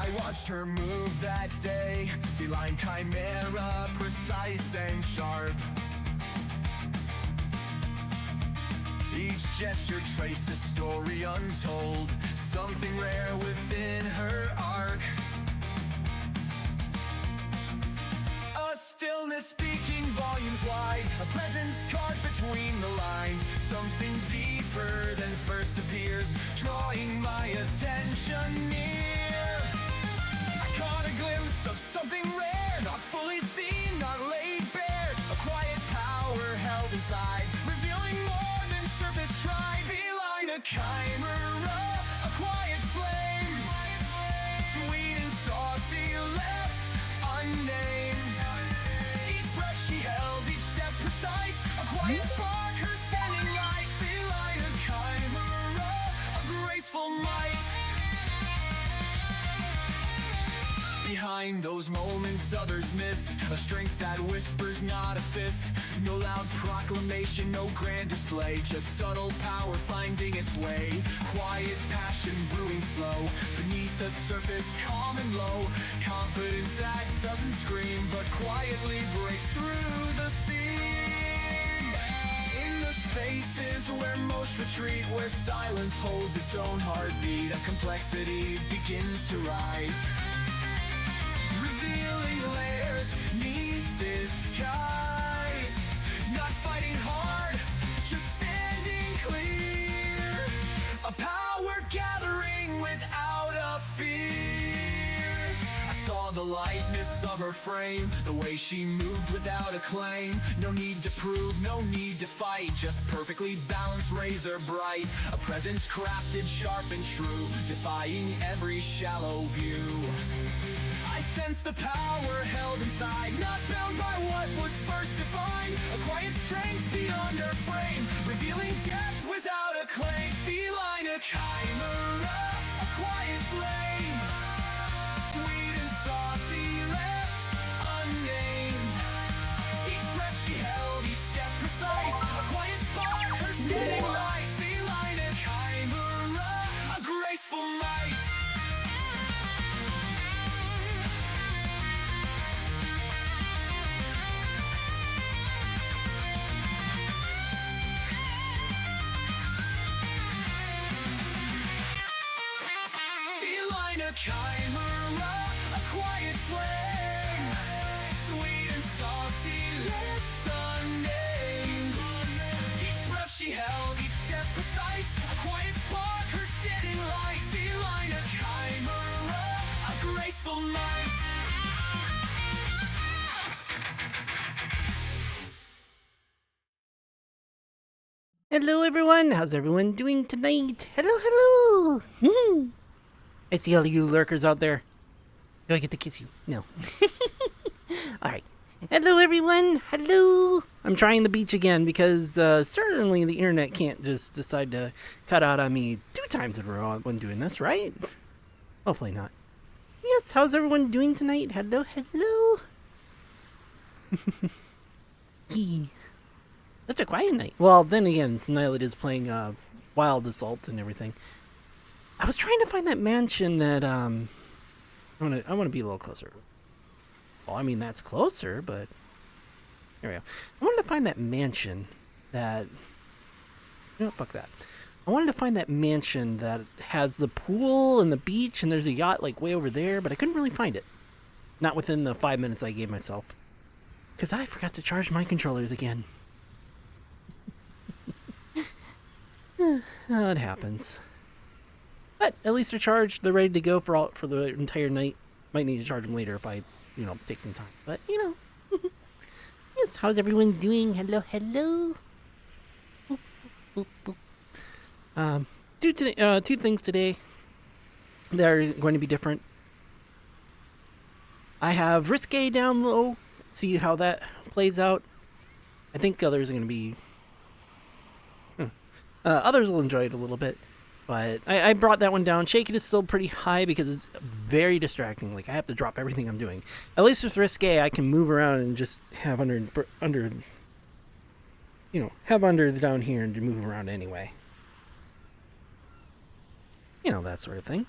I watched her move that day, feline chimera, precise and sharp. Each gesture traced a story untold, something rare within her arc. A stillness speaking volumes wide, a presence carved between the lines, something deeper than first appears, drawing my attention near. I caught a glimpse of something rare, not fully seen, not laid bare, a quiet power held inside, revealing more than surface tried. Feline chimera, a quiet flame, sweet and saucy, left unnamed. Each breath she held, each step precise, a quiet spark, her standing light. Feline chimera, a graceful might. Behind those moments others missed, a strength that whispers, not a fist. No loud proclamation, no grand display, just subtle power finding its way. Quiet passion brewing slow, beneath the surface calm and low. Confidence that doesn't scream, but quietly breaks through the seam. In the spaces where most retreat, where silence holds its own heartbeat, a complexity begins to rise, revealing layers neath disguise. Not fighting hard, just standing clear. A power gathering without a fear. I saw the lightness of her frame, the way she moved without a claim. No need to prove, no need to fight, just perfectly balanced, razor bright. A presence crafted, sharp and true, defying every shallow view. I sense the power held inside, not bound by what was first defined. A quiet strength beyond her frame, revealing depth without a claim. Feline chimera, a quiet flame, sweet and saucy, left unnamed. Each breath she held, each step precise, a quiet spark, her standing light. Feline chimera, a graceful might. Chimera, a quiet flame, sweet and saucy, left unnamed. Each breath she held, each step precise, a quiet spark, her steady light. Feline chimera, a graceful might. Hello everyone, how's everyone doing tonight? Hello. I see all you lurkers out there. Do I get to kiss you? No. Alright. Hello everyone, hello. I'm trying the beach again because certainly the internet can't just decide to cut out on me 2 times in a row when doing this, right? Hopefully not. Yes, how's everyone doing tonight? Hello. Such a quiet night. Well, then again, tonight it is playing Wild Assault and everything. I was trying to find that mansion that I want to be a little closer. Well, I mean that's closer, but here we go. I wanted to find that mansion that. No, fuck that. I wanted to find that mansion that has the pool and the beach, and there's a yacht like way over there, but I couldn't really find it. Not within the 5 minutes I gave myself, because I forgot to charge my controllers again. It happens. But at least they're charged. They're ready to go for the entire night. Might need to charge them later if I, take some time. But, Yes, how's everyone doing? Hello. Two things today that are going to be different. I have Risque down low. See how that plays out. I think others are going to be... others will enjoy it a little bit. But I brought that one down. Shake It is still pretty high because it's very distracting. Like, I have to drop everything I'm doing. At least with Risque, I can move around and just have under down here and move around anyway. That sort of thing.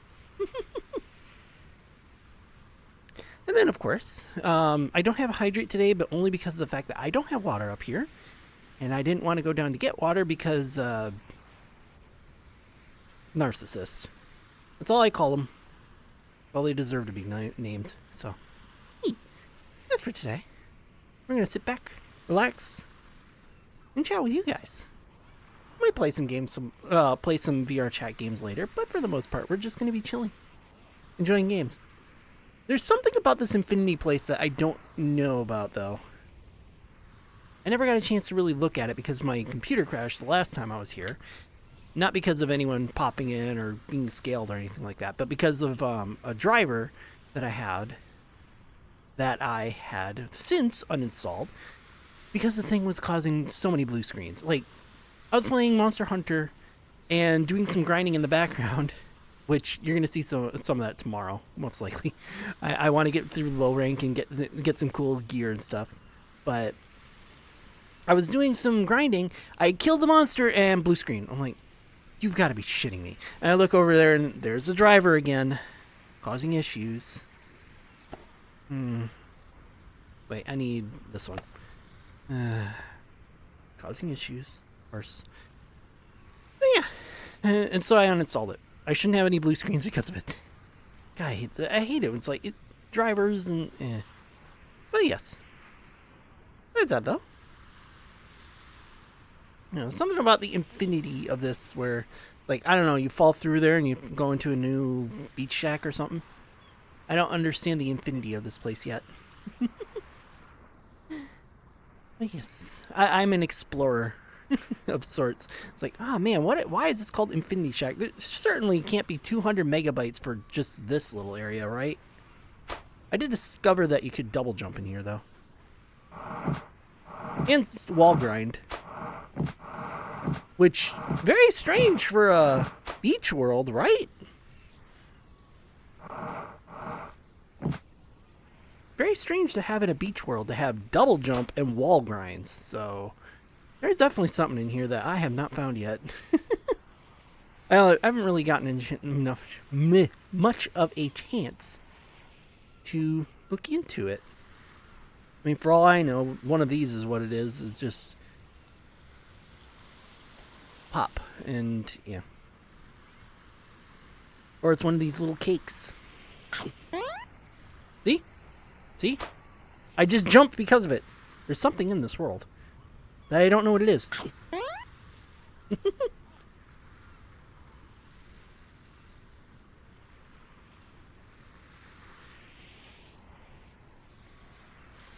And then, of course, I don't have a hydrate today, but only because of the fact that I don't have water up here. And I didn't want to go down to get water because, narcissist. That's all I call them. Well, they deserve to be named. So, hey, that's for today. We're going to sit back, relax, and chat with you guys. Might play some games, play some VRChat games later, but for the most part, we're just going to be chilling, enjoying games. There's something about this Infinity place that I don't know about, though. I never got a chance to really look at it because my computer crashed the last time I was here. Not because of anyone popping in or being scaled or anything like that, but because of a driver that I had since uninstalled because the thing was causing so many blue screens. Like, I was playing Monster Hunter and doing some grinding in the background, which you're going to see some of that tomorrow, most likely. I want to get through low rank and get some cool gear and stuff. But I was doing some grinding. I killed the monster and blue screen. I'm like, you've got to be shitting me. And I look over there and there's the driver again, causing issues. Wait, I need this one. Causing issues. Worse. But yeah. And so I uninstalled it. I shouldn't have any blue screens because of it. God, I hate it. It's like drivers and But yes. That's that though. You know, something about the infinity of this where, like, I don't know, you fall through there and you go into a new beach shack or something. I don't understand the infinity of this place yet. But yes, I'm an explorer of sorts. It's like, oh man, why is this called Infinity Shack? There certainly can't be 200 megabytes for just this little area, right? I did discover that you could double jump in here, though. And wall grind. Which, very strange for a beach world, right? Very strange to have in a beach world to have double jump and wall grinds. So, there's definitely something in here that I have not found yet. I haven't really gotten much of a chance to look into it. I mean, for all I know, one of these is what it is just pop, and yeah. Or it's one of these little cakes. See? See? I just jumped because of it. There's something in this world that I don't know what it is. I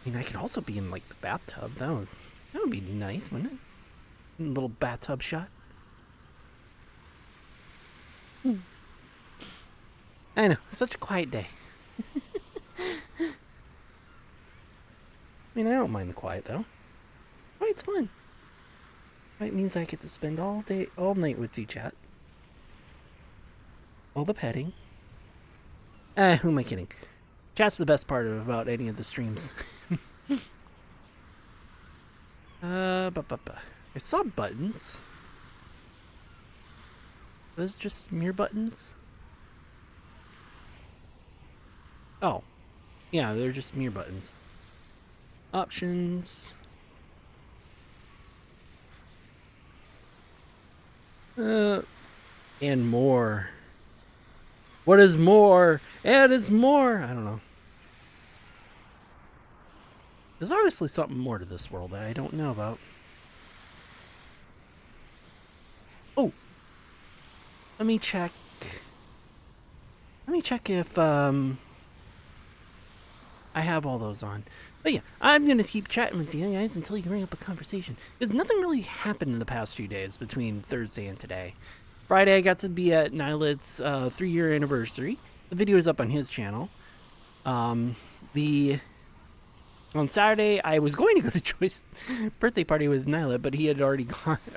mean, I could also be in, like, the bathtub. That would be nice, wouldn't it? A little bathtub shot. I know, such a quiet day. I mean, I don't mind the quiet, though. Quiet's fun. Quiet means I get to spend all night with you, chat. All the petting. Who am I kidding? Chat's the best part about any of the streams. I saw buttons. Those just mirror buttons? Oh. Yeah, they're just mirror buttons. Options. And more. What is more? Add is more. I don't know. There's obviously something more to this world that I don't know about. Oh. Let me check if I have all those on. But yeah, I'm going to keep chatting with you guys until you bring up a conversation. Because nothing really happened in the past few days between Thursday and today. Friday, I got to be at Nylet's 3-year anniversary. The video is up on his channel. On Saturday, I was going to go to Joyce's birthday party with Nylet, but he had already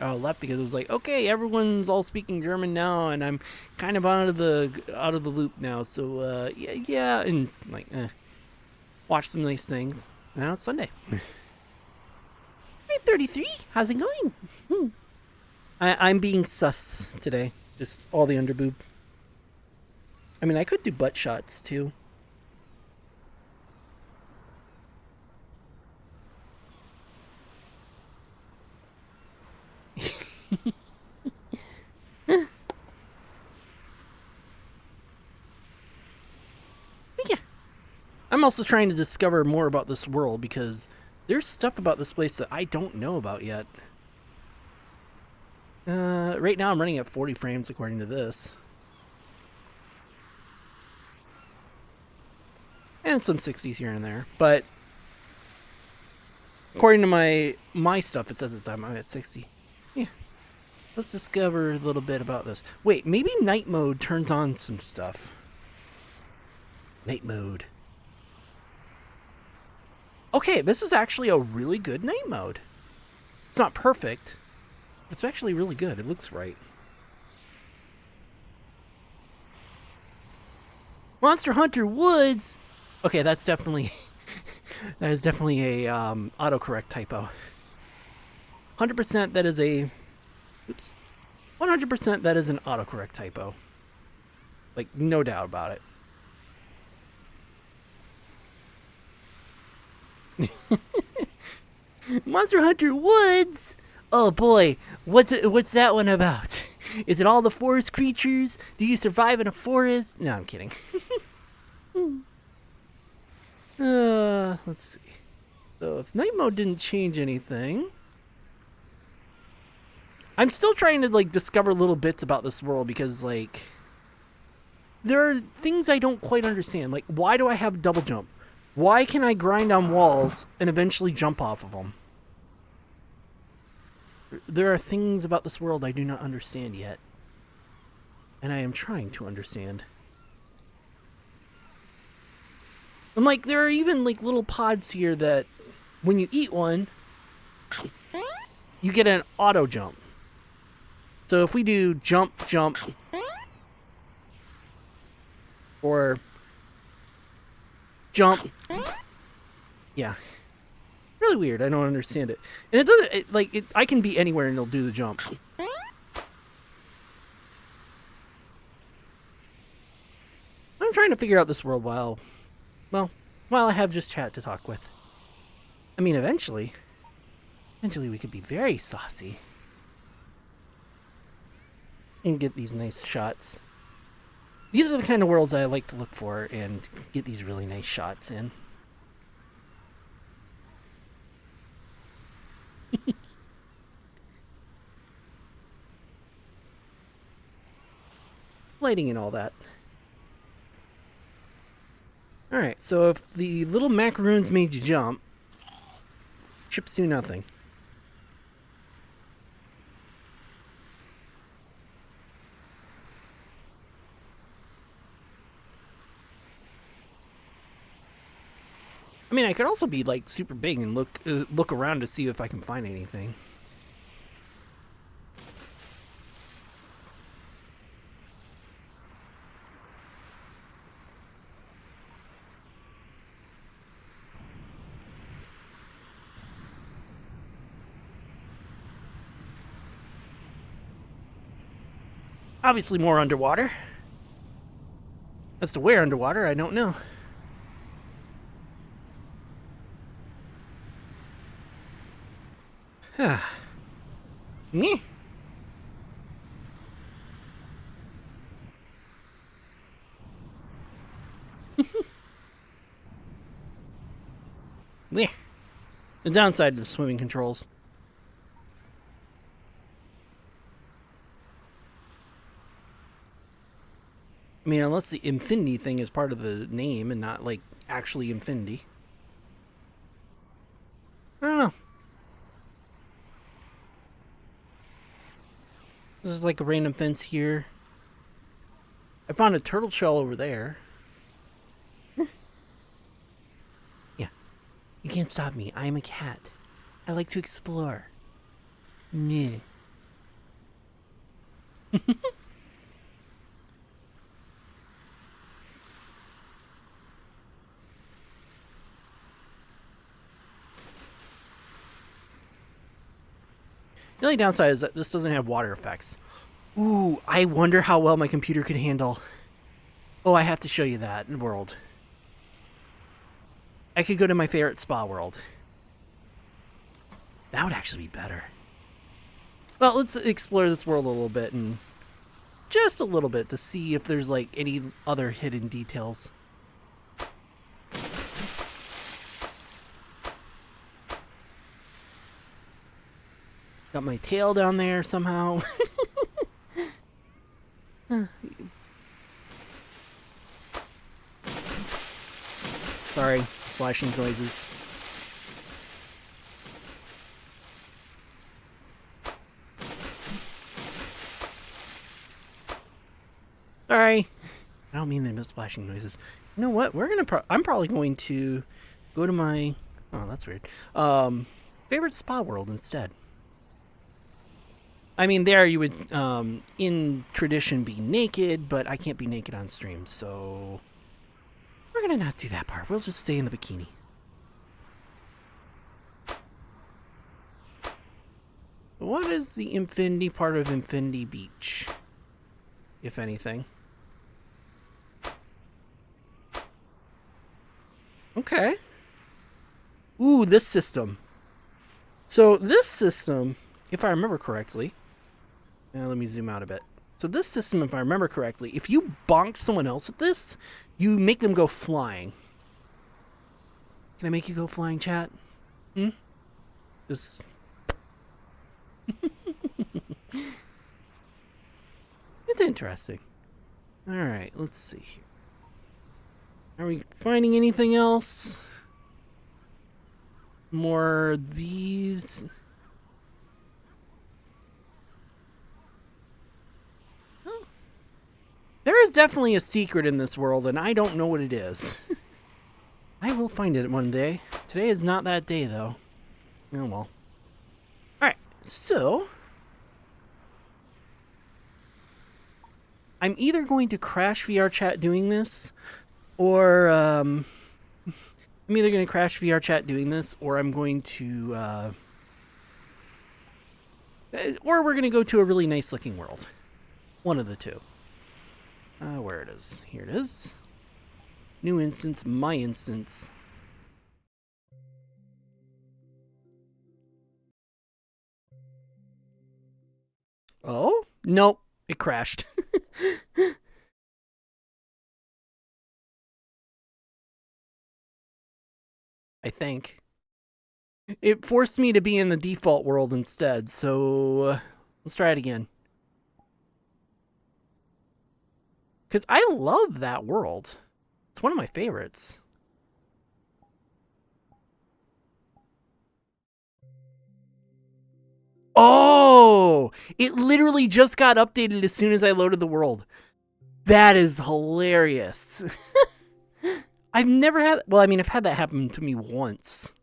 left because it was like, okay, everyone's all speaking German now, and I'm kind of out of the loop now. So yeah, and like, watch some nice things. Now it's Sunday. Hey, 33, how's it going? I'm being sus today. Just all the underboob. I mean, I could do butt shots too. I'm also trying to discover more about this world because there's stuff about this place that I don't know about yet. Right now I'm running at 40 frames according to this. And some 60s here and there, but according to my stuff, it says I'm at 60. Yeah. Let's discover a little bit about this. Wait, maybe night mode turns on some stuff. Night mode. Okay, this is actually a really good night mode. It's not perfect. It's actually really good. It looks right. Monster Hunter Woods. Okay, that's definitely that is definitely a autocorrect typo. 100% that is a oops. 100% that is an autocorrect typo. Like no doubt about it. Monster Hunter Woods. Oh boy, what's that one about? Is it all the forest creatures? Do you survive in a forest? No, I'm kidding. Let's see. So if night mode didn't change anything, I'm still trying to like discover little bits about this world because like there are things I don't quite understand. Like why do I have double jump? Why can I grind on walls and eventually jump off of them? There are things about this world I do not understand yet. And I am trying to understand. And like there are even like little pods here that when you eat one, you get an auto jump. So if we do jump, jump, or jump, yeah. Really weird. I don't understand it. And it doesn't, I can be anywhere and it'll do the jump. I'm trying to figure out this world while I have just chat to talk with. I mean, eventually we could be very saucy. And get these nice shots. These are the kind of worlds I like to look for and get these really nice shots in. Lighting and all that. Alright, so if the little macaroons made you jump, chips do nothing. I mean, I could also be like super big and look around to see if I can find anything. Obviously more underwater. As to where underwater, I don't know. Me? Meh. The downside of the swimming controls. I mean, unless the infinity thing is part of the name and not, like, actually infinity. I don't know. There's like a random fence here. I found a turtle shell over there. Yeah. You can't stop me. I am a cat. I like to explore. Meh. The only downside is that this doesn't have water effects. Ooh, I wonder how well my computer could handle. Oh, I have to show you that world. I could go to my favorite spa world. That would actually be better. Well, let's explore this world a little bit and just a little bit to see if there's like any other hidden details. Got my tail down there somehow. Sorry, splashing noises. Sorry. I don't mean them splashing noises. You know what? I'm probably going to go to my... Oh, that's weird. Favorite spa world instead. I mean, there you would, in tradition, be naked, but I can't be naked on stream, so... We're gonna not do that part. We'll just stay in the bikini. What is the infinity part of Infinity Beach? If anything. Okay. Ooh, this system. So this system, if I remember correctly... let me zoom out a bit. So this system, if I remember correctly, if you bonk someone else with this, you make them go flying. Can I make you go flying, chat? Just... It's interesting. Alright, let's see here. Are we finding anything else? More of these... There is definitely a secret in this world, and I don't know what it is. I will find it one day. Today is not that day, though. Oh, well. Alright, so... I'm either going to crash VRChat doing this, or, I'm either going to crash VRChat doing this, or I'm going to, or we're going to go to a really nice-looking world. One of the two. Where it is. Here it is. New instance, my instance. Oh? Nope. It crashed. I think. It forced me to be in the default world instead, so let's try it again. Because I love that world. It's one of my favorites. Oh! It literally just got updated as soon as I loaded the world. That is hilarious. I've never had... Well, I mean, I've had that happen to me once.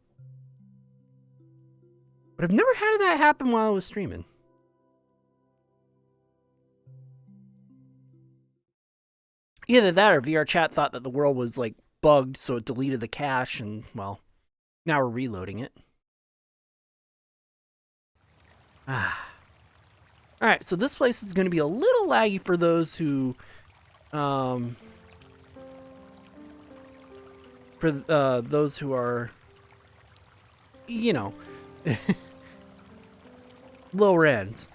But I've never had that happen while I was streaming. Either that or VRChat thought that the world was, like, bugged, so it deleted the cache, and, well, now we're reloading it. Alright, so this place is going to be a little laggy for those who, those who are, you know, lower ends.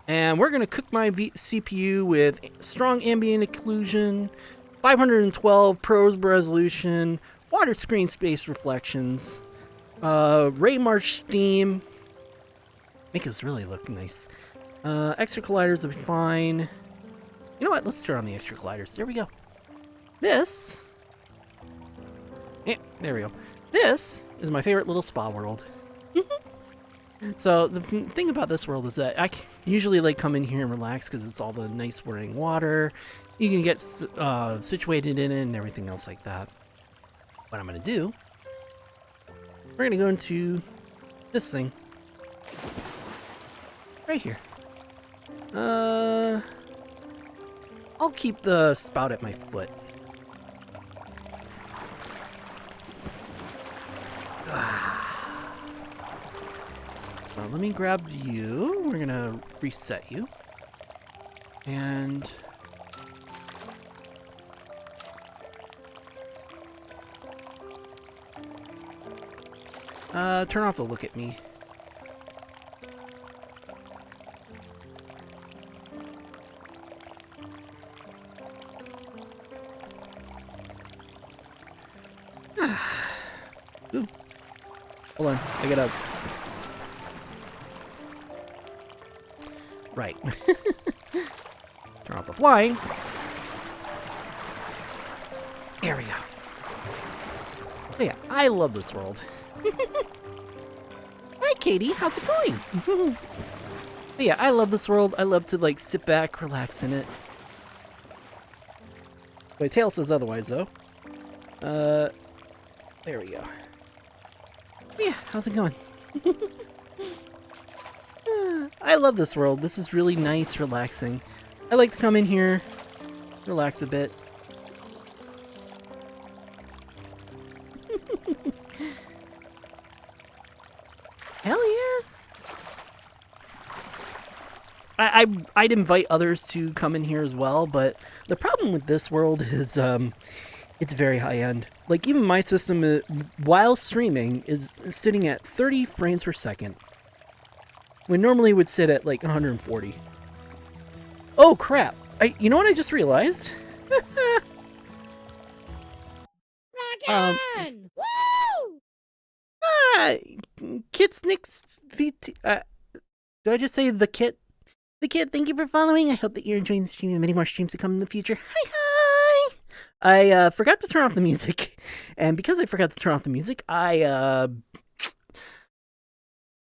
And we're going to cook my CPU with strong ambient occlusion, 512 pros resolution, water screen space reflections, ray march steam. Make us really look nice. Extra colliders will be fine. You know what? Let's turn on the extra colliders. There we go. This... Yeah, there we go. This is my favorite little spa world. So the thing about this world is that I usually like come in here and relax because it's all the nice running water. You can get situated in it and everything else like that. What I'm going to do, we're going to go into this thing. Right here. I'll keep the spout at my foot. Well, let me grab you. We're gonna reset you. And... turn off the look at me. Ooh. Hold on, I gotta... Right. Turn off the flying. There we go. Oh yeah, I love this world. Hi, Katie. How's it going? But yeah, I love this world. I love to like sit back, relax in it. My tail says otherwise, though. There we go. Yeah, how's it going? I love this world. This is really nice, relaxing. I like to come in here, relax a bit. Hell yeah! I'd invite others to come in here as well, but the problem with this world is it's very high end. Like even my system, while streaming, is sitting at 30 frames per second, when normally it would sit at like 140. Oh crap! You know what I just realized? Rockin'! Woo! Kit Snicks VT. Do I just say the Kit? The Kit, thank you for following. I hope that you're enjoying the stream and many more streams to come in the future. Hi, hi! I forgot to turn off the music. And because I forgot to turn off the music, I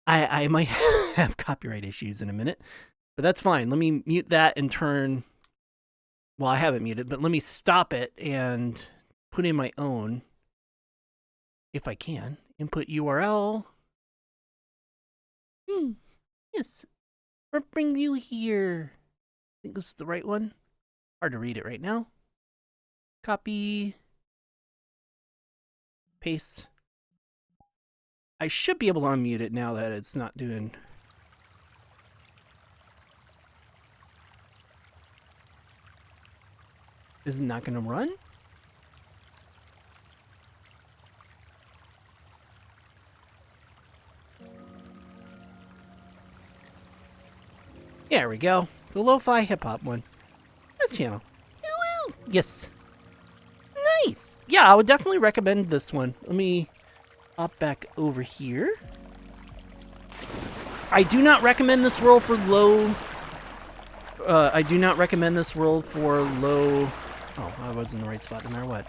might have copyright issues in a minute. But that's fine. Let me mute that and turn... Well, I haven't muted, but let me stop it and put in my own. If I can. Input URL. Yes. What brings you here? I think this is the right one. Hard to read it right now. Copy. Paste. I should be able to unmute it now that it's not doing... Is it not going to run? There we go. The lo-fi hip-hop one. This channel. Woo-woo! Yes. Nice. Yeah, I would definitely recommend this one. Let me hop back over here. I do not recommend this world for low... I do not recommend this world for low... Oh, I was in the right spot no matter what.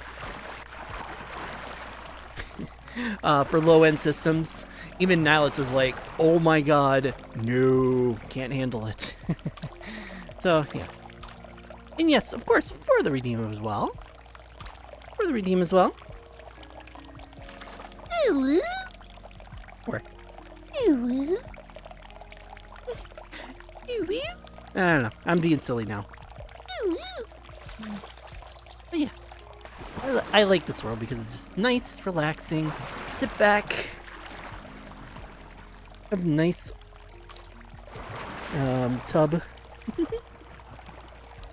For low-end systems. Even Nilitz is like, oh my god, no, can't handle it. So, yeah. And yes, of course, for the Redeem as well. For the Redeem as well. Where? I don't know. I'm being silly now. But yeah. I like this world because it's just nice, relaxing. Sit back. Have a nice tub.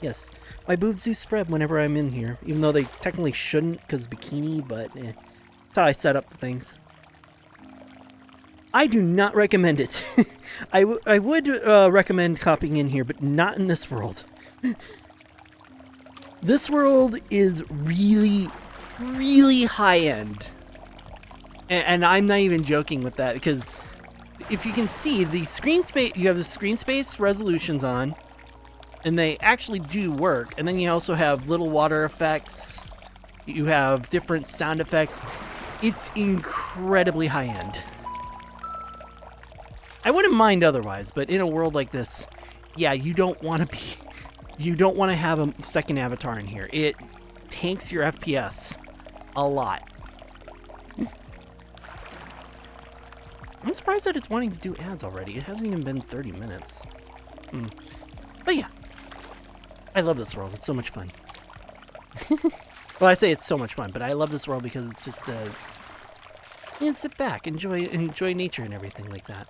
Yes. My boobs do spread whenever I'm in here. Even though they technically shouldn't because bikini, but that's how I set up the things. I do not recommend it. I would recommend hopping in here, but not in this world. This world is really, really high-end. And I'm not even joking with that, because if you can see, the screen space, you have the screen space resolutions on, and they actually do work. And then you also have little water effects. You have different sound effects. It's incredibly high-end. I wouldn't mind otherwise, but in a world like this, yeah, you don't want to have a second avatar in here. It tanks your FPS a lot. I'm surprised that it's wanting to do ads already. It hasn't even been 30 minutes. But yeah, I love this world. It's so much fun. Well, I say it's so much fun, but I love this world because it's just, sit back, enjoy nature and everything like that.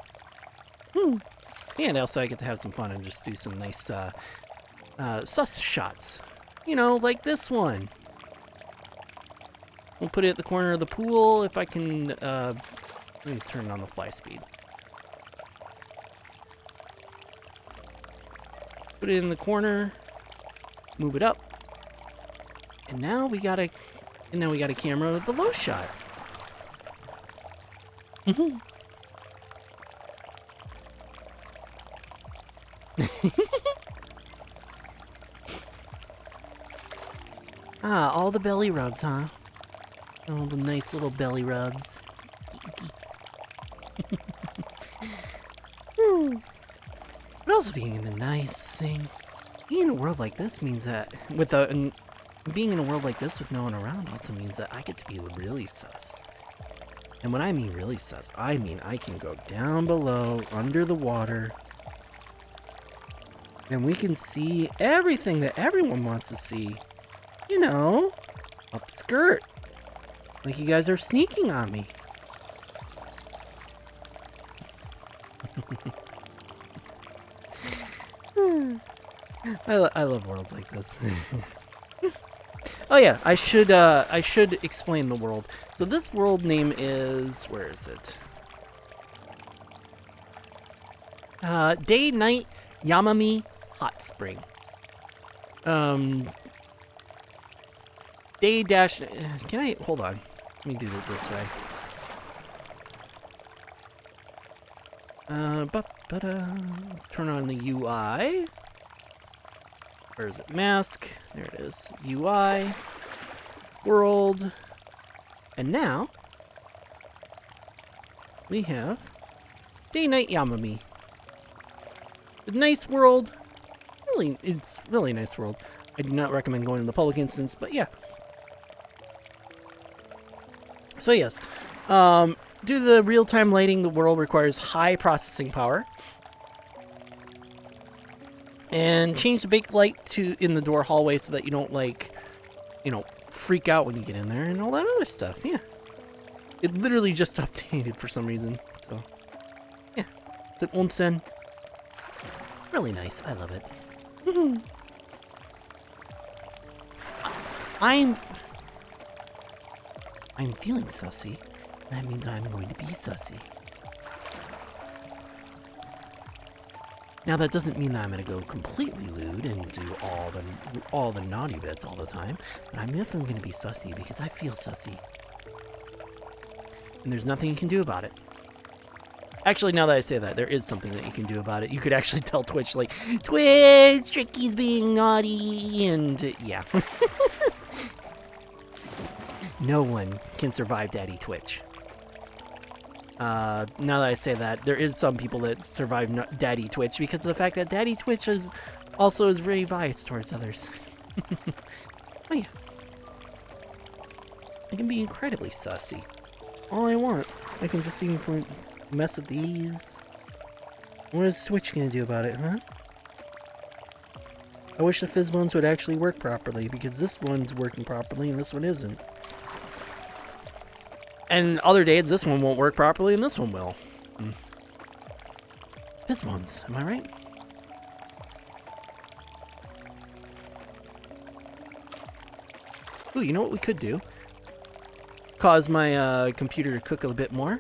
And also I get to have some fun and just do some nice, sus shots. You know, like this one. We'll put it at the corner of the pool if I can, let me turn on the fly speed. Put it in the corner, move it up. And now we got a camera with the low shot. Ah, all the belly rubs, huh? All the nice little belly rubs. But also being in a nice thing. Being in a world like this means that being in a world like this with no one around also means that I get to be really sus. And when I mean really sus, I mean I can go down below, under the water, and we can see everything that everyone wants to see. You know, up skirt. Like you guys are sneaking on me. I love worlds like this. Oh yeah, I should explain the world. So this world name is, where is it? Day Night Yamami Hot Spring. Day dash. Can I hold on? Let me do it this way. Turn on the UI. Where is it? Mask. There it is. UI. World. And now we have Day Night Yamami. A nice world. Really, it's really nice world. I do not recommend going to the public instance, but yeah. So yes, due to the real-time lighting, the world requires high processing power. And change the bake light to in the door hallway so that you don't freak out when you get in there and all that other stuff. Yeah, it literally just updated for some reason. So yeah, it's an Olmsted. Really nice. I love it. I'm feeling sussy. That means I'm going to be sussy. Now that doesn't mean that I'm going to go completely lewd and do all the naughty bits all the time, but I'm definitely going to be sussy because I feel sussy. And there's nothing you can do about it. Actually, now that I say that, there is something that you can do about it. You could actually tell Twitch, like, Twitch, Tricky's being naughty, and yeah. No one can survive Daddy Twitch. Now that I say that, there is some people that survive Daddy Twitch because of the fact that Daddy Twitch is very biased towards others. Oh yeah. I can be incredibly sussy. All I want. I can just even mess with these. What is Twitch gonna do about it, huh? I wish the fizz ones would actually work properly because this one's working properly and this one isn't. And other days, this one won't work properly, and this one will. Fizz ones, am I right? Ooh, you know what we could do? Cause my computer to cook a bit more.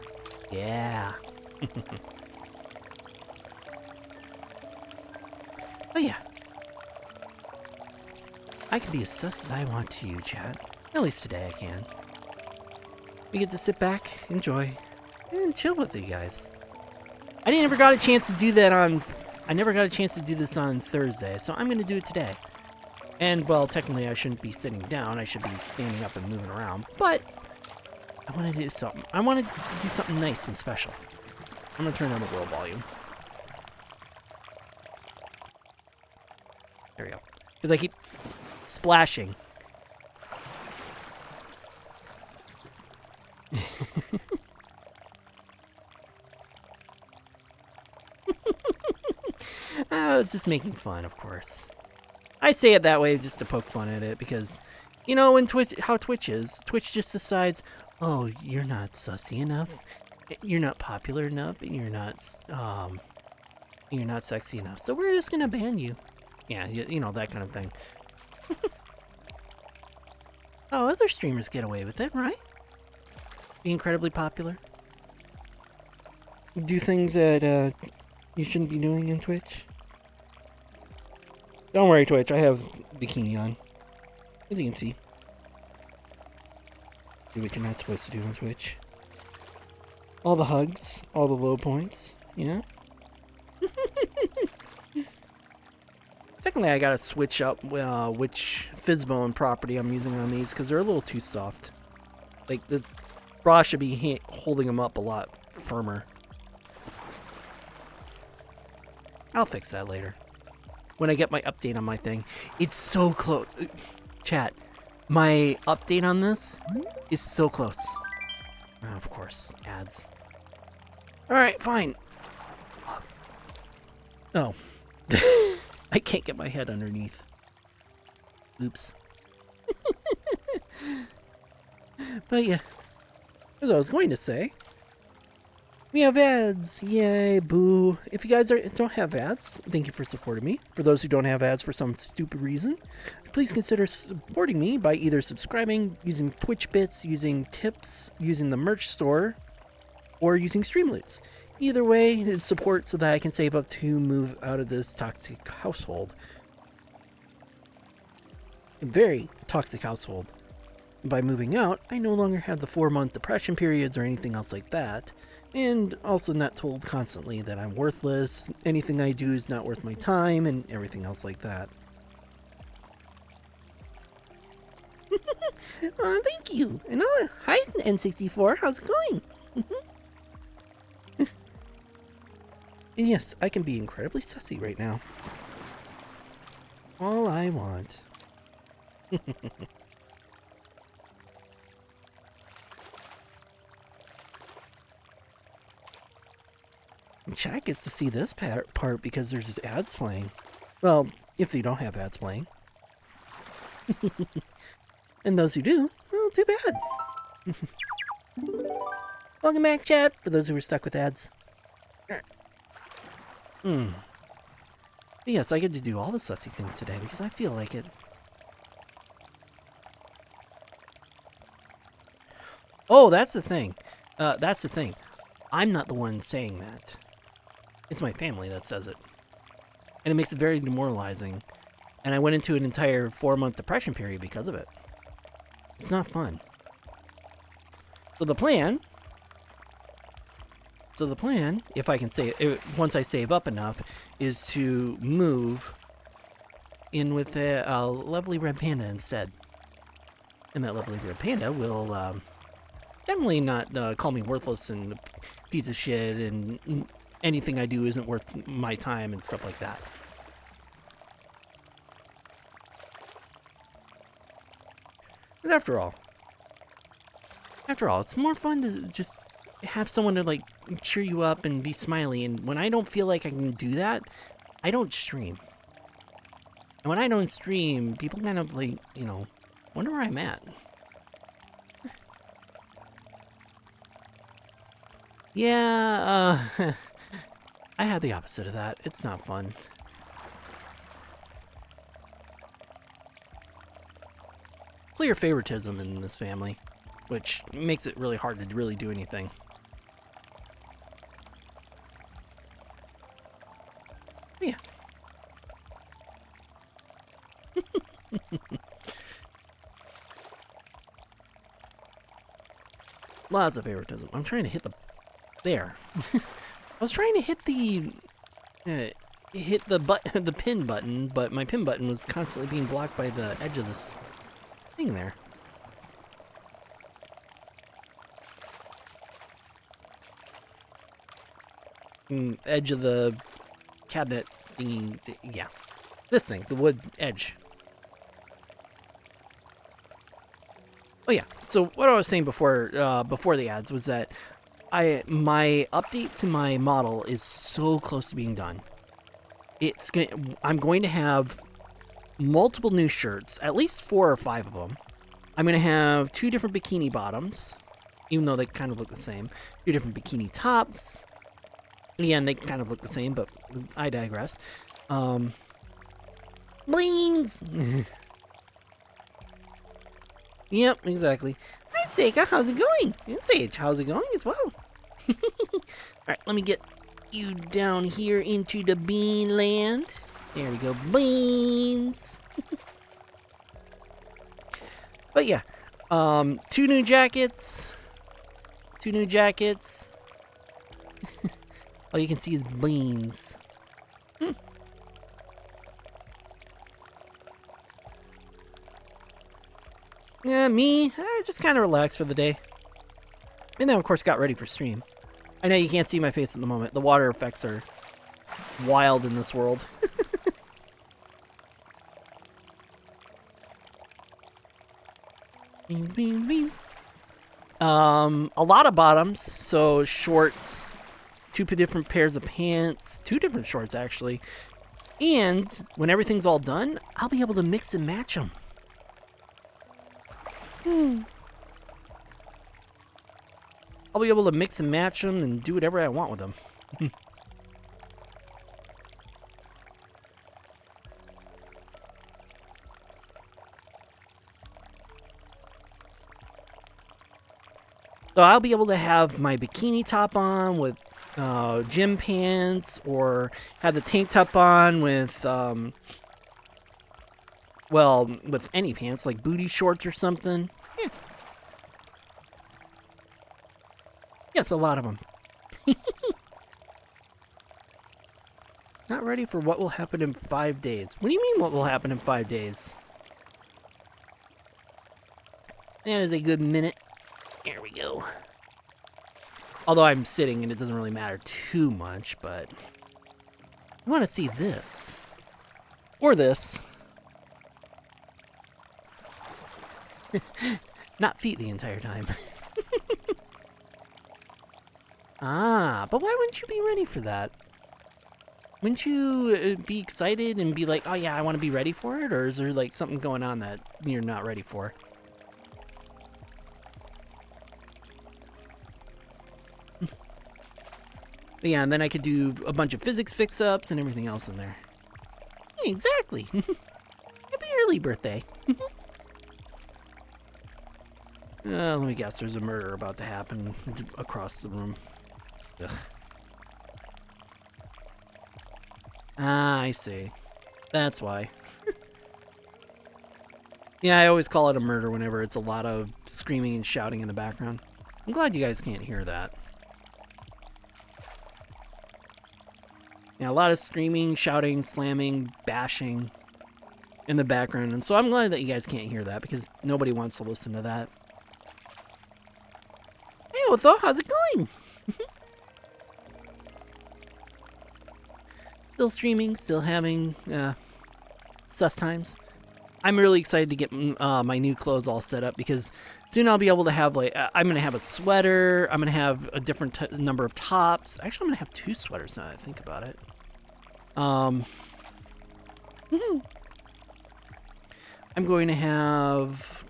Yeah. Oh yeah. I can be as sus as I want to you, chat. At least today I can. We get to sit back, enjoy, and chill with you guys. I never got a chance to do that I never got a chance to do this on Thursday, so I'm going to do it today. And, well, technically I shouldn't be sitting down. I should be standing up and moving around. But I want to do something. I wanted to do something nice and special. I'm going to turn down the world volume. There we go. Because I keep splashing. I was just making fun, of course. I say it that way just to poke fun at it because, you know, when how Twitch is, Twitch just decides, oh, you're not sussy enough, you're not popular enough, and you're not sexy enough, so we're just gonna ban you. Yeah, you know, that kind of thing. Oh, other streamers get away with it, right? Be incredibly popular. Do things that you shouldn't be doing in Twitch. Don't worry, Twitch. I have bikini on. As you can see. Do what you're not supposed to do on Twitch. All the hugs, all the low points. Yeah. Technically, I gotta switch up which Fizzbone property I'm using on these because they're a little too soft. Like, the bra should be holding them up a lot firmer. I'll fix that later. When I get my update on my thing. It's so close. Chat, my update on this is so close. Oh, of course, ads. Alright, fine. Oh. I can't get my head underneath. Oops. But yeah, as I was going to say, we have ads. Yay, boo. If you guys don't have ads, thank you for supporting me. For those who don't have ads for some stupid reason, please consider supporting me by either subscribing, using Twitch bits, using tips, using the merch store, or using Streamloots. Either way, it's support so that I can save up to move out of this toxic household. A very toxic household. By moving out, I no longer have the 4-month depression periods or anything else like that, and also not told constantly that I'm worthless, anything I do is not worth my time, and everything else like that. Thank you. And hi, N64, how's it going? And yes, I can be incredibly sussy right now. All I want. Chat gets to see this part because there's just ads playing. Well, if you don't have ads playing. And those who do, well, too bad. Welcome back, chat, for those who are stuck with ads. But yes, I get to do all the sussy things today because I feel like it. Oh, that's the thing. That's the thing. I'm not the one saying that. It's my family that says it. And it makes it very demoralizing. And I went into an entire 4-month depression period because of it. It's not fun. So the plan, if I can say it, once I save up enough, is to move in with a lovely red panda instead. And that lovely red panda will definitely not call me worthless and a piece of shit and anything I do isn't worth my time and stuff like that. But after all, it's more fun to just have someone to like cheer you up and be smiley. And when I don't feel like I can do that, I don't stream. And when I don't stream, people kind of like, wonder where I'm at. Yeah, I had the opposite of that. It's not fun. Clear favoritism in this family, which makes it really hard to really do anything. Yeah. Lots of favoritism. I'm trying to hit the... There. I was trying to hit the... the pin button, but my pin button was constantly being blocked by the edge of this thing there. Edge of the cabinet thingy, yeah. This thing, the wood edge. Oh yeah, so what I was saying before the ads was that my update to my model is so close to being done. I'm going to have multiple new shirts, at least 4 or 5 of them. I'm going to have 2 different bikini bottoms, even though they kind of look the same. 2 different bikini tops. Again, they kind of look the same, but I digress. Blings! Yep, exactly. Hi, Seika, how's it going? And Sage, how's it going as well? Alright, let me get you down here into the bean land. There we go, beans! But yeah, 2 new jackets. 2 new jackets. All you can see is beans. Yeah, me, I just kind of relaxed for the day. And then, of course, got ready for stream. I know you can't see my face at the moment. The water effects are wild in this world. Beans, beans, beans. A lot of bottoms. So shorts, two different pairs of pants, two different shorts actually. And when everything's all done, I'll be able to mix and match them. I'll be able to mix and match them and do whatever I want with them. So I'll be able to have my bikini top on with gym pants, or have the tank top on with, well, with any pants, like booty shorts or something. Yeah. Yes, a lot of them. Not ready for what will happen in 5 days. What do you mean what will happen in 5 days? That is a good minute. There we go. Although I'm sitting and it doesn't really matter too much, but I want to see this. Or this. Not feet the entire time. But why wouldn't you be ready for that? Wouldn't you be excited and be like, oh yeah, I want to be ready for it? Or is there like something going on that you're not ready for? But yeah, and then I could do a bunch of physics fix-ups and everything else in there. Yeah, exactly. Happy early birthday. Let me guess, there's a murder about to happen across the room. Ugh. I see. That's why. Yeah, I always call it a murder whenever it's a lot of screaming and shouting in the background. I'm glad you guys can't hear that. Yeah, a lot of screaming, shouting, slamming, bashing in the background. And so I'm glad that you guys can't hear that, because nobody wants to listen to that. Hey, Otho, how's it going? Still streaming, still having sus times. I'm really excited to get my new clothes all set up, because soon I'll be able to have, like, I'm going to have a sweater, I'm going to have a different number of tops. Actually, I'm going to have 2 sweaters now that I think about it. I'm going to have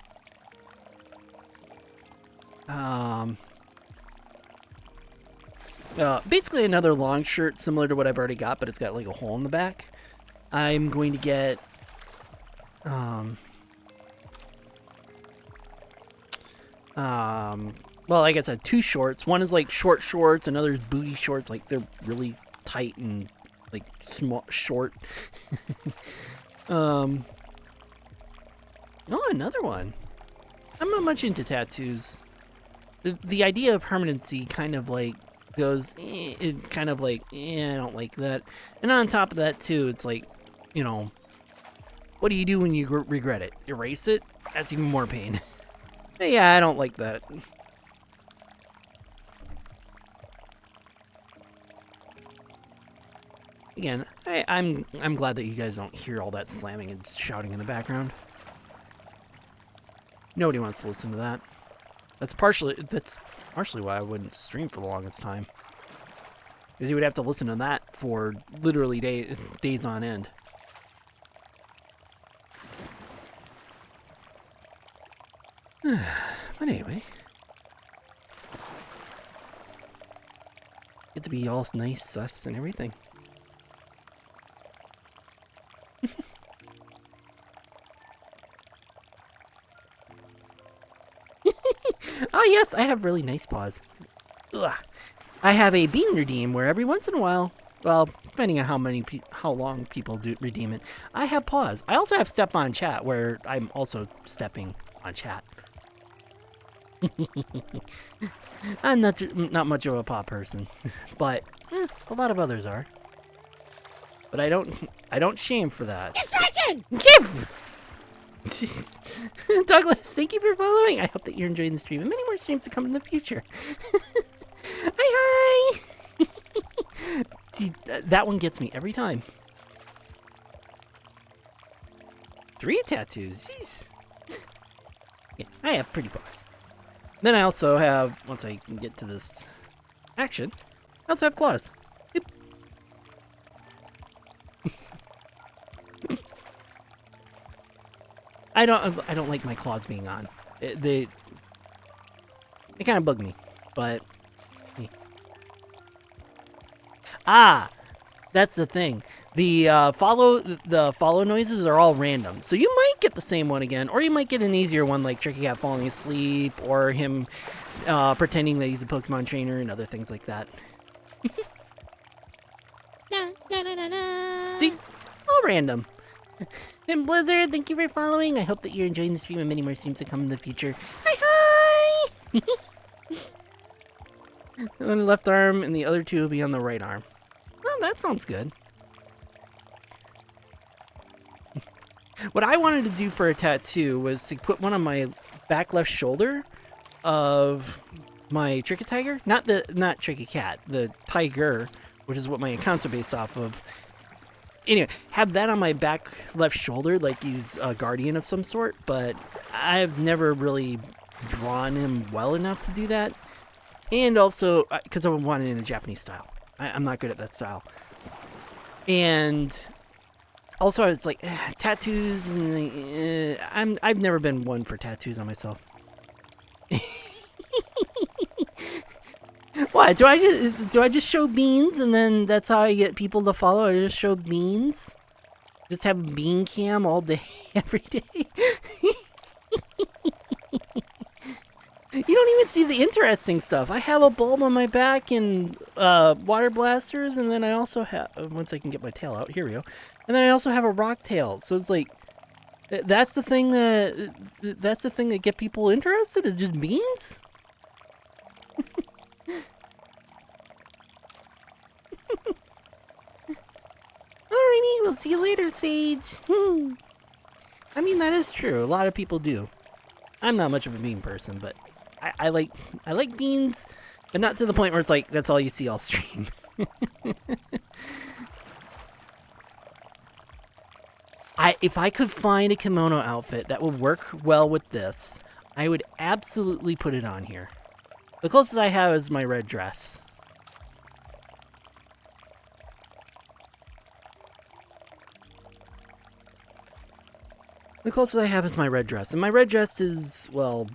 basically another long shirt similar to what I've already got, but it's got like a hole in the back. I'm going to get well, like I said, 2 shorts. One is like short shorts, another is booty shorts, like they're really tight and like small, short. Oh, another one. I'm not much into tattoos. The idea of permanency kind of like goes, it kind of like, I don't like that. And on top of that too, it's like, you know, what do you do when you regret it? Erase it? That's even more pain. Yeah, I don't like that. Again, I'm glad that you guys don't hear all that slamming and shouting in the background. Nobody wants to listen to that. That's partially why I wouldn't stream for the longest time. Because you would have to listen to that for literally days on end. But anyway, get to be all nice, sus, and everything. Oh yes, I have really nice paws. Ugh. I have a bean redeem where every once in a while, well, depending on how long people do redeem it, I have paws. I also have step on chat where I'm also stepping on chat. I'm not much of a paw person, but a lot of others are. But I don't shame for that. Distraction! Give. Jeez. Douglas, thank you for following. I hope that you're enjoying the stream and many more streams to come in the future. Hi, hi. Dude, that one gets me every time. 3 tattoos. Jeez. Yeah, I have pretty paws. Then I also have, once I can get to this action, I also have claws. Yep. I don't like my claws being on. They kind of bug me, but yeah. Ah, that's the thing. The follow noises are all random, so you might get the same one again, or you might get an easier one like Tricky Cat falling asleep, or him pretending that he's a Pokemon trainer and other things like that. See, all random. And Blizzard, thank you for following. I hope that you're enjoying the stream and many more streams to come in the future. Hi, hi! On the left arm, and the other 2 will be on the right arm. Well, that sounds good. What I wanted to do for a tattoo was to put one on my back left shoulder of my Tricky Tiger. Not Tricky Cat, the Tiger, which is what my accounts are based off of. Anyway, have that on my back left shoulder like he's a guardian of some sort, but I've never really drawn him well enough to do that. And also, because I want it in a Japanese style. I'm not good at that style. And also, it's like, tattoos, and I've never been one for tattoos on myself. What, do I just show beans and then that's how I get people to follow? I just show beans? Just have bean cam all day, every day? You don't even see the interesting stuff. I have a bulb on my back and water blasters, and then I also have, once I can get my tail out, here we go. And then I also have a rock tail. So it's like, that's the thing that get people interested, is just beans? Alrighty, we'll see you later, Sage. I mean, that is true. A lot of people do. I'm not much of a bean person, but I like beans, but not to the point where it's like that's all you see all stream. If I could find a kimono outfit that would work well with this, I would absolutely put it on here. The closest I have is my red dress. The closest I have is my red dress. And my red dress is, well,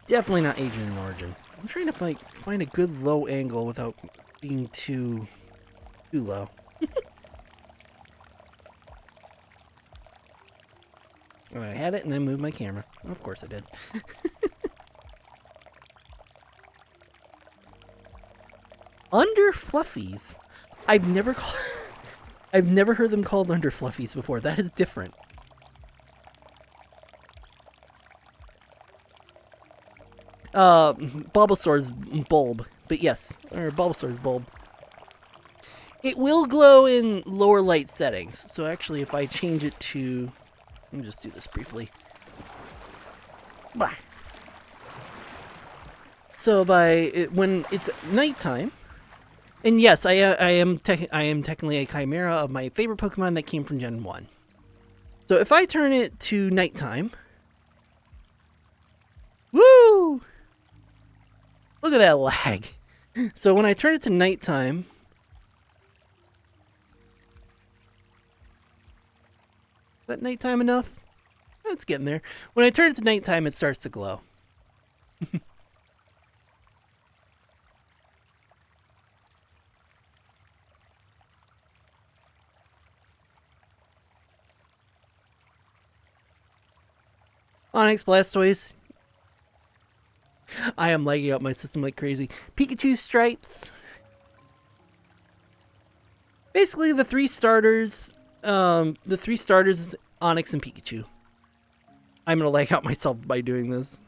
definitely not Asian in origin. I'm trying to find a good low angle without being too low. Oh, I had it and I moved my camera. Of course I did. Under fluffies. I've never heard them called under fluffies before. That is different. Bulbasaur's bulb, but yes, or Bulbasaur's bulb. It will glow in lower light settings. So actually, if I change it to, let me just do this briefly. Bah. So when it's nighttime, and yes, I am technically a chimera of my favorite Pokemon that came from Gen 1. So if I turn it to nighttime, woo! Look at that lag. So when I turn it to nighttime, is that nighttime enough? It's getting there. When I turn it to nighttime, it starts to glow. Onyx Blastoise. I am lagging out my system like crazy. Pikachu Stripes. Basically, the three starters is Onyx and Pikachu. I'm gonna lag out myself by doing this.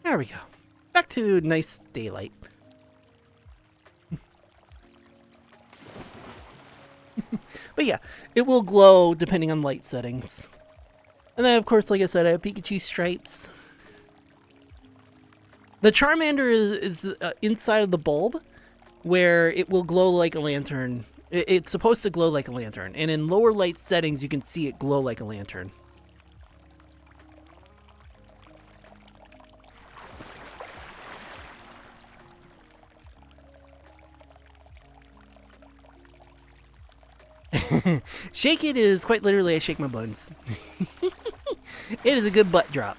There we go. Back to nice daylight. But yeah, it will glow depending on light settings. And then, of course, like I said, I have Pikachu stripes. The Charmander is inside of the bulb, where it will glow like a lantern. It's supposed to glow like a lantern. And in lower light settings, you can see it glow like a lantern. Shake it is quite literally I shake my buns. It is a good butt drop.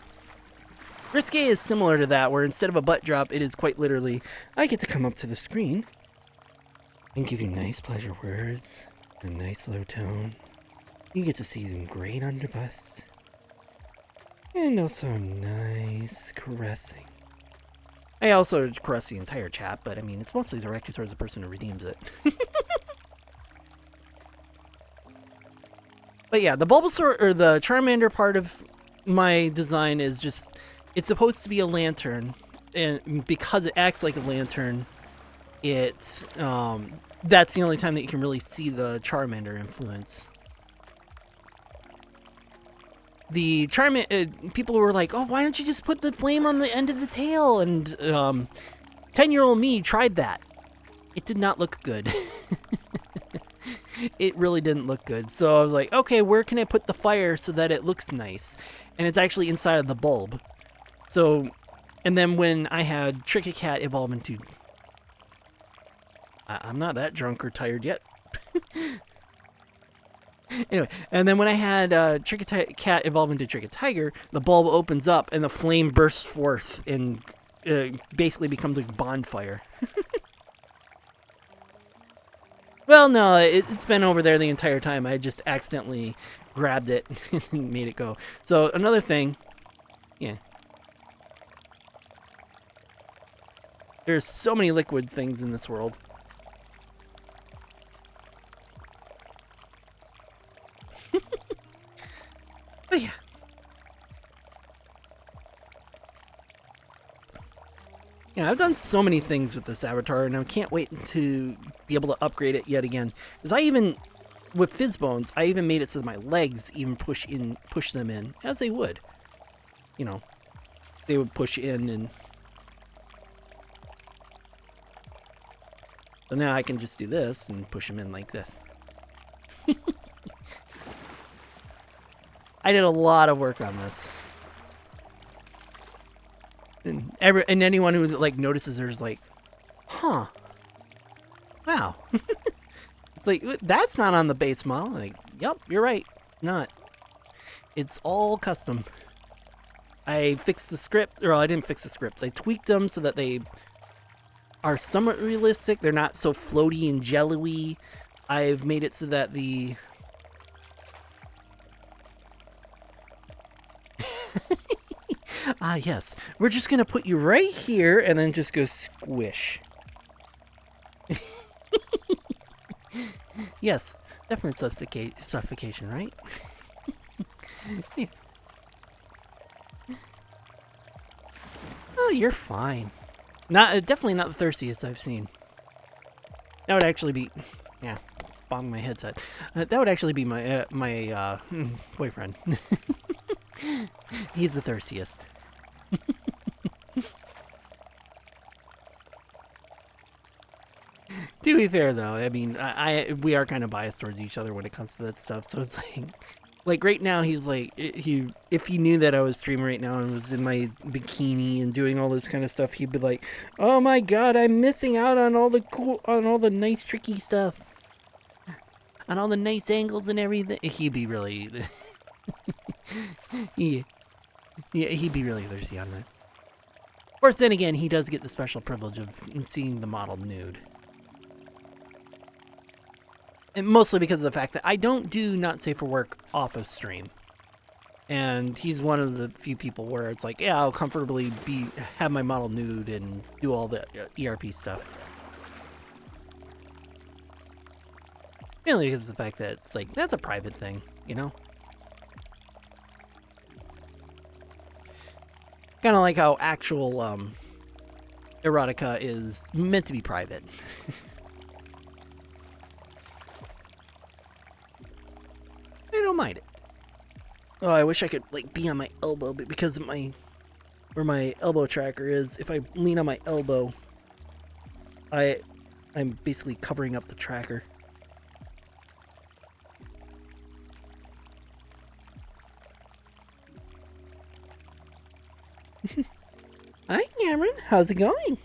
Risque is similar to that, where instead of a butt drop, it is quite literally, I get to come up to the screen and give you nice pleasure words, a nice low tone. You get to see them great underbusts, and also nice caressing. I also caress the entire chat, but I mean, it's mostly directed towards the person who redeems it. But yeah, the Bulbasaur, or the Charmander part of my design is just, it's supposed to be a lantern, and because it acts like a lantern, that's the only time that you can really see the Charmander influence. The Charmander, people were like, oh, why don't you just put the flame on the end of the tail? And 10-year-old me tried that. It did not look good. It really didn't look good. So I was like, okay, where can I put the fire so that it looks nice? And it's actually inside of the bulb. So, and then when I had Tricky Cat evolve into... I'm not that drunk or tired yet. Anyway, and then when I had Tricky Cat evolve into Tricky Tiger, the bulb opens up and the flame bursts forth and basically becomes a bonfire. Well, no, it's been over there the entire time. I just accidentally grabbed it and made it go. So another thing, yeah. There's so many liquid things in this world. But yeah. Yeah, I've done so many things with this avatar, and I can't wait to be able to upgrade it yet again. Because I even, with Fizzbones, I even made it so that my legs even push them in, as they would. You know, they would push in, and so now I can just do this and push them in like this. I did a lot of work on this. And anyone who like notices there's like, huh, wow. It's like, that's not on the base model. Like, yep, you're right, it's not. It's all custom. I fixed the script, or I didn't fix the scripts. I tweaked them so that they are somewhat realistic. They're not so floaty and jelly-y. I've made it so that the yes. We're just going to put you right here and then just go squish. Yes, definitely suffocation, right? Yeah. Oh, you're fine. Definitely not the thirstiest I've seen. That would actually be, yeah, bombing my headset. That would actually be my boyfriend. He's the thirstiest. To be fair, though, I mean, we are kind of biased towards each other when it comes to that stuff. So it's like right now, he's like, if he knew that I was streaming right now and was in my bikini and doing all this kind of stuff, he'd be like, "Oh my God, I'm missing out on all the nice tricky stuff, on all the nice angles and everything." He'd be really, yeah, he'd be really thirsty on that. Of course, then again, he does get the special privilege of seeing the model nude. And mostly because of the fact that I don't do Not Safe for Work off of stream. And he's one of the few people where it's like, yeah, I'll comfortably have my model nude and do all the ERP stuff. Mainly because of the fact that it's like, that's a private thing, you know? Kind of like how actual erotica is meant to be private. I don't mind it. Oh, I wish I could like be on my elbow, but because of where my elbow tracker is, if I lean on my elbow, I'm basically covering up the tracker. Hi, Cameron. How's it going?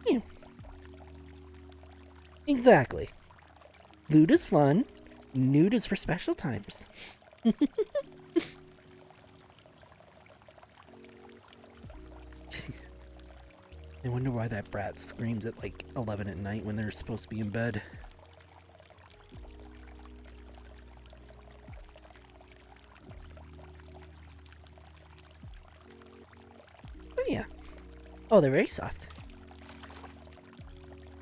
Yeah. Exactly. Loot is fun. Nude is for special times. I wonder why that brat screams at like 11 at night when they're supposed to be in bed. Oh yeah. Oh, they're very soft.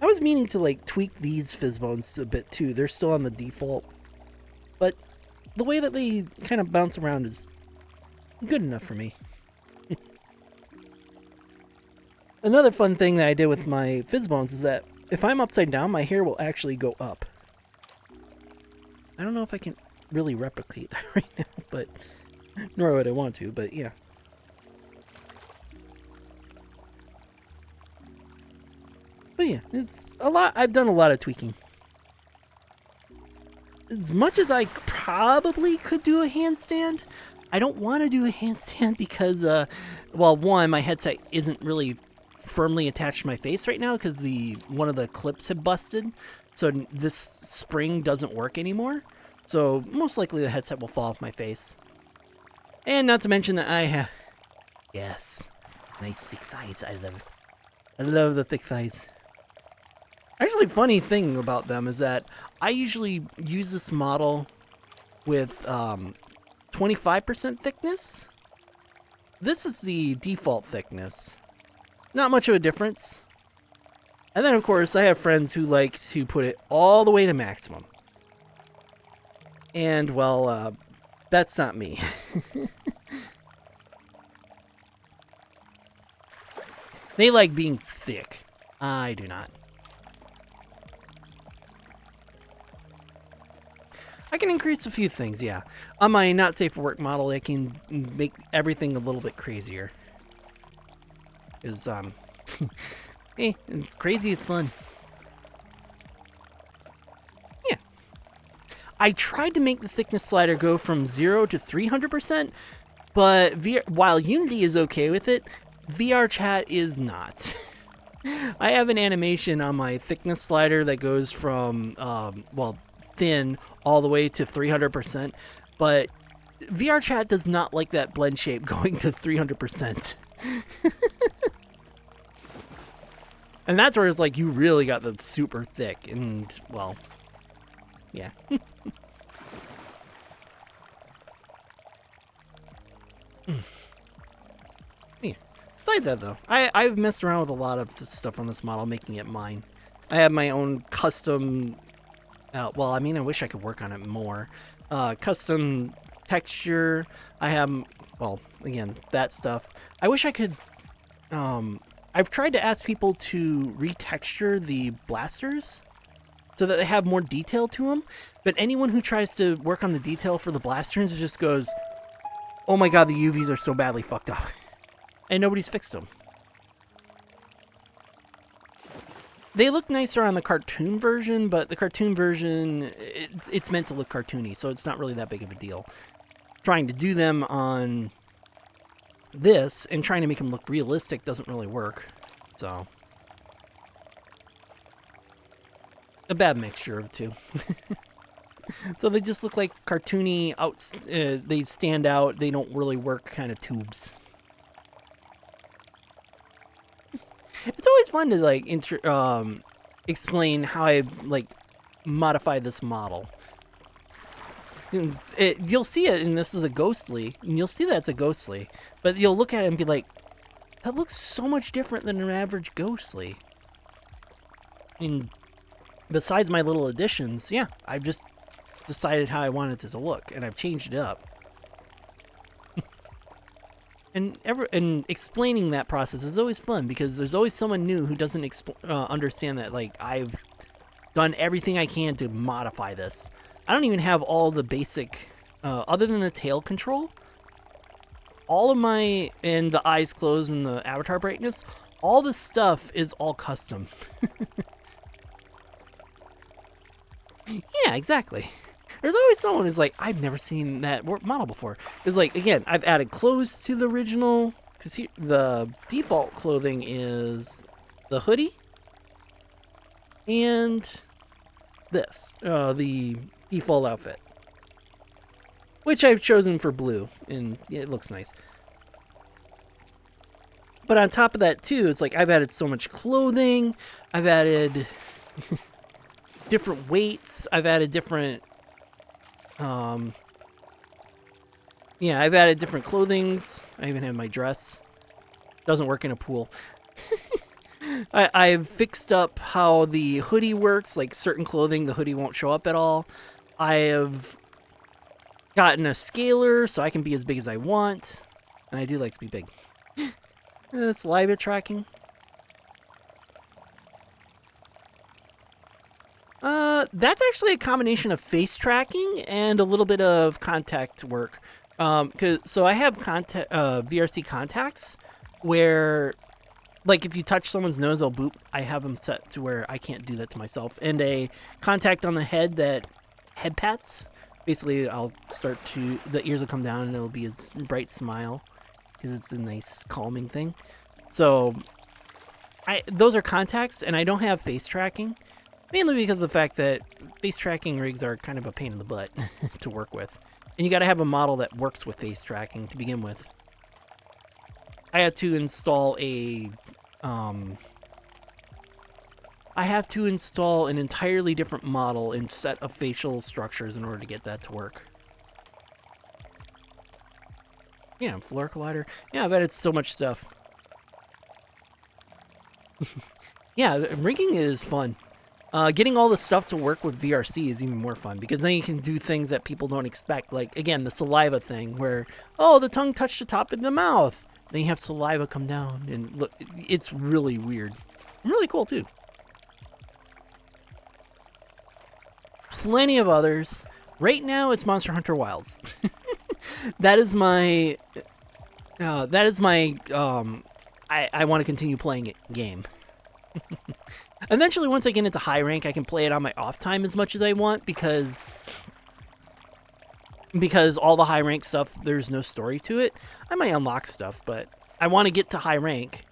I was meaning to like tweak these fizz bones a bit too. They're still on the default, but the way that they kind of bounce around is good enough for me. Another fun thing that I did with my fizz bones is that if I'm upside down, my hair will actually go up. I don't know if I can really replicate that right now, but nor would I want to, but yeah. But yeah, it's a lot. I've done a lot of tweaking. As much as I probably could do a handstand, I don't want to do a handstand because, well, one, my headset isn't really firmly attached to my face right now because one of the clips had busted, so this spring doesn't work anymore. So most likely the headset will fall off my face. And not to mention that I have, yes, nice thick thighs. I love it. I love the thick thighs. Actually, funny thing about them is that I usually use this model with 25% thickness. This is the default thickness. Not much of a difference. And then, of course, I have friends who like to put it all the way to maximum. And, well, that's not me. They like being thick. I do not. I can increase a few things, yeah. On my not safe for work model, I can make everything a little bit crazier. Because, hey, it's crazy is fun. Yeah. I tried to make the thickness slider go from 0 to 300%, but while Unity is okay with it, VRChat is not. I have an animation on my thickness slider that goes from, well, thin all the way to 300%, but VRChat does not like that blend shape going to 300%. And that's where it's like you really got the super thick and, well, yeah. Yeah. Besides that, though, I've messed around with a lot of the stuff on this model, making it mine. I have my own custom, well, I mean, I wish I could work on it more. Custom texture. I have, well, again, that stuff. I wish I could, I've tried to ask people to retexture the blasters so that they have more detail to them, but anyone who tries to work on the detail for the blasters just goes, oh my god, the UVs are so badly fucked up. And nobody's fixed them. They look nicer on the cartoon version, but the cartoon version, it's meant to look cartoony, so it's not really that big of a deal. Trying to do them on this and trying to make them look realistic doesn't really work. So, a bad mixture of the two. So they just look like cartoony, they stand out, they don't really work kind of tubes. It's always fun to like explain how I like modify this model. You'll see it, and this is a ghostly, and you'll see that it's a ghostly, but you'll look at it and be like, that looks so much different than an average ghostly. And besides my little additions, yeah, I've just decided how I wanted it to look, and I've changed it up. and explaining that process is always fun because there's always someone new who doesn't understand that. Like, I've done everything I can to modify this. I don't even have all the basic, other than the tail control, all of my, and the eyes closed and the avatar brightness, all the stuff is all custom. Yeah, exactly. There's always someone who's like, I've never seen that model before. It's like, again, I've added clothes to the original, because the default clothing is the hoodie and this, the default outfit, which I've chosen for blue, and it looks nice. But on top of that, too, it's like I've added so much clothing. I've added different weights. I've added different... yeah, I've added different clothings. I even have my dress. Doesn't work in a pool. I've fixed up how the hoodie works. Like, certain clothing, the hoodie won't show up at all. I have gotten a scaler so I can be as big as I want. And I do like to be big. Saliva tracking. That's actually a combination of face tracking and a little bit of contact work. So I have VRC contacts where, like, if you touch someone's nose, they'll boop. I have them set to where I can't do that to myself. And a contact on the head that head pats. Basically, I'll start to, the ears will come down and it'll be a bright smile because it's a nice calming thing. So those are contacts, and I don't have face tracking. Mainly because of the fact that face tracking rigs are kind of a pain in the butt to work with. And you gotta have a model that works with face tracking to begin with. I had to install an entirely different model and set of facial structures in order to get that to work. Yeah, floor collider. Yeah, I've added so much stuff. Yeah, rigging is fun. Getting all the stuff to work with VRC is even more fun because then you can do things that people don't expect. Like, again, the saliva thing where, oh, the tongue touched the top of the mouth. Then you have saliva come down and look, it's really weird. Really cool, too. Plenty of others. Right now, it's Monster Hunter Wilds. That is my, I want to continue playing it game. Eventually, once I get into high rank, I can play it on my off time as much as I want because all the high rank stuff, there's no story to it. I might unlock stuff, but I want to get to high rank,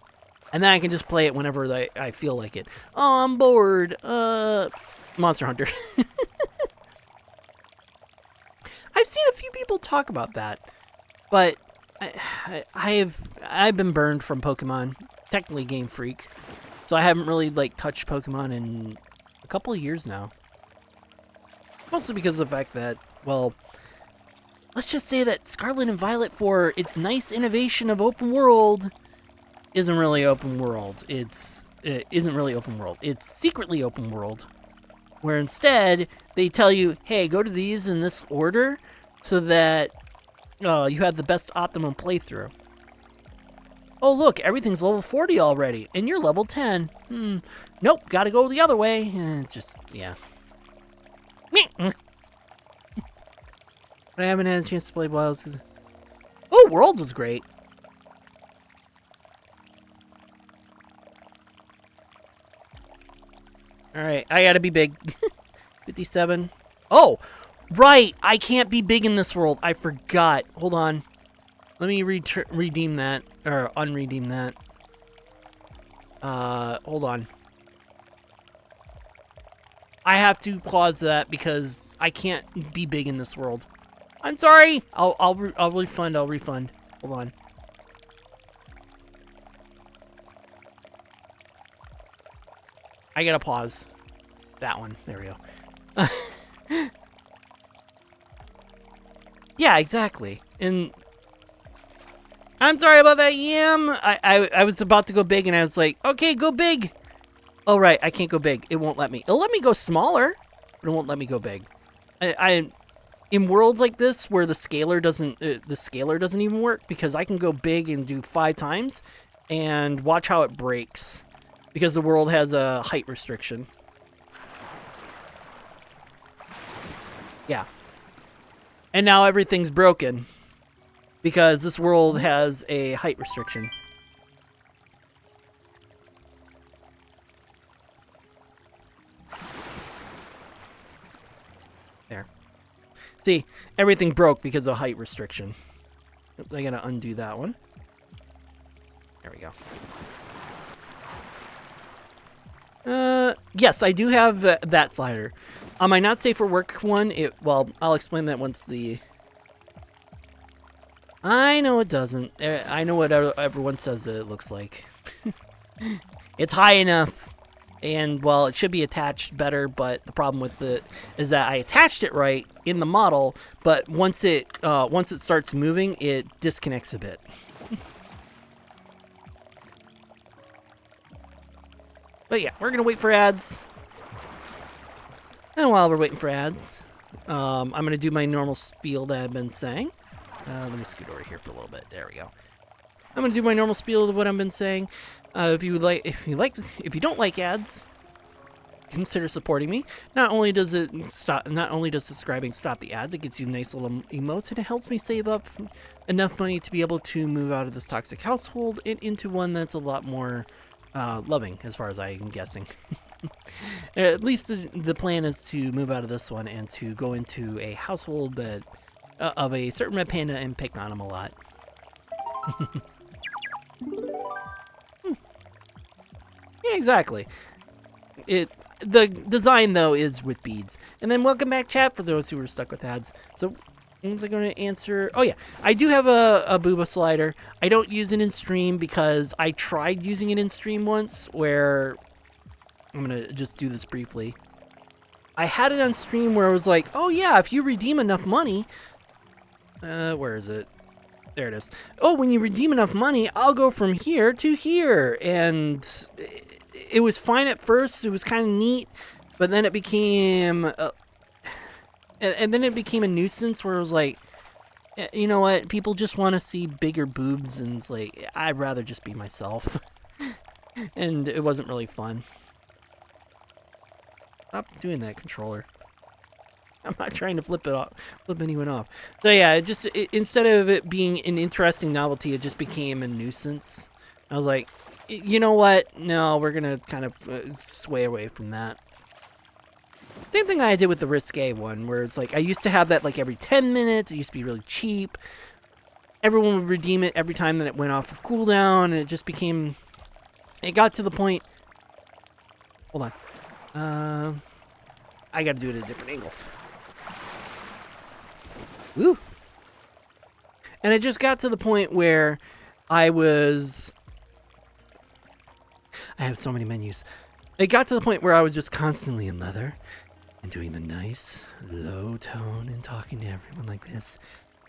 and then I can just play it whenever I feel like it. Oh, I'm bored. Monster Hunter. I've seen a few people talk about that, but I've been burned from Pokemon. Technically Game Freak. So I haven't really, like, touched Pokemon in a couple of years now. Mostly because of the fact that, well, let's just say that Scarlet and Violet, for its nice innovation of open world, isn't really open world. It isn't really open world. It's secretly open world. Where instead, they tell you, hey, go to these in this order so that you have the best optimum playthrough. Oh, look, everything's level 40 already, and you're level 10. Nope, gotta go the other way. Just, yeah. But I haven't had a chance to play Wilds. Oh, Worlds is great. Alright, I gotta be big. 57. Oh, right, I can't be big in this world. I forgot. Hold on. Let me redeem that, or unredeem that. Hold on. I have to pause that because I can't be big in this world. I'm sorry. I'll refund. I'll refund. Hold on. I gotta pause that one. There we go. Yeah, exactly. And I'm sorry about that, Yam. I was about to go big, and I was like, okay, go big. Oh, right, I can't go big. It won't let me. It'll let me go smaller, but it won't let me go big. in worlds like this where the scalar doesn't even work, because I can go big and do 5 times and watch how it breaks because the world has a height restriction. Yeah. And now everything's broken because this world has a height restriction. There. See, everything broke because of height restriction. I gotta undo that one. There we go. Yes, I do have that slider. On my not safe for work one, well, I'll explain that once the... I know it doesn't. I know what everyone says that it looks like. It's high enough. And, well, it should be attached better, but the problem with it is that I attached it right in the model, but once it starts moving, it disconnects a bit. But yeah, we're going to wait for ads. And while we're waiting for ads, I'm going to do my normal spiel that I've been saying. Let me scoot over here for a little bit. There we go. I'm going to do my normal spiel of what I've been saying. If you don't like ads, consider supporting me. Not only does subscribing stop the ads, it gets you nice little emotes, and it helps me save up enough money to be able to move out of this toxic household and into one that's a lot more loving, as far as I'm guessing. At least the plan is to move out of this one and to go into a household that of a certain red panda and pick on him a lot. Yeah, exactly. The design though is with beads. And then welcome back, chat, for those who were stuck with ads. So what was I going to answer? Oh yeah, I do have a booba slider. I don't use it in stream because I tried using it in stream once, where I'm going to just do this briefly. I had it on stream where I was like, oh yeah, if you redeem enough money, where is it? There it is. Oh, when you redeem enough money, I'll go from here to here. And it was fine at first. It was kind of neat, but then it became, and then it became a nuisance where it was like, you know what? People just want to see bigger boobs, and it's like, I'd rather just be myself. And it wasn't really fun. Stop doing that, controller. I'm not trying to flip anyone off. So yeah, instead of it being an interesting novelty, it just became a nuisance. I was like, you know what? No, we're gonna kind of sway away from that. Same thing I did with the risque one, where it's like I used to have that like every 10 minutes. It used to be really cheap. Everyone would redeem it every time that it went off of cooldown, and it just became. It got to the point. Hold on. I got to do it at a different angle. Woo. And it just got to the point where I have so many menus. It got to the point where I was just constantly in leather and doing the nice low tone and talking to everyone like this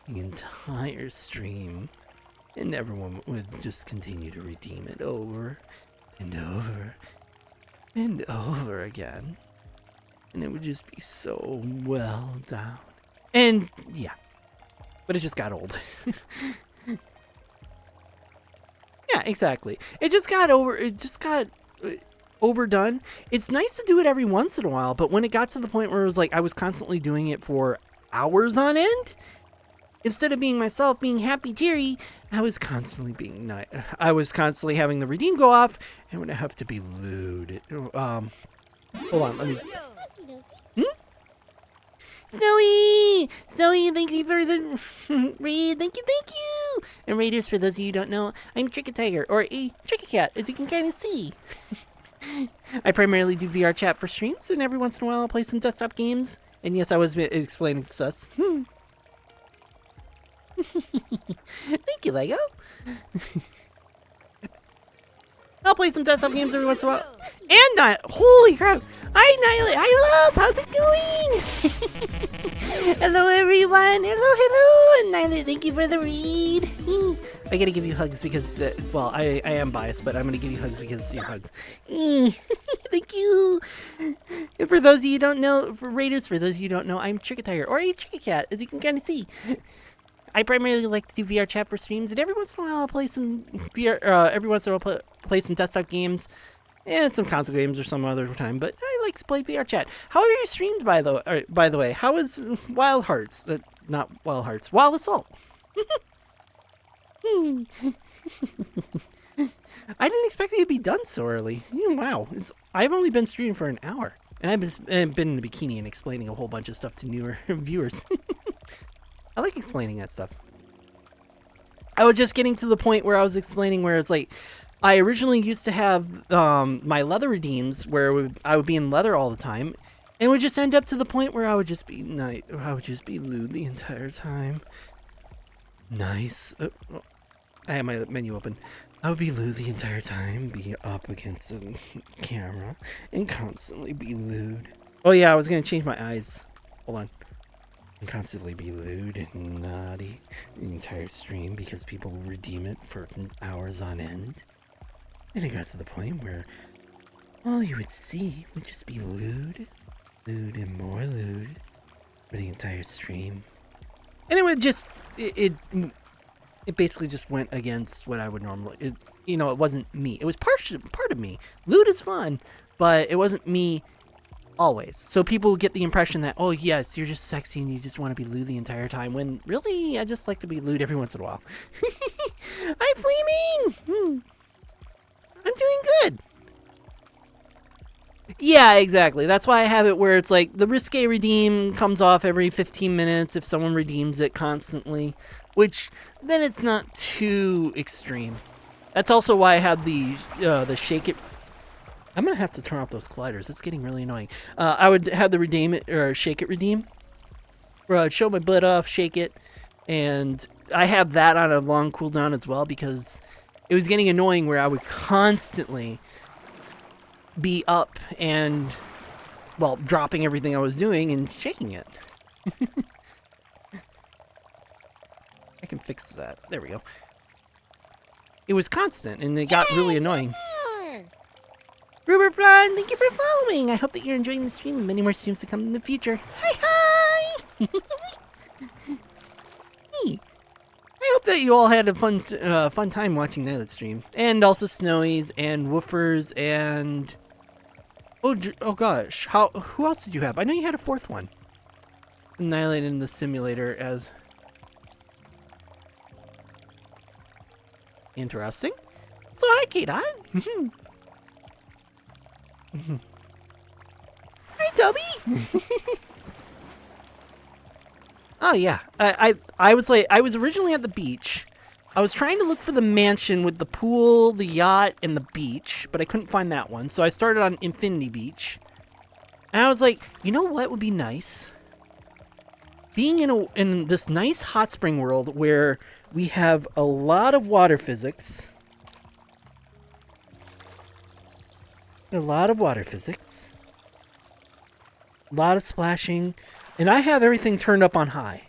the entire stream. And everyone would just continue to redeem it over and over and over again. And it would just be so well done. And yeah, but it just got old. Yeah, exactly. It just got overdone. It's nice to do it every once in a while, but when it got to the point where it was like I was constantly doing it for hours on end, instead of being myself, being happy teary, I was constantly having the redeem go off and would have to be lewd. Hold on, let me. Snowy, thank you for the raid. Thank you. And raiders, for those of you who don't know, I'm Tricky Tiger, or a Tricky Cat, as you can kind of see. I primarily do VRChat for streams, and every once in a while I'll play some desktop games. And yes, I was explaining to Sus. Thank you, Lego. I'll play some desktop games every once in a while. And holy crap! Hi, Niley. I love. How's it going? Hello, everyone. Hello. And Nyla, thank you for the read. I gotta give you hugs because, well, I am biased, but I'm gonna give you hugs because you're hugs. Thank you. And for those of you who don't know, for Raiders, for those of you who don't know, I'm Trickatiger, or a Trickacat, as you can kind of see. I primarily like to do VRChat for streams, and every once in a while I'll play some play some desktop games, and some console games or some other time. But I like to play VRChat. How are your streams, by the way? How is Wild Hearts? Not Wild Hearts. Wild Assault. I didn't expect it to be done so early. Wow, I've only been streaming for an hour, and I've been in a bikini and explaining a whole bunch of stuff to newer viewers. I like explaining that stuff. I was just getting to the point where I was explaining where it's like, I originally used to have my leather redeems where I would be in leather all the time, and it would just end up to the point where I would just be lewd the entire time. Nice. I have my menu open. I would be lewd the entire time, be up against the camera, and constantly be lewd. Oh yeah, I was gonna change my eyes. Hold on. And constantly be lewd and naughty the entire stream because people redeem it for hours on end. And it got to the point where all you would see would just be lewd and more lewd for the entire stream. And it would just, it basically just went against what I would normally, it wasn't me. It was part of me. Lewd is fun, but it wasn't me always. So people get the impression that, oh yes, you're just sexy and you just want to be lewd the entire time, when really I just like to be lewd every once in a while. Hi, Flaming! I'm doing good. Yeah, exactly. That's why I have it where it's like the risque redeem comes off every 15 minutes if someone redeems it constantly, which then it's not too extreme. That's also why I have the shake it. I'm gonna have to turn off those colliders. It's getting really annoying. I would have the redeem it or shake it redeem, where I'd show my butt off, shake it, and I have that on a long cooldown as well because it was getting annoying where I would constantly be up and, well, dropping everything I was doing and shaking it. I can fix that. There we go. It was constant and it got really annoying. Ruberfly, thank you for following. I hope that you're enjoying the stream and many more streams to come in the future. Hi! Hey. I hope that you all had a fun time watching that stream. And also Snowies and Woofers and... Oh gosh. Who else did you have? I know you had a fourth one. Annihilated in the simulator as... Interesting. So hi, K-Dot. Hi, Toby. Oh yeah, I was originally at the beach. I was trying to look for the mansion with the pool, the yacht, and the beach, but I couldn't find that one. So I started on Infinity Beach, and I was like, you know what would be nice? Being in this nice hot spring world where we have a lot of water physics. A lot of splashing, and I have everything turned up on high.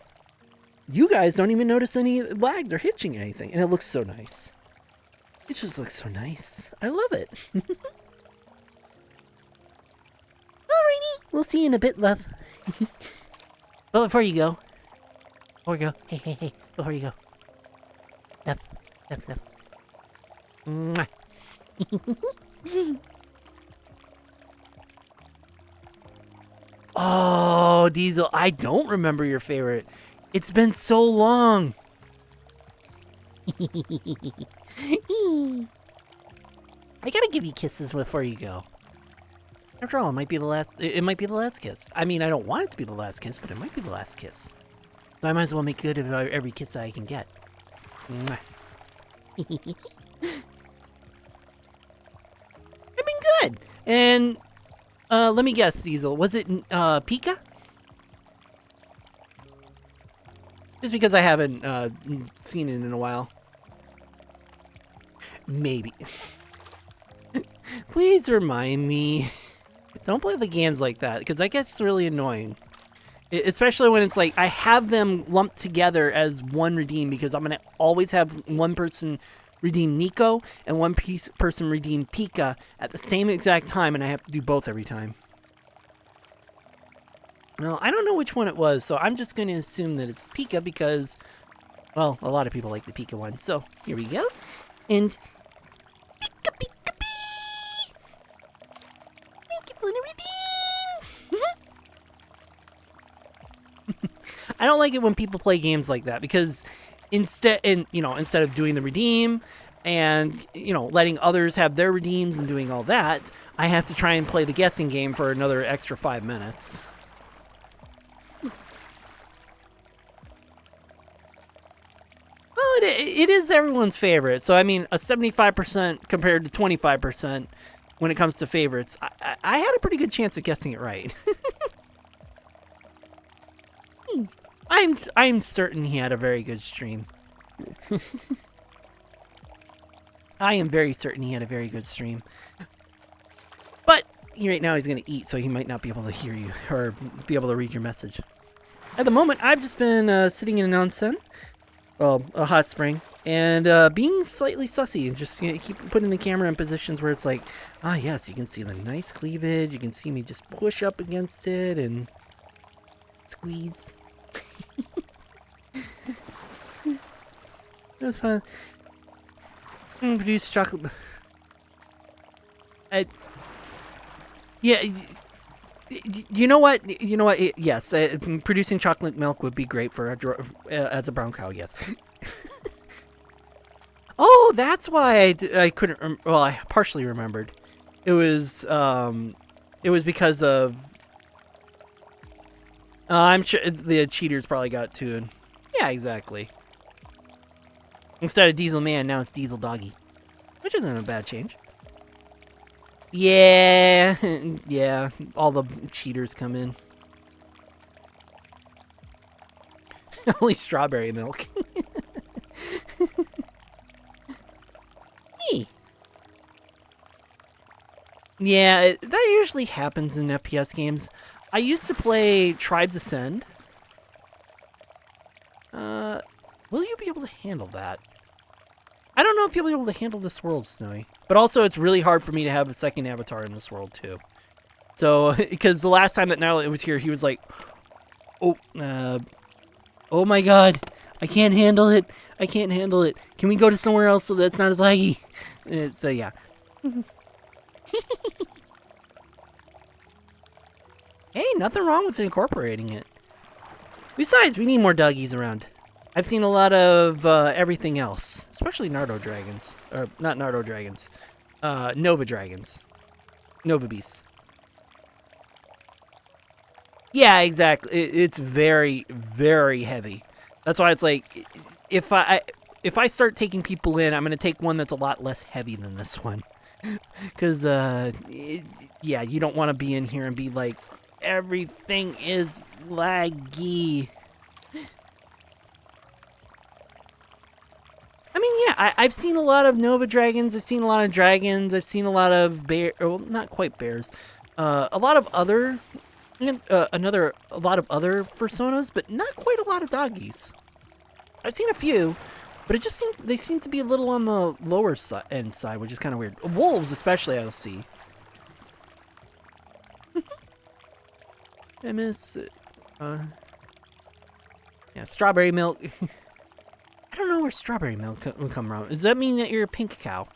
You guys don't even notice any lag or hitching or anything, and it looks so nice. It just looks so nice. I love it. Alrighty, we'll see you in a bit, love. But before you go, hey, before you go. Love. Mwah. Oh, Diesel, I don't remember your favorite. It's been so long. I gotta give you kisses before you go. After all, it might be the last kiss. I mean, I don't want it to be the last kiss, but it might be the last kiss. So I might as well make good of every kiss I can get. Mwah. I've been good. And let me guess, Diesel. Was it Pika? Just because I haven't seen it in a while. Maybe. Please remind me. Don't play the games like that, because that gets really annoying. Especially when it's like I have them lumped together as one redeem because I'm going to always have one person redeem Nico and one person redeem Pika at the same exact time, and I have to do both every time. Well, I don't know which one it was, so I'm just going to assume that it's Pika because, well, a lot of people like the Pika one. So here we go. And Pika, Pika, Pika! Thank you for the redeem! I don't like it when people play games like that because instead of doing the redeem and, letting others have their redeems and doing all that, I have to try and play the guessing game for another extra 5 minutes. Well, it is everyone's favorite. So, I mean, a 75% compared to 25% when it comes to favorites, I had a pretty good chance of guessing it right. I'm certain he had a very good stream. I am very certain he had a very good stream. But right now he's going to eat, so he might not be able to hear you or be able to read your message. At the moment, I've just been sitting in an onsen, well, a hot spring, and being slightly sussy and just keep putting the camera in positions where it's like, yes, you can see the nice cleavage. You can see me just push up against it and squeeze. It was fun. Produce chocolate. Yeah. You know what? Yes, producing chocolate milk would be great for as a brown cow. Yes. Oh, that's why I couldn't. Well, I partially remembered. It was because of. I'm sure the cheaters probably got to it. Yeah, exactly. Instead of Diesel Man, now it's Diesel Doggy. Which isn't a bad change. Yeah, yeah, all the cheaters come in. Only strawberry milk. Hey. Yeah, that usually happens in FPS games. I used to play Tribes Ascend. Will you be able to handle that? I don't know if you'll be able to handle this world, Snowy. But also, it's really hard for me to have a second avatar in this world, too. So, because the last time that Nile was here, he was like, oh my god, I can't handle it. I can't handle it. Can we go to somewhere else so that's not as laggy? So, yeah. Hey, nothing wrong with incorporating it. Besides, we need more doggies around. I've seen a lot of everything else, especially Nardo dragons. Or, not Nardo dragons. Nova dragons. Nova beasts. Yeah, exactly. It's very, very heavy. That's why it's like, if I start taking people in, I'm going to take one that's a lot less heavy than this one. Because, yeah, you don't want to be in here and be like, everything is laggy. I mean, yeah, I've seen a lot of Nova dragons. I've seen a lot of dragons. I've seen a lot of well, not quite bears. A lot of other, a lot of other personas, but not quite a lot of doggies. I've seen a few, but it just they seem to be a little on the lower end side, which is kind of weird. Wolves, especially, I'll see. I miss, yeah, strawberry milk. I don't know where strawberry milk will come from. Does that mean that you're a pink cow?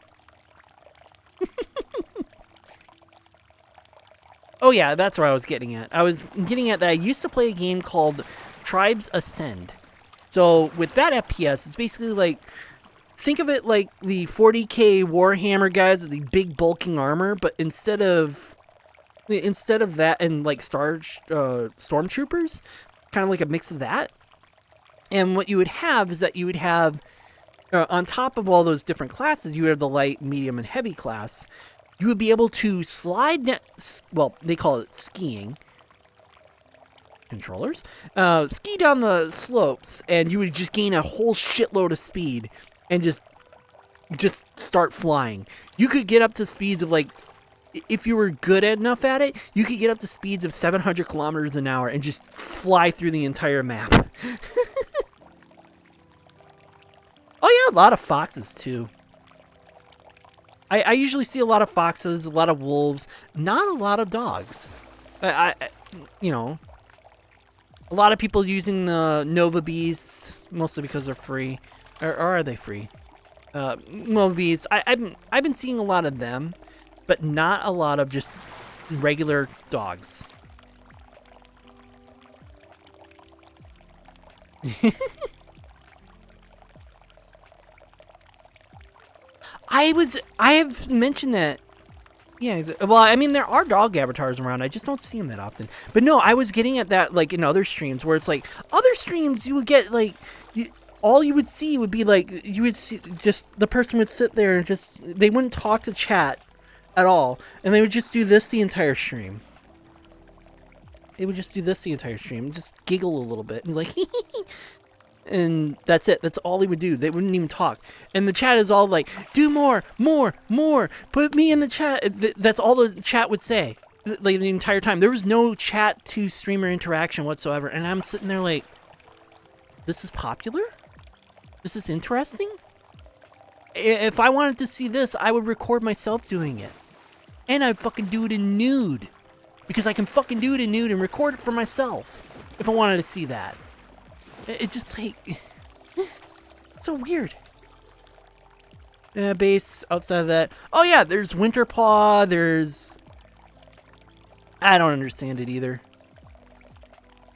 Oh yeah, that's where I was getting at. I was getting at that I used to play a game called Tribes Ascend. So with that FPS, it's basically like, think of it like the 40k Warhammer guys with the big bulking armor, but instead of that and like stormtroopers, kind of like a mix of that. And what you would have is that you would have, on top of all those different classes, you have the light, medium, and heavy class. You would be able to slide, well, they call it skiing. Controllers? Ski down the slopes, and you would just gain a whole shitload of speed, and just start flying. You could get up to speeds of like if you were good enough at it, you could get up to speeds of 700 kilometers an hour and just fly through the entire map. Oh yeah, a lot of foxes too. I usually see a lot of foxes, a lot of wolves, not a lot of dogs. You know, a lot of people using the Nova bees, mostly because they're free. Or are they free? Nova bees. I've been seeing a lot of them, but not a lot of just regular dogs. I have mentioned that. Yeah, well, I mean, there are dog avatars around. I just don't see them that often. But no, I was getting at that, like, in other streams, where it's like, other streams, you would get, like, all you would see would be, like, you would see, just, the person would sit there and just, they wouldn't talk to chat at all. And they would just do this the entire stream. They would just do this the entire stream. Just giggle a little bit. And like, and that's it. That's all they would do. They wouldn't even talk. And the chat is all like, do more, more, more. Put me in the chat. That's all the chat would say. Like the entire time. There was no chat to streamer interaction whatsoever. And I'm sitting there like, this is popular? This is interesting? If I wanted to see this, I would record myself doing it. And I'd fucking do it in nude. Because I can fucking do it in nude and record it for myself. If I wanted to see that. It's just like, so weird. Base outside of that. Oh yeah, there's Winterpaw. There's, I don't understand it either.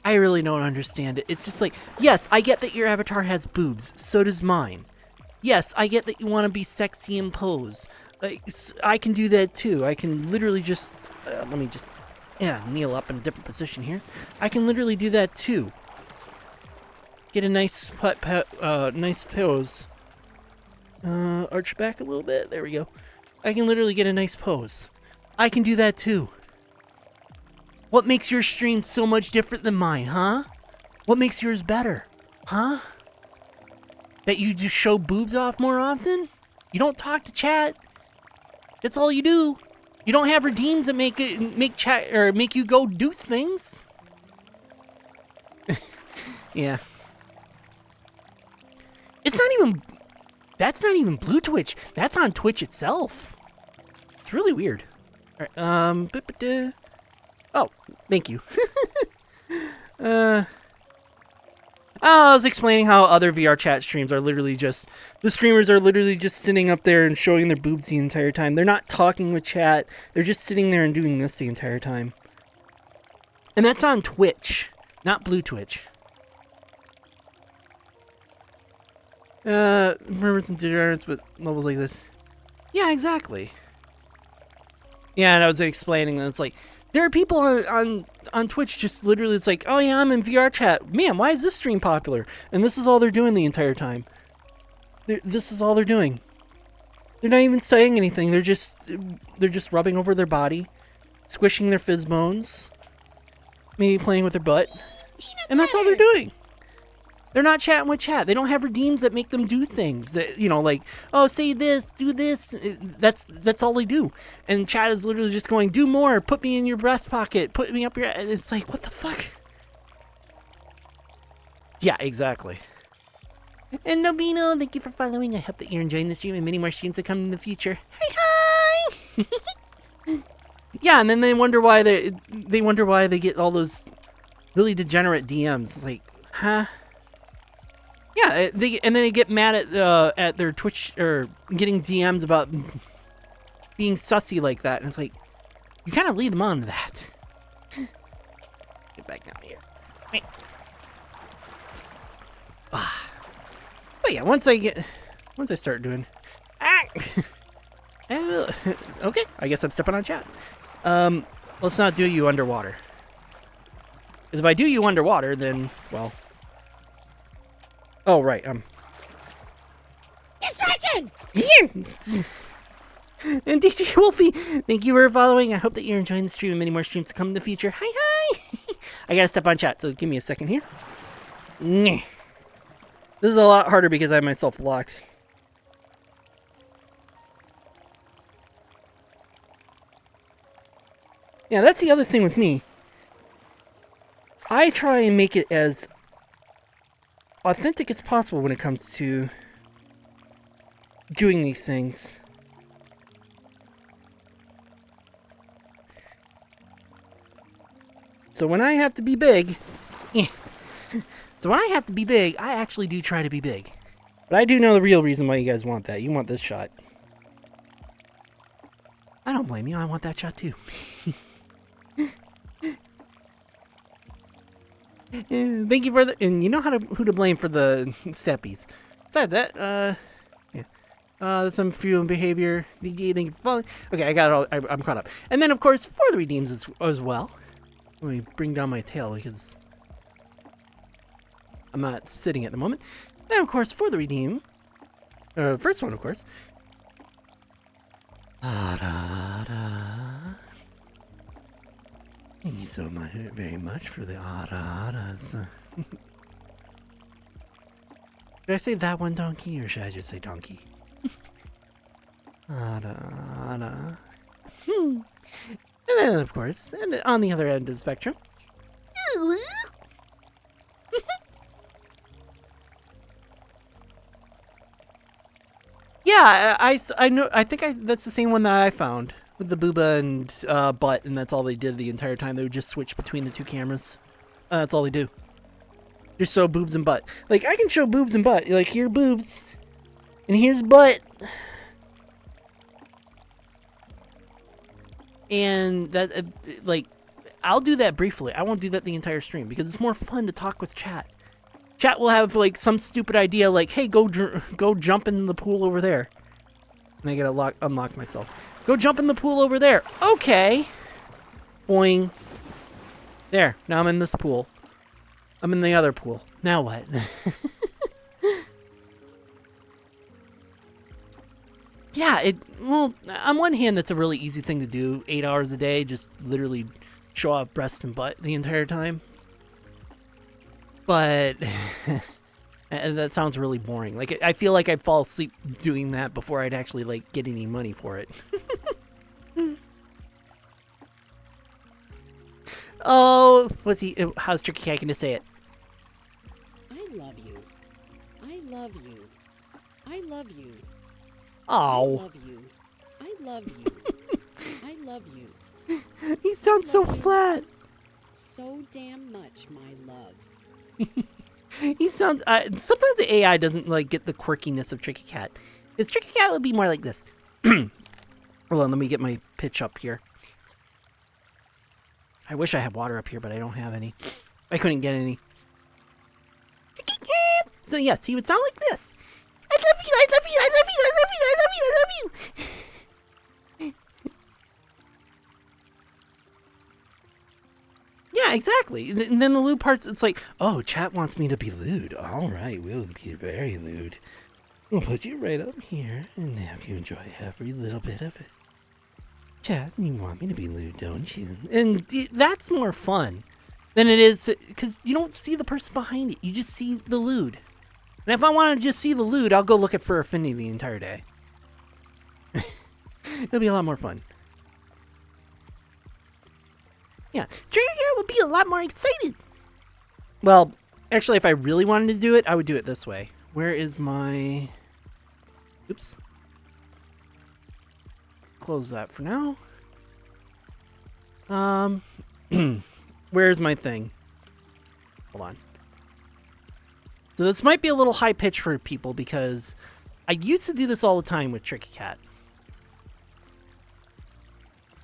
I really don't understand it. It's just like, yes, I get that your avatar has boobs. So does mine. Yes, I get that you want to be sexy and pose. Like, I can do that too. I can literally just, let me just, kneel up in a different position here. I can literally do that too. Get a nice nice pose. Arch back a little bit. There we go. I can literally get a nice pose. I can do that too. What makes your stream so much different than mine, huh? What makes yours better, huh? That you just show boobs off more often? You don't talk to chat. That's all you do. You don't have redeems that make chat or make you go do things. Yeah. It's not even, that's not even Blue Twitch. That's on Twitch itself. It's really weird. All right, oh, thank you. I was explaining how other VRChat streams are literally just, the streamers are literally just sitting up there and showing their boobs the entire time. They're not talking with chat. They're just sitting there and doing this the entire time. And that's on Twitch, not Blue Twitch. Mermaids and degenerates with levels like this. Yeah, exactly. Yeah, and I was explaining that it's like, there are people on Twitch just literally, it's like, oh yeah, I'm in VRChat. Man, why is this stream popular? And this is all they're doing the entire time. This is all they're doing. They're not even saying anything. They're just rubbing over their body, squishing their fizz bones, maybe playing with their butt. And that's all they're doing. They're not chatting with chat. They don't have redeems that make them do things that, you know, like, oh, say this, do this. That's all they do. And chat is literally just going, do more, put me in your breast pocket, put me up your, it's like, what the fuck? Yeah, exactly. And Nobino, thank you for following. I hope that you're enjoying the stream and many more streams to come in the future. Hi. Yeah, and then they wonder why they get all those really degenerate DMs. It's like, huh? Yeah, and then they get mad at their Twitch or getting DMs about being sussy like that, and it's like, you kind of lead them on to that. Get back down here. Right. But yeah, once I start doing, okay, I guess I'm stepping on chat. Let's not do you underwater. Because if I do you underwater, then, well. Oh, right, Distraction! And DJ Wolfie, thank you for following. I hope that you're enjoying the stream and many more streams to come in the future. Hi! I gotta step on chat, so give me a second here. This is a lot harder because I have myself locked. Yeah, that's the other thing with me. I try and make it as authentic as possible when it comes to doing these things. So when I have to be big, I actually do try to be big. But I do know the real reason why you guys want that. You want this shot. I don't blame you. I want that shot too. Thank you for the, and you know who to blame for the steppies. Besides that, some fuel and behavior. Thank you for following. Okay, I got it all. I'm caught up. And then of course for the redeems as well. Let me bring down my tail because I'm not sitting at the moment. Then of course for the redeem, first one of course. Thank you so much, very much for the ara-aras. Should I say that one donkey or should I just say donkey? Ara-ara. And then of course, and on the other end of the spectrum. Yeah, I know. I think that's the same one that I found with the booba and butt, and that's all they did the entire time. They would just switch between the two cameras. That's all they do. Just show boobs and butt. Like I can show boobs and butt. Like here boobs, and here's butt, and that like I'll do that briefly. I won't do that the entire stream because it's more fun to talk with chat. Chat will have like some stupid idea like, "Hey, go jump in the pool over there," and I gotta unlock myself. Go jump in the pool over there. Okay. Boing. There. Now I'm in this pool. I'm in the other pool. Now what? Yeah. Well, on one hand, that's a really easy thing to do. 8 hours a day, just literally show off breasts and butt the entire time. But that sounds really boring. Like I feel like I'd fall asleep doing that before I'd actually like get any money for it. Oh, how's Tricky Cat gonna say it? I love you. I love you. I love you. Oh. I love you. I love you. I love you. He sounds so flat. So damn much, my love. He sounds. Sometimes the AI doesn't like get the quirkiness of Tricky Cat. Because Tricky Cat would be more like this. Hold on, let me get my pitch up here. I wish I had water up here, but I don't have any. I couldn't get any. Tricky Cat. So yes, he would sound like this. I love you. I love you. I love you. I love you. I love you. I love you. Yeah, exactly. And then the lewd parts, it's like, oh, chat wants me to be lewd. All right, we'll be very lewd. We'll put you right up here and have you enjoy every little bit of it. Chat, you want me to be lewd, don't you? And that's more fun than it is, because you don't see the person behind it. You just see the lewd. And if I want to just see the lewd, I'll go look at Fur Affinity the entire day. It'll be a lot more fun. Yeah, Tricky Cat would be a lot more excited. Well, actually, if I really wanted to do it, I would do it this way. Where is my... Oops. Close that for now. Where's my thing? Hold on. So this might be a little high pitch for people because I used to do this all the time with Tricky Cat.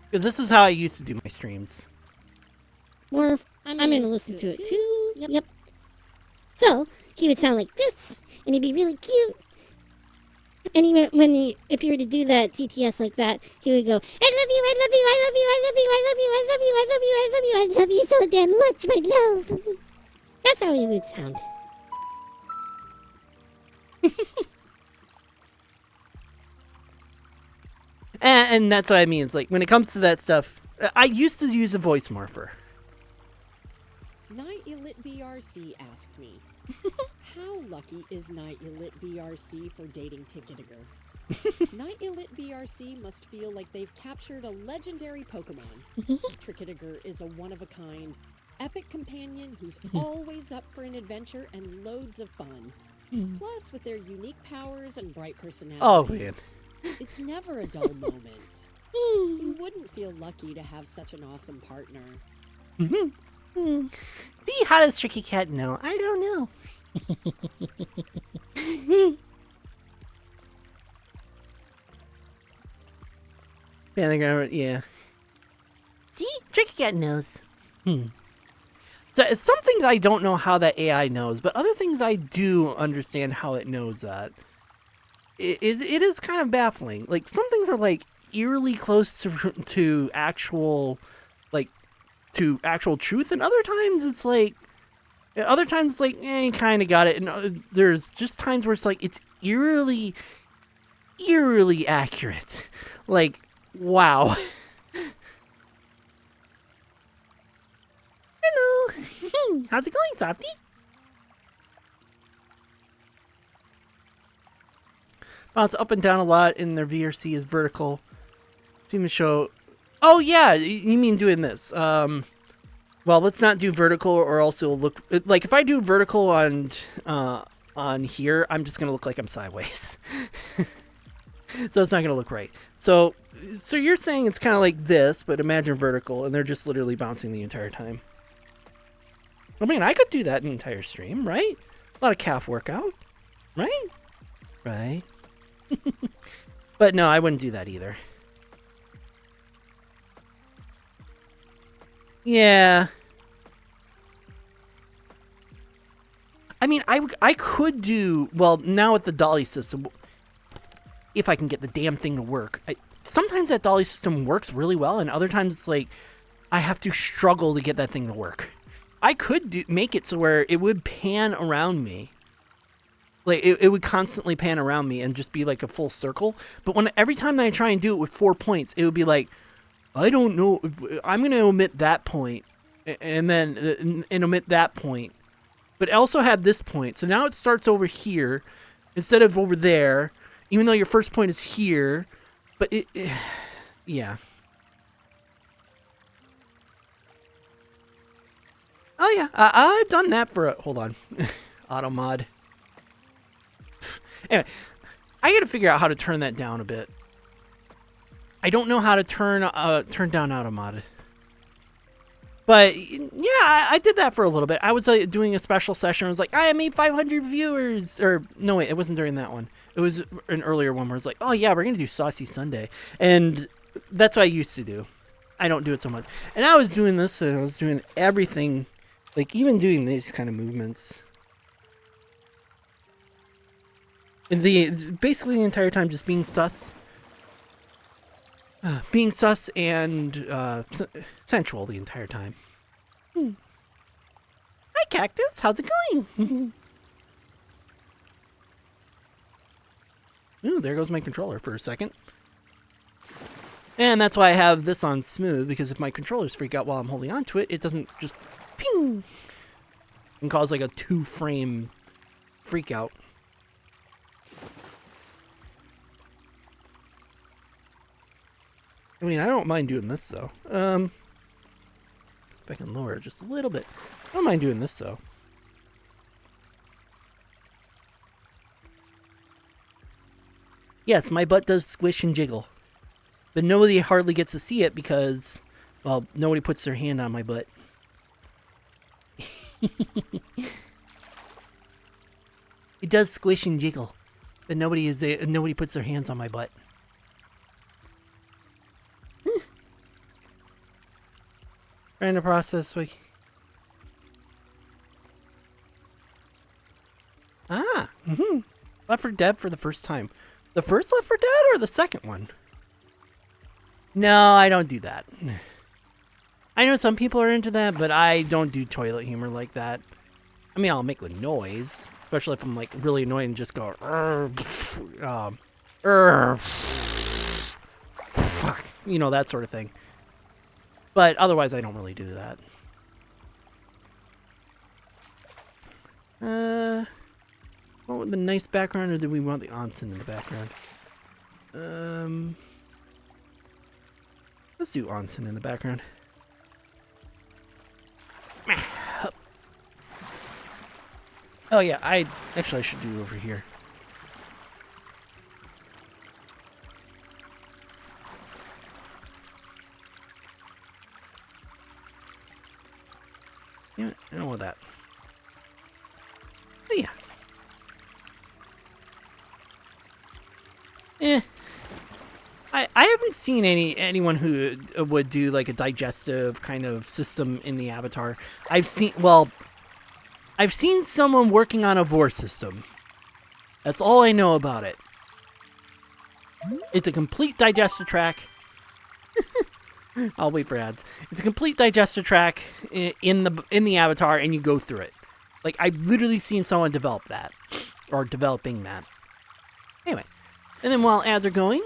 Because this is how I used to do my streams. Or I'm gonna listen to it too. Yep. So he would sound like this, and he'd be really cute. And if you were to do that TTS like that, he would go, "I love you, I love you, I love you, I love you, I love you, I love you, I love you, I love you, I love you so damn much, my love." That's how he would sound. And that's what I mean. It's like when it comes to that stuff, I used to use a voice morpher. Night Elite VRC asked me, how lucky is Night Elite VRC for dating Ticketigger? Nightly Lit VRC must feel like they've captured a legendary Pokemon. Tricketiger is a one-of-a-kind, epic companion who's always up for an adventure and loads of fun. Plus, with their unique powers and bright personality, Oh, man. it's never a dull moment. You wouldn't feel lucky to have such an awesome partner. See, how does Tricky Cat know? I don't know. Yeah, they're gonna, yeah. See, Tricky Cat knows. So, some things I don't know how that AI knows, but other things I do understand how it knows that. It is kind of baffling. Like, some things are like eerily close to actual, like, to actual truth, and other times it's like, you kind of got it, and there's just times where it's like, it's eerily accurate. Like, wow. Hello. How's it going, Softy? Bounce up and down a lot in their VRC is vertical. Seem to show... Oh, yeah, you mean doing this. Well, let's not do vertical or else it'll look... Like, if I do vertical on here, I'm just going to look like I'm sideways. So it's not going to look right. So you're saying it's kind of like this, but imagine vertical, and they're just literally bouncing the entire time. I mean, I could do that an entire stream, right? A lot of calf workout, right? Right. But no, I wouldn't do that either. Yeah. I mean, I could do... Well, now with the dolly system, if I can get the damn thing to work. Sometimes that dolly system works really well, and other times it's like I have to struggle to get that thing to work. I could make it so where it would pan around me. Like, it would constantly pan around me and just be like a full circle. But every time that I try and do it with 4 points, it would be like, I don't know, I'm going to omit that point, and then omit that point. But it also had this point, so now it starts over here instead of over there, even though your first point is here. But yeah. Oh yeah, I've done that for hold on, auto mod. Anyway, I gotta figure out how to turn that down a bit. I don't know how to turn down auto mod. But yeah, I did that for a little bit. I was doing a special session. I was like, I made 500 viewers, or no wait, it wasn't during that one. It was an earlier one where it's like, oh yeah, we're gonna do Saucy Sunday, and that's what I used to do. I don't do it so much, and I was doing this, and I was doing everything. Like, even doing these kind of movements. And basically the entire time just being sus. Being sus and sensual the entire time. Hi, Cactus. How's it going? Ooh, there goes my controller for a second. And that's why I have this on smooth, because if my controllers freak out while I'm holding on to it, it doesn't just ping and cause like a 2-frame freak out. I mean, I don't mind doing this though. If I can lower it just a little bit. I don't mind doing this though. Yes, my butt does squish and jiggle. But nobody hardly gets to see it because, well, nobody puts their hand on my butt. It does squish and jiggle, but nobody puts their hands on my butt. Trying to process like. Left 4 Dead for the first time. The first Left 4 Dead or the second one? No, I don't do that. I know some people are into that, but I don't do toilet humor like that. I mean, I'll make the noise, especially if I'm like really annoyed and just go, fuck, you know, that sort of thing. But otherwise, I don't really do that. What would the nice background, or do we want the onsen in the background? Let's do onsen in the background. Oh yeah, I should do over here. Yeah, I don't want that. But yeah. I haven't seen anyone who would do like a digestive kind of system in the avatar. I've seen someone working on a VOR system. That's all I know about it. It's a complete digestive tract. I'll wait for ads. It's a complete digestive tract in the avatar, and you go through it. Like, I've literally seen someone develop that, or developing that. Anyway, and then while ads are going,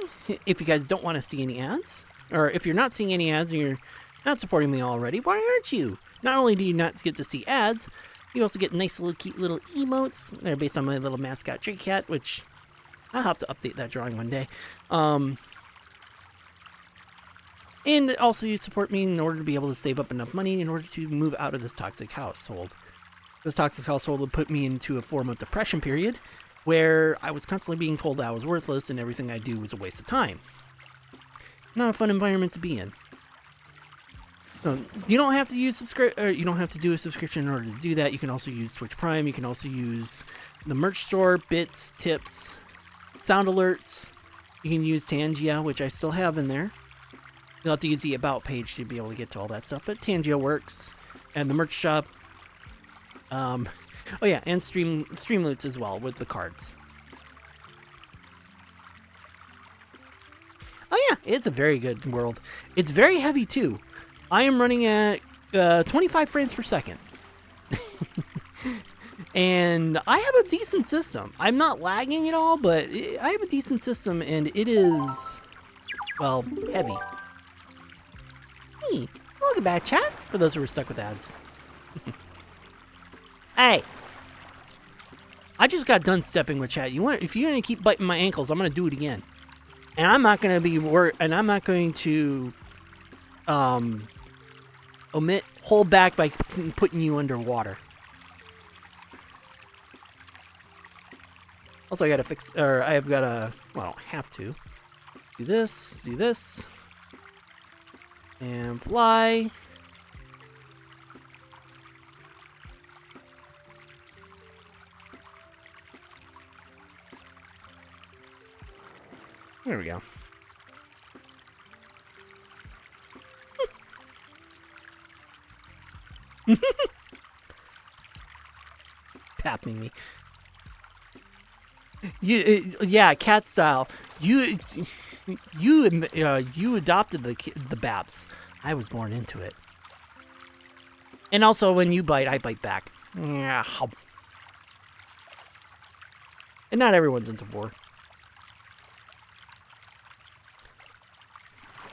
if you guys don't want to see any ads, or if you're not seeing any ads and you're not supporting me already, why aren't you? Not only do you not get to see ads, you also get nice little cute little emotes. They're based on my little mascot Tricky Cat, which I'll have to update that drawing one day. And also you support me in order to be able to save up enough money in order to move out of this toxic household. This toxic household would put me into a 4-month depression period where I was constantly being told that I was worthless and everything I do was a waste of time. Not a fun environment to be in. So, you don't have to use you don't have to do a subscription in order to do that. You can also use Twitch Prime. You can also use the merch store, bits, tips, sound alerts. You can use Tangia, which I still have in there. You'll have to use the About page to be able to get to all that stuff, but Tangia works. And the merch shop. Oh yeah, and Streamloots as well with the cards. Oh yeah, it's a very good world. It's very heavy too. I am running at 25 frames per second. And I have a decent system. I'm not lagging at all, but I have a decent system and it is, well, heavy. Hey, welcome back, chat, for those who were stuck with ads. Hey, I just got done stepping with chat. If you're gonna keep biting my ankles, I'm gonna do it again. And I'm not gonna I'm not going to hold back by putting you underwater. Also, I don't have to. Do this, and fly. There we go. Papping me. Yeah, cat style. You adopted the baps. I was born into it. And also, when you bite, I bite back. Yeah. And not everyone's into VOR.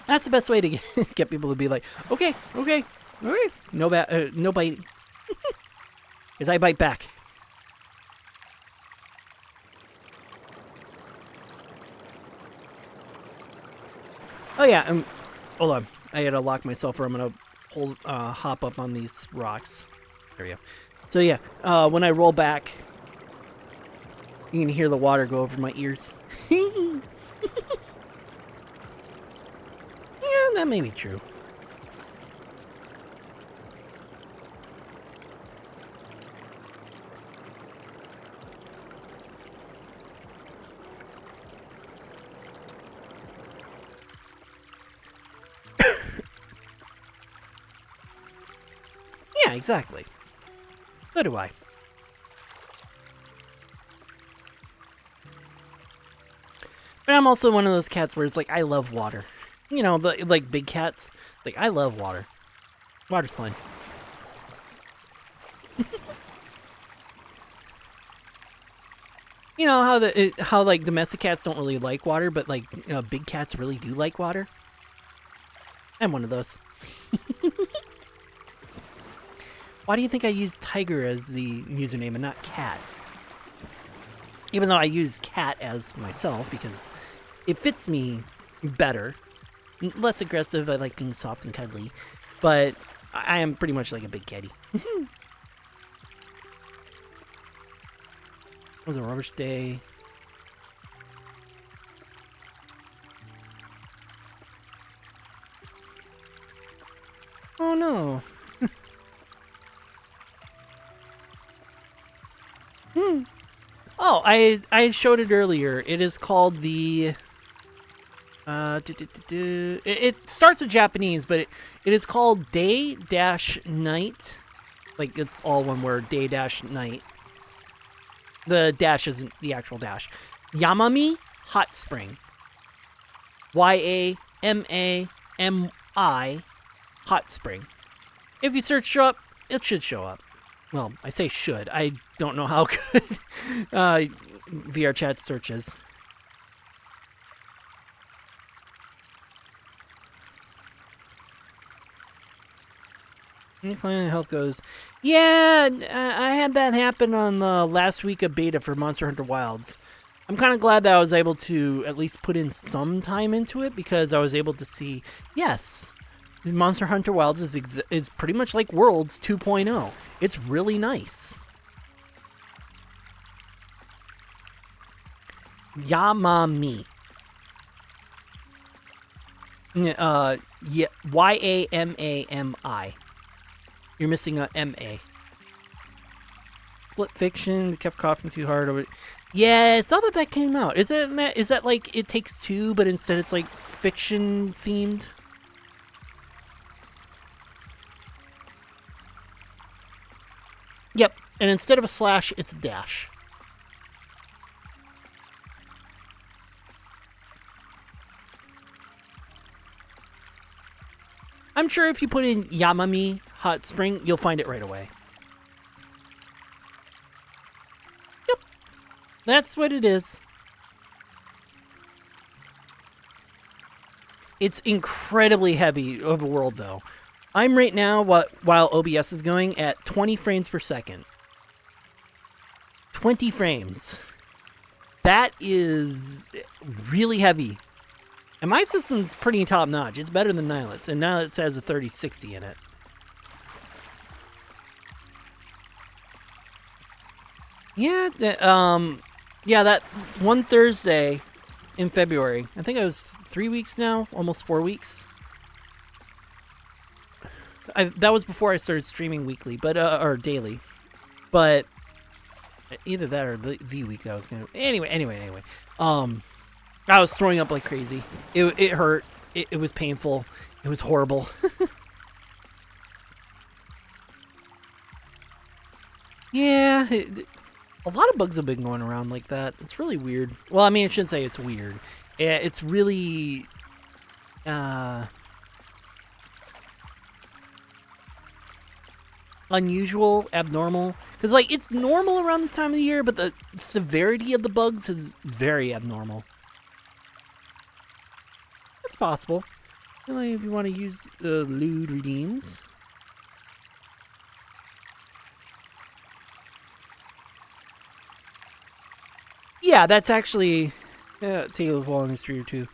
That's the best way to get people to be like, okay, no biting, because I bite back. Oh yeah, hold on. I gotta lock myself, or I'm gonna hop up on these rocks. There we go. So yeah, when I roll back, you can hear the water go over my ears. Yeah, that may be true. Yeah, exactly. So do I. But I'm also one of those cats where it's like, I love water. You know, like big cats. Like, I love water. Water's fun. You know how like domestic cats don't really like water, but like big cats really do like water. I'm one of those. Why do you think I use Tiger as the username and not Cat? Even though I use Cat as myself because it fits me better. Less aggressive. I like being soft and cuddly, but I am pretty much like a big kitty. It was a rubbish day. Oh no. Oh, I showed it earlier. It is called the it starts with Japanese, but it is called day-night. Like, it's all one word, day-night. The dash isn't the actual dash. Yamami Hot Spring. Yamami Hot Spring. If you search up, it should show up. Well, I say should. I don't know how good VRChat searches. Planet Health goes, yeah, I had that happen on the last week of beta for Monster Hunter Wilds. I'm kind of glad that I was able to at least put in some time into it, because I was able to see, yes, Monster Hunter Wilds is pretty much like Worlds 2.0. It's really nice. Yamami. Yeah, Yamami. You're missing a M-A. Split Fiction, kept coughing too hard over. Yeah, it's not that came out. Is that like It Takes Two, but instead it's like fiction themed? Yep, and instead of a slash, it's a dash. I'm sure if you put in Yamami Hot Spring, you'll find it right away. Yep. That's what it is. It's incredibly heavy overworld, though. I'm right now, while OBS is going, at 20 frames per second. 20 frames. That is really heavy. And my system's pretty top-notch. It's better than Nilet's, and Nilet's has a 3060 in it. Yeah, that one Thursday in February. I think it was 3 weeks now, almost 4 weeks. That was before I started streaming weekly, but or daily. But either that or the week I was gonna. Anyway. I was throwing up like crazy. It hurt. It was painful. It was horrible. Yeah, a lot of bugs have been going around like that. It's really weird. Well, I mean, I shouldn't say it's weird. It's really unusual, abnormal. Because, like, it's normal around this time of the year, but the severity of the bugs is very abnormal. It's possible. Really, if you want to use lewd redeems. Yeah, that's actually Tale of Fallen History or 2.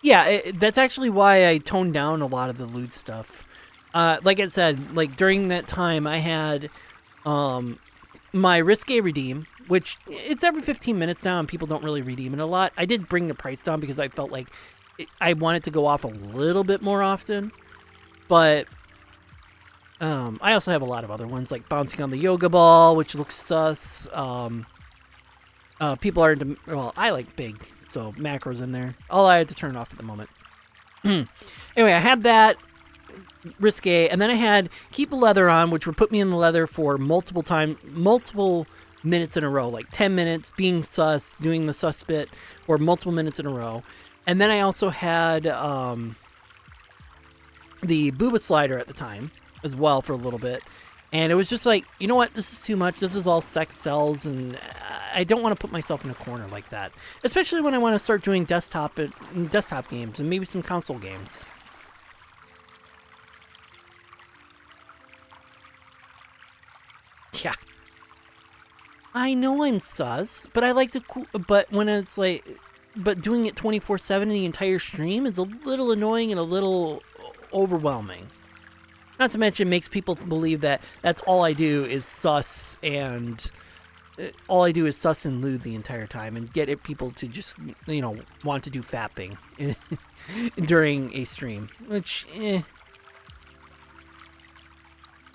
Yeah, that's actually why I toned down a lot of the lewd stuff. Like I said, like during that time, I had my risque redeem, which it's every 15 minutes now, and people don't really redeem it a lot. I did bring the price down because I felt like I wanted to go off a little bit more often, but I also have a lot of other ones, like bouncing on the yoga ball, which looks sus. People are into, well, I like big, so macros in there. All I had to turn off at the moment. Anyway, I had that risque, and then I had keep the leather on, which would put me in the leather for multiple minutes in a row, like 10 minutes, being sus, doing the sus bit for multiple minutes in a row. And then I also had the booba slider at the time as well for a little bit. And it was just like, you know what, this is too much. This is all sex sells, and I don't want to put myself in a corner like that. Especially when I want to start doing desktop games and maybe some console games. Yeah. I know I'm sus, but I like to. But when it's like, but doing it 24/7 the entire stream is a little annoying and a little overwhelming. Not to mention, it makes people believe that that's all I do is sus and loot the entire time and get people to just, want to do fapping during a stream, which,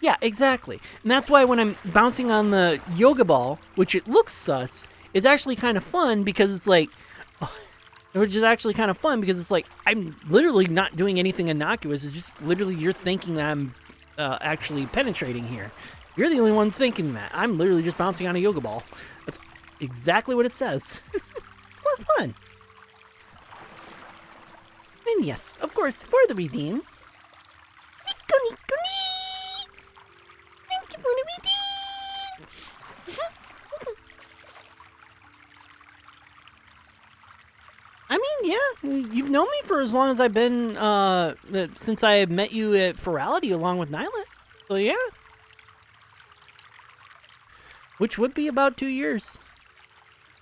Yeah, exactly. And that's why when I'm bouncing on the yoga ball, which it looks sus, it's actually kind of fun because it's like, I'm literally not doing anything innocuous. It's just literally you're thinking that I'm actually penetrating here. You're the only one thinking that. I'm literally just bouncing on a yoga ball. That's exactly what it says. It's more fun. And yes, of course, for the redeem. Thank you for the redeem. I mean, yeah, you've known me for as long as I've been, since I met you at Ferality along with Nyla. So yeah. Which would be about 2 years.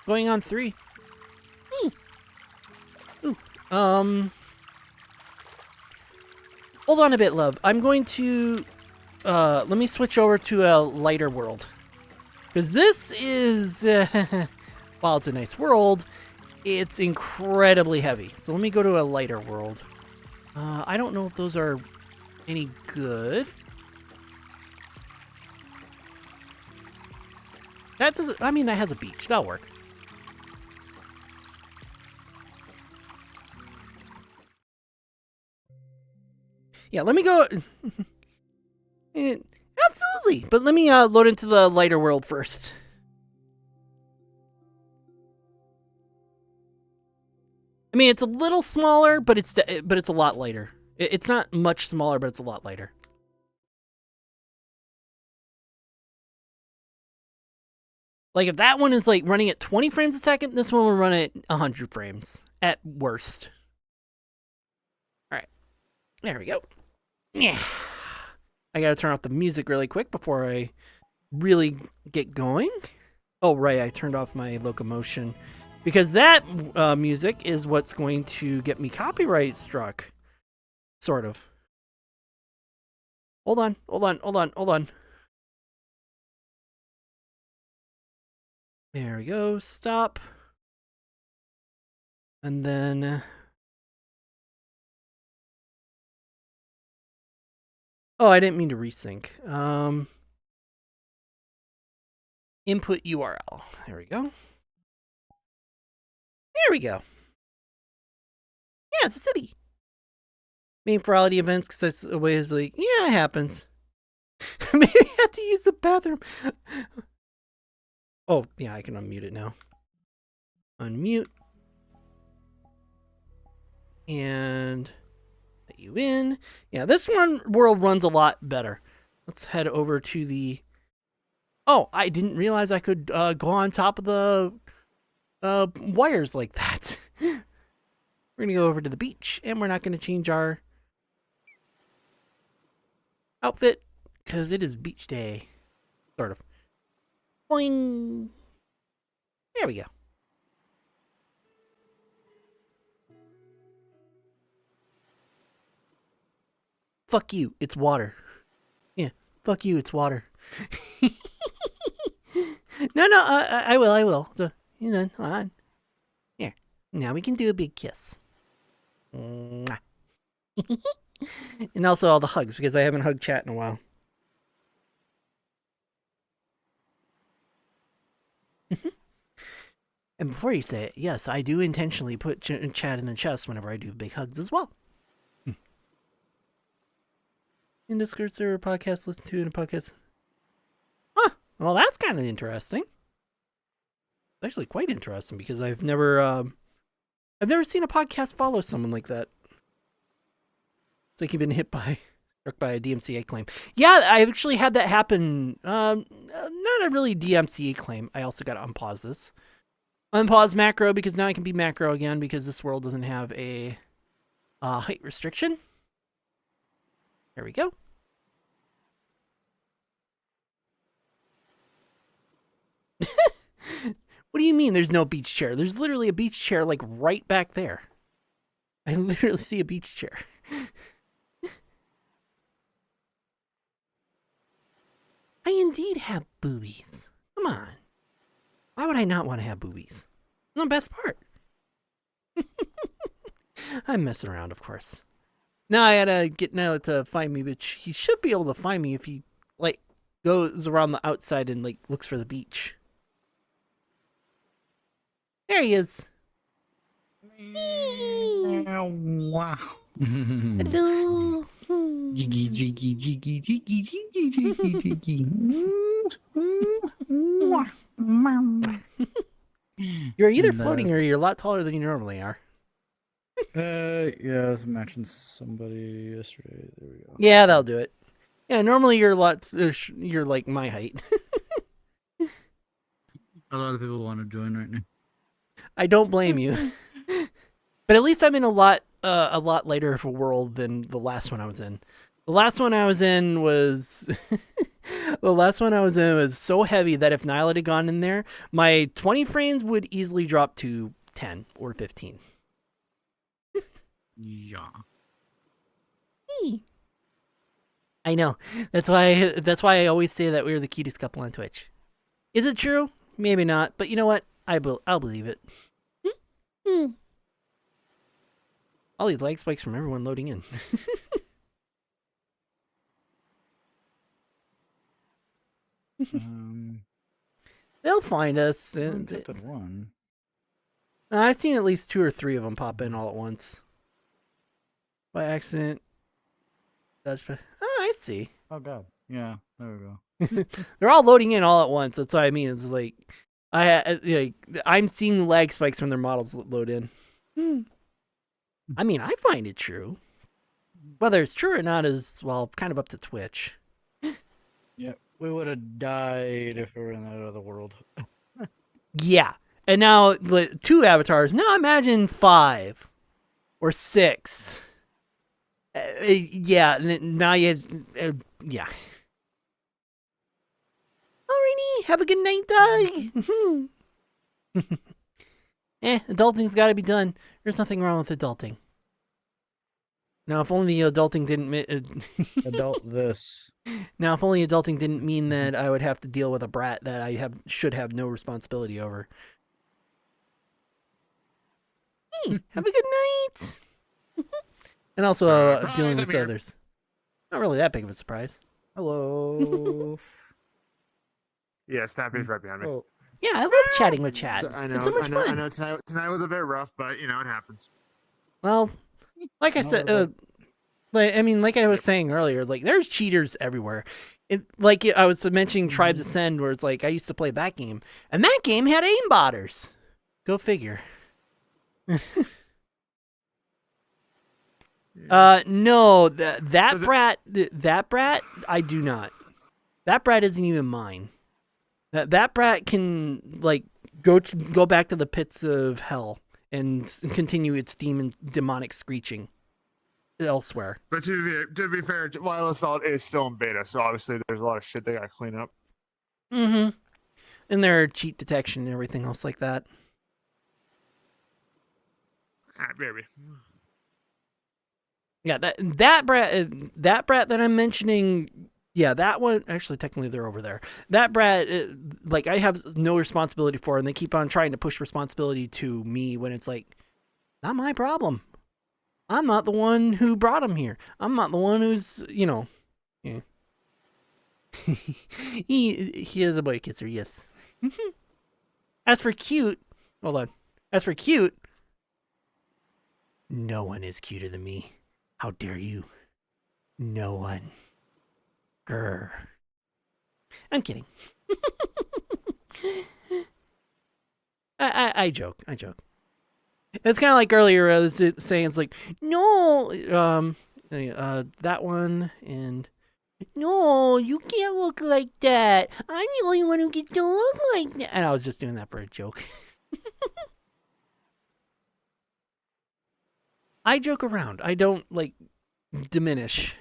Going on 3. Ooh. Hold on a bit, love. I'm going to, let me switch over to a lighter world. Because this is, while it's a nice world, it's incredibly heavy. So let me go to a lighter world. I don't know if those are any good. That doesn't, I mean, that has a beach. That'll work. Yeah, let me go. Absolutely. But let me load into the lighter world first. I mean, it's a little smaller, but it's a lot lighter. It's not much smaller, but it's a lot lighter. Like, if that one is, like, running at 20 frames a second, this one will run at 100 frames, at worst. Alright. There we go. Yeah. I gotta turn off the music really quick before I really get going. Oh, right, I turned off my locomotion. Because that music is what's going to get me copyright struck. Sort of. Hold on. There we go. Stop. And then... Oh, I didn't mean to resync. Input URL. There we go. There we go. Yeah, it's a city. Main for all the events because that's a way is like, yeah, it happens. Maybe I had to use the bathroom. Oh, yeah, I can unmute it now. Unmute. And let you in. Yeah, this one world runs a lot better. Let's head over to the... Oh, I didn't realize I could go on top of the wires like that. We're going to go over to the beach, and we're not going to change our outfit because it is beach day. Sort of. Boing. There we go. Fuck you, it's water. Yeah, fuck you, it's water. No, I will. Here, now we can do a big kiss. Mwah. And also all the hugs, because I haven't hugged chat in a while. And before you say it, yes, I do intentionally put chat in the chest whenever I do big hugs as well. In Discord server, podcast, listen to it in a podcast. Huh, well that's kind of interesting. Actually quite interesting because I've never seen a podcast follow someone like that. It's like you've been struck by a DMCA claim. Yeah, I actually had that happen. Not a really DMCA claim. I also got to unpause this. Unpause macro because now I can be macro again because this world doesn't have a height restriction. There we go. What do you mean there's no beach chair? There's literally a beach chair like right back there. I literally see a beach chair. I indeed have boobies. Come on. Why would I not want to have boobies? That's the best part. I'm messing around, of course. Now I gotta get Nyla to find me, but he should be able to find me if he, like, goes around the outside and, like, looks for the beach. There he is. Wow. Hello. Jiggy, jiggy, jiggy, jiggy, jiggy, jiggy, jiggy. You're either floating or you're a lot taller than you normally are. Yeah, I was mentioning somebody yesterday. There we go. Yeah, that'll do it. Yeah, normally you're a lot. You're like my height. A lot of people want to join right now. I don't blame you. But at least I'm in a lot lighter of a world than the last one I was in. The last one I was in was so heavy that if Nyla had gone in there, my 20 frames would easily drop to 10 or 15. Yeah. I know. That's why I always say that we're the cutest couple on Twitch. Is it true? Maybe not, but you know what? I'll believe it. All these lag spikes from everyone loading in. They'll find us. One. I've seen at least 2 or 3 of them pop in all at once. By accident. Oh, I see. Oh god. Yeah, there we go. They're all loading in all at once. That's what I mean. It's like I'm seeing lag spikes when their models load in. I mean, I find it true. Whether it's true or not is, well, kind of up to Twitch. Yeah, we would have died if we were in that other world. Yeah. And now 2 avatars. Now imagine 5 or 6. Yeah. Now you yeah. Alrighty. Have a good night, Doug. Adulting's got to be done. There's nothing wrong with adulting. Now, if only adulting didn't Adult this. Now, if only adulting didn't mean that I would have to deal with a brat that I should have no responsibility over. Hey, have a good night. And also dealing with others. Not really that big of a surprise. Hello. Yeah, Snappy's right behind me. Oh. Yeah, I love chatting with Chat. I know, It's so much fun. I know. Tonight was a bit rough, but you know it happens. Well, like I said, like I was saying earlier, like there's cheaters everywhere. I was mentioning Tribes Ascend, where it's like I used to play that game, and that game had aimbotters. Go figure. No, that brat, I do not. That brat isn't even mine. That brat can like go back to the pits of hell and continue its demonic screeching elsewhere. But to be fair, Wild Assault is still in beta, so obviously there's a lot of shit they gotta clean up. Mm-hmm. And there are cheat detection and everything else like that. Ah, baby. Yeah, that brat that I'm mentioning. Yeah, that one, actually, technically, they're over there. That brat, like, I have no responsibility for, and they keep on trying to push responsibility to me when it's like, not my problem. I'm not the one who brought him here. I'm not the one who's, yeah. He is a boy kisser, yes. As for cute, hold on. As for cute, no one is cuter than me. How dare you? No one. Grr. I'm kidding. I joke. It's kind of like earlier I was saying, it's like, no, that one, and no, you can't look like that. I'm the only one who gets to look like that. And I was just doing that for a joke. I joke around. I don't, like, diminish.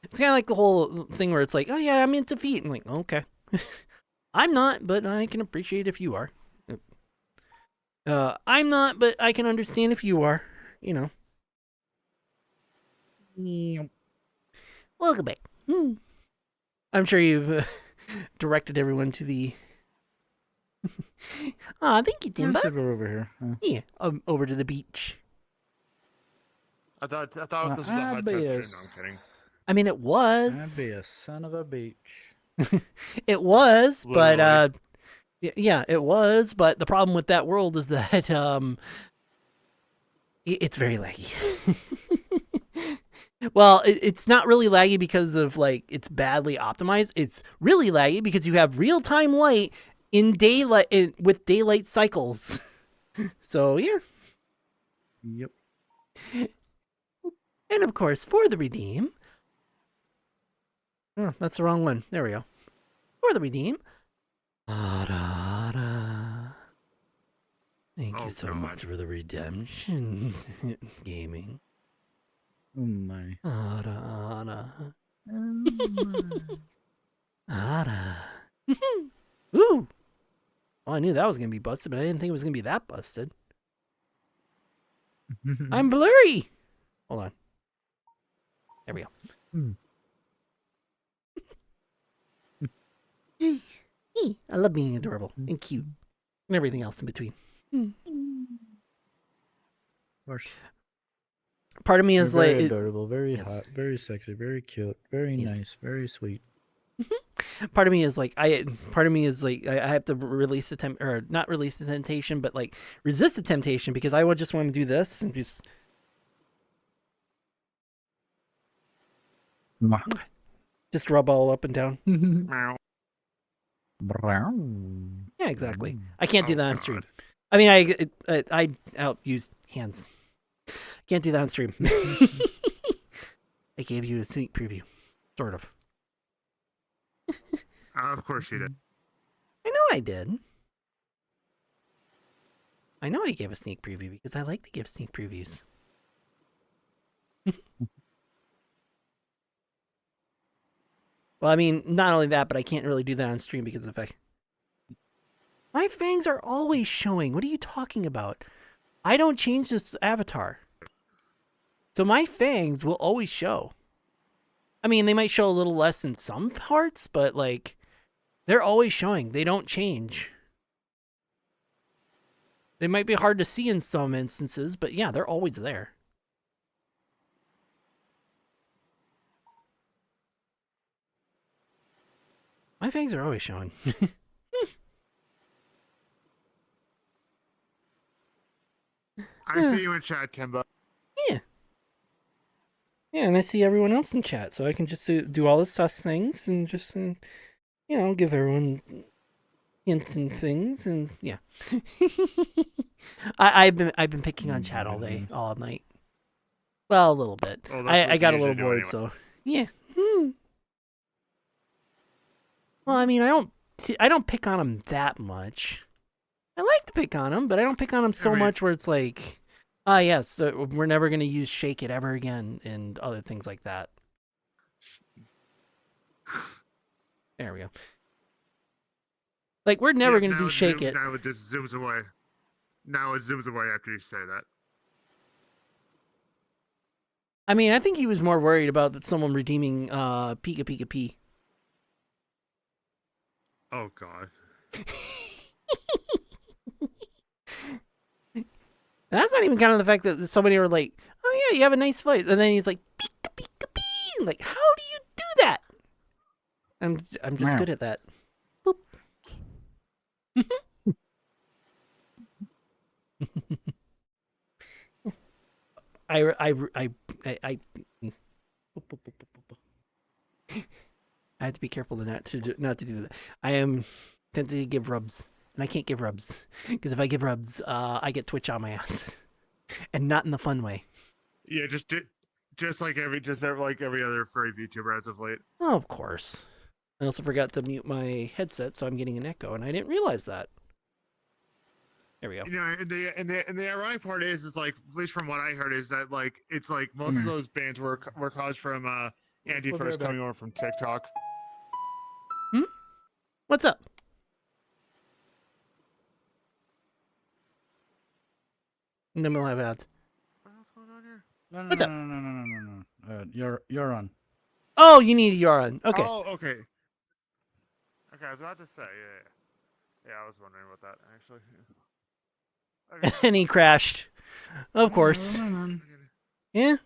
It's kind of like the whole thing where it's like, oh yeah, I'm into feet. I'm like, okay. I'm not, but I can appreciate if you are. I'm not, but I can understand if you are. You know. Welcome back. I'm sure you've directed everyone to the. Aw, thank you, Yeah, Timba. said we're over here. Yeah, over to the beach. I thought this was a hot tub stream. No, I'm kidding. I mean, it I'd was. be a son of a beach. It was, but Literally. yeah, it was. But the problem with that world is that it's very laggy. Well, it's not really laggy because of like it's badly optimized. It's really laggy because you have real time light in daylight with daylight cycles. So yeah, Yep. and of course for the redeem. Oh, that's the wrong one. There we go. For the redeem. Thank you so much for the redemption, gaming. Oh my. Ooh. Well, I knew that was gonna be busted, but I didn't think it was gonna be that busted. I'm blurry. Hold on. There we go. I love being adorable and cute and everything else in between. Of course. Part of me is You're very like, adorable, very yes. hot, very sexy, very cute, very Yes. nice, very sweet. part of me is like, I have to release the or not release the temptation, but like resist the temptation because I would just want to do this and just rub all up and down. Meow. Yeah, exactly. I can't do Oh, that on God. stream. I mean, I'll use hands. Can't do that on stream. I gave you a sneak preview, sort of. Of course you did. I know I did. I know I gave a sneak preview because I like to give sneak previews. Well, I mean, not only that, but I can't really do that on stream because of the fact my fangs are always showing. What are you talking about? I don't change this avatar. So my fangs will always show. I mean, they might show a little less in some parts, but like they're always showing. They don't change. They might be hard to see in some instances, but yeah, they're always there. My fangs are always showing. I see you in chat, Kimba. Yeah. Yeah, and I see everyone else in chat, so I can just do all the sus things and just, give everyone hints and things, and yeah. I've been picking on chat all day, all night. Well, a little bit. Oh, that's what I got a you little usually do bored, anyway. so yeah. Well, I mean, I don't pick on him that much. I like to pick on him, but I don't pick on him so much where it's like, yes, we're never gonna use Shake It ever again, and other things like that. There we go. Like, we're never gonna do Shake It. Now it just zooms away. Now it zooms away after you say that. I mean, I think he was more worried about someone redeeming Pika Pika P. Oh, God. And that's not even kind of the fact that somebody were like, "Oh yeah, you have a nice voice," and then he's like, "Pika Pika Pee." Like, how do you do that? I'm just good at that. Boop. I have to be careful not to do that. I am tempted to give rubs, and I can't give rubs because if I give rubs, I get Twitch on my ass, and not in the fun way. Yeah, just like every other furry VTuber as of late. Oh, of course. I also forgot to mute my headset, so I'm getting an echo, and I didn't realize that. There we go. You know, and the ironic part is like, at least from what I heard, is that like it's like most of those bans were caused from Andy first coming over from TikTok. What's up? And then we'll have ads. What's going on here? No, What's up? No. You're on. Oh, you need a Yaron. Okay. Oh, okay. Okay, I was about to say, yeah. I was wondering about that actually. Okay. And he crashed. Of course. Yeah.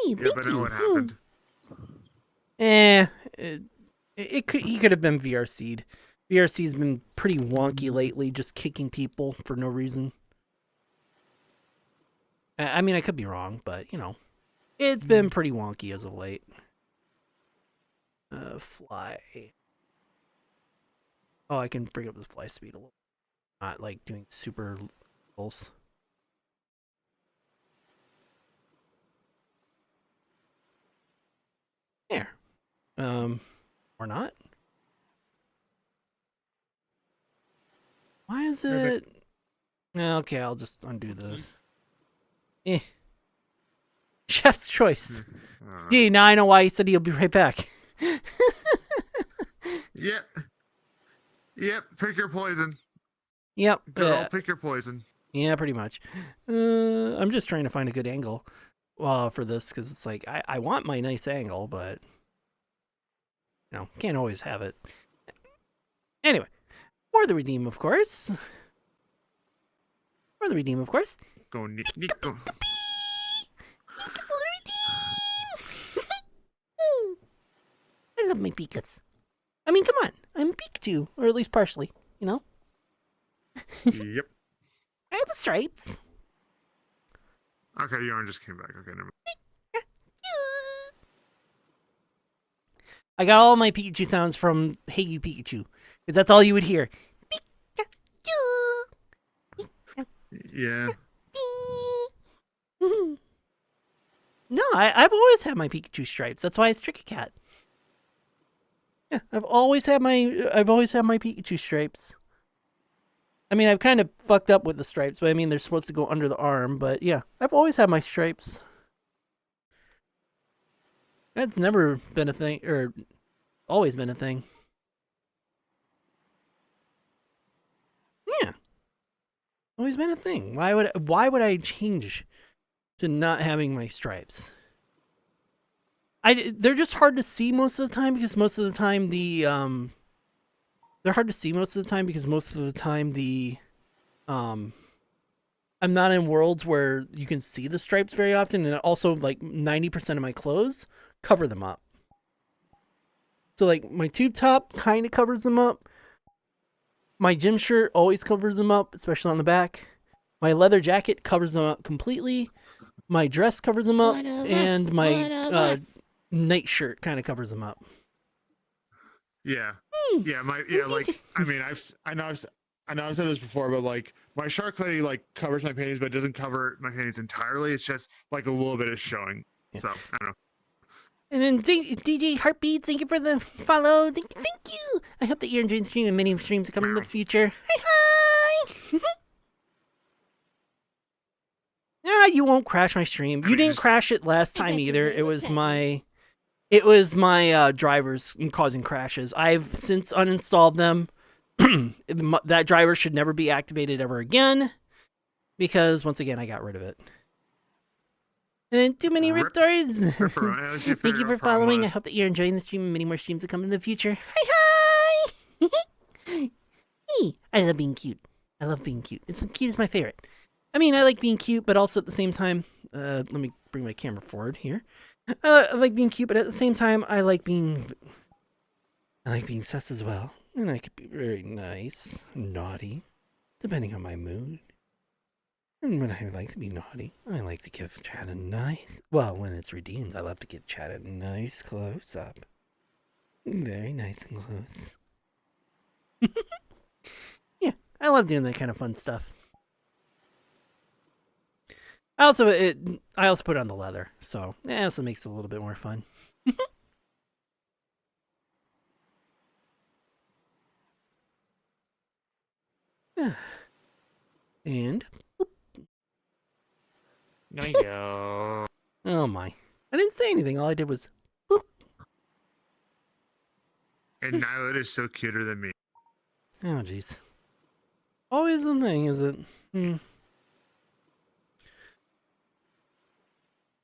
Hey, Yeah, thank but you. then what happened? It could he could have been VRC'd. VRC's been pretty wonky lately, just kicking people for no reason. I mean, I could be wrong, but you know, it's been pretty wonky as of late. Fly. Oh, I can bring up the fly speed a little. Not like doing super pulse. There. Or not. Why is it? Okay, I'll just undo the. Chef's choice. Gee, now I know why he said he'll be right back. Yep. Pick your poison. Yep. Girl, pick your poison. Yeah, pretty much. I'm just trying to find a good angle for this because it's like I want my nice angle, but you know, can't always have it. Anyway, for the redeem, of course. For the redeem, of course. Go, Nico. I love my Pikas. I mean, come on. I'm Pikachu, or at least partially, you know? Yep. I have the stripes. Okay, Yarn just came back. Okay, never mind. I got all my Pikachu sounds from Hey You Pikachu, because that's all you would hear. Pikachu. Yeah. No, I've always had my Pikachu stripes. That's why it's Tricky Cat. Yeah, I've always had my Pikachu stripes. I mean, I've kind of fucked up with the stripes, but I mean they're supposed to go under the arm. But yeah, I've always had my stripes. That's never been a thing, or always been a thing. Yeah, always been a thing. Why would I change to not having my stripes? They're just hard to see most of the time because most of the time I'm not in worlds where you can see the stripes very often, and also like 90% of my clothes cover them up. So like my tube top kind of covers them up. My gym shirt always covers them up, especially on the back. My leather jacket covers them up completely. My dress covers them up, and my night shirt kind of covers them up. Yeah. Like I mean, I know I've said this before, but like my shark hoodie like covers my panties, but it doesn't cover my panties entirely. It's just like a little bit is showing. Yeah. So I don't know. And then DJ Heartbeat, thank you for the follow. Thank you. I hope that you're enjoying the stream and many streams to come in the future. Hi. You won't crash my stream. You didn't crash it last time either. It was my drivers causing crashes. I've since uninstalled them. That driver should never be activated ever again because once again I got rid of it. And then too many rip stories. Thank you for following. I hope that you're enjoying the stream and many more streams to come in the future. Hi. Hey, I love being cute. It's cute is my favorite. I mean, I like being cute, but also at the same time, let me bring my camera forward here. I like being cute, but at the same time, I like being sus as well. And I could be very nice, naughty, depending on my mood. And when I like to be naughty, I like to give Chad a nice... Well, when it's redeemed, I love to give Chad a nice close-up. Very nice and close. Yeah, I love doing that kind of fun stuff. I also put on the leather, so it also makes it a little bit more fun. And No. oh my. I didn't say anything. All I did was boop. And Nyla is so cuter than me. Oh jeez. Always the thing, is it?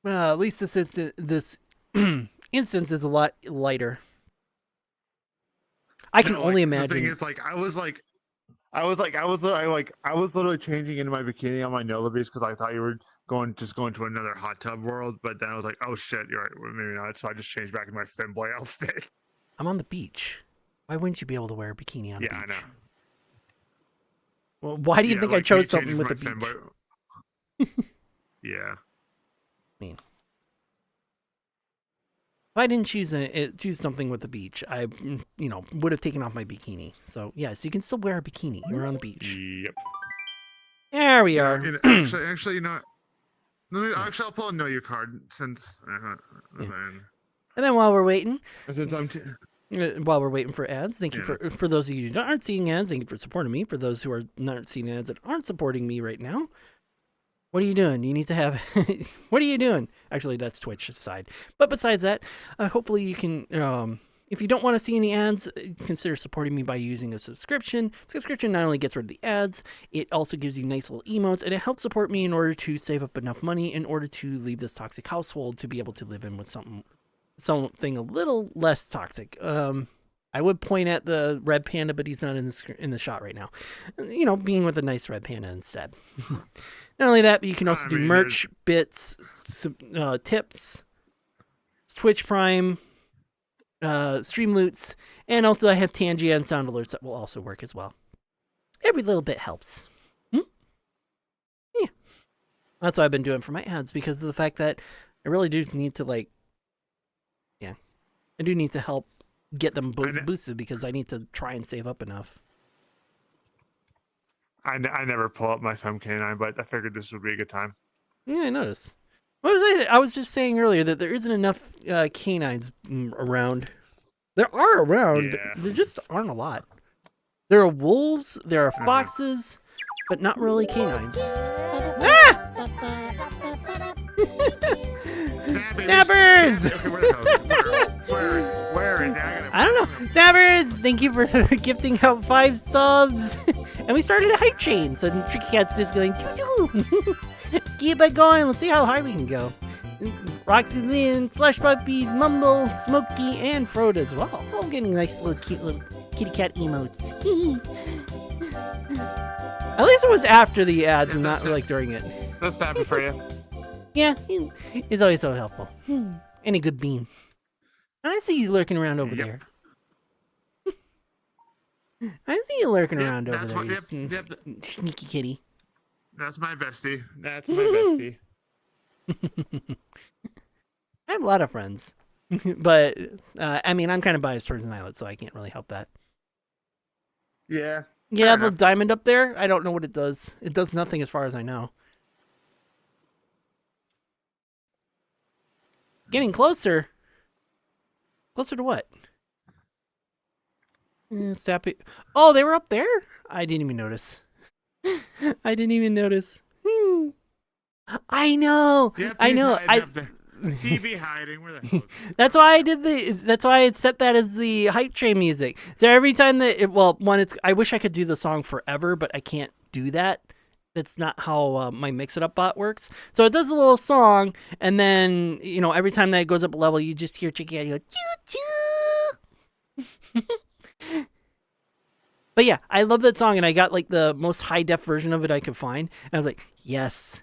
Well, at least this instance is a lot lighter. I can only imagine. The thing is, like, I was literally changing into my bikini on my Nova base because I thought you were going to another hot tub world, but then I was like, oh shit, you're right, well, maybe not. So I just changed back to my femboy outfit. I'm on the beach. Why wouldn't you be able to wear a bikini on the beach? Yeah, I know. Well, why do you think I chose something with the beach? Yeah. I mean, if I didn't choose something with the beach, I would have taken off my bikini. So yes, you can still wear a bikini. You're on the beach. Yep. There we are. Actually, you know. I'll pull a know you card since. And then while we're waiting, Since I'm. While we're waiting for ads, thank you for those of you who aren't seeing ads. Thank you for supporting me. For those who are not seeing ads and aren't supporting me right now, what are you doing? You need to have. What are you doing? Actually, that's Twitch side. But besides that, hopefully you can. If you don't want to see any ads, consider supporting me by using a subscription. Subscription not only gets rid of the ads, it also gives you nice little emotes, and it helps support me in order to save up enough money in order to leave this toxic household to be able to live in with something a little less toxic. I would point at the red panda, but he's not in the shot right now. Being with a nice red panda instead. Not only that, but you can also do merch, bits, tips, Twitch Prime, stream loots, and also I have Tangia and sound alerts that will also work as well. Every little bit helps. Yeah. That's what I've been doing for my ads because of the fact that I really do need to I do need to help get them boosted because I need to try and save up enough. I never pull up my FemK9, but I figured this would be a good time. Yeah, I noticed. What was I was just saying earlier that there isn't enough canines around. There are around. Yeah. There just aren't a lot. There are wolves, there are foxes, but not really canines. Snappers! I don't know. Snappers! Thank you for gifting out 5 subs. And we started a hype chain, so Tricky Cat's just going, choo-choo. Keep it going. Let's see how high we can go. Roxy Lynn, Slush Puppies, Mumble, Smokey, and Frodo as well. All getting nice little cute little kitty cat emotes. At least it was after the ads and not like during it. That's happy for you. Yeah, it's always so helpful. And a good bean. I see you lurking around over there. I see you lurking around over there, you sneaky kitty. That's my bestie. That's my bestie. I have a lot of friends. But, I mean, I'm kind of biased towards Nylet, so I can't really help that. Yeah. Yeah, the diamond up there, I don't know what it does. It does nothing as far as I know. Getting closer. Closer to what? Stappy. Oh, they were up there? I didn't even notice. I didn't even notice. I know. Yeah, I know. He be hiding. Where the hell is he? That's why I did that's why I set that as the hype train music. So every time that I wish I could do the song forever, but I can't do that. That's not how my Mix It Up bot works. So it does a little song, and then, every time that it goes up a level, you just hear Chicky Cat go, choo-choo. But yeah, I love that song, and I got, the most high-def version of it I could find. And I was like, yes.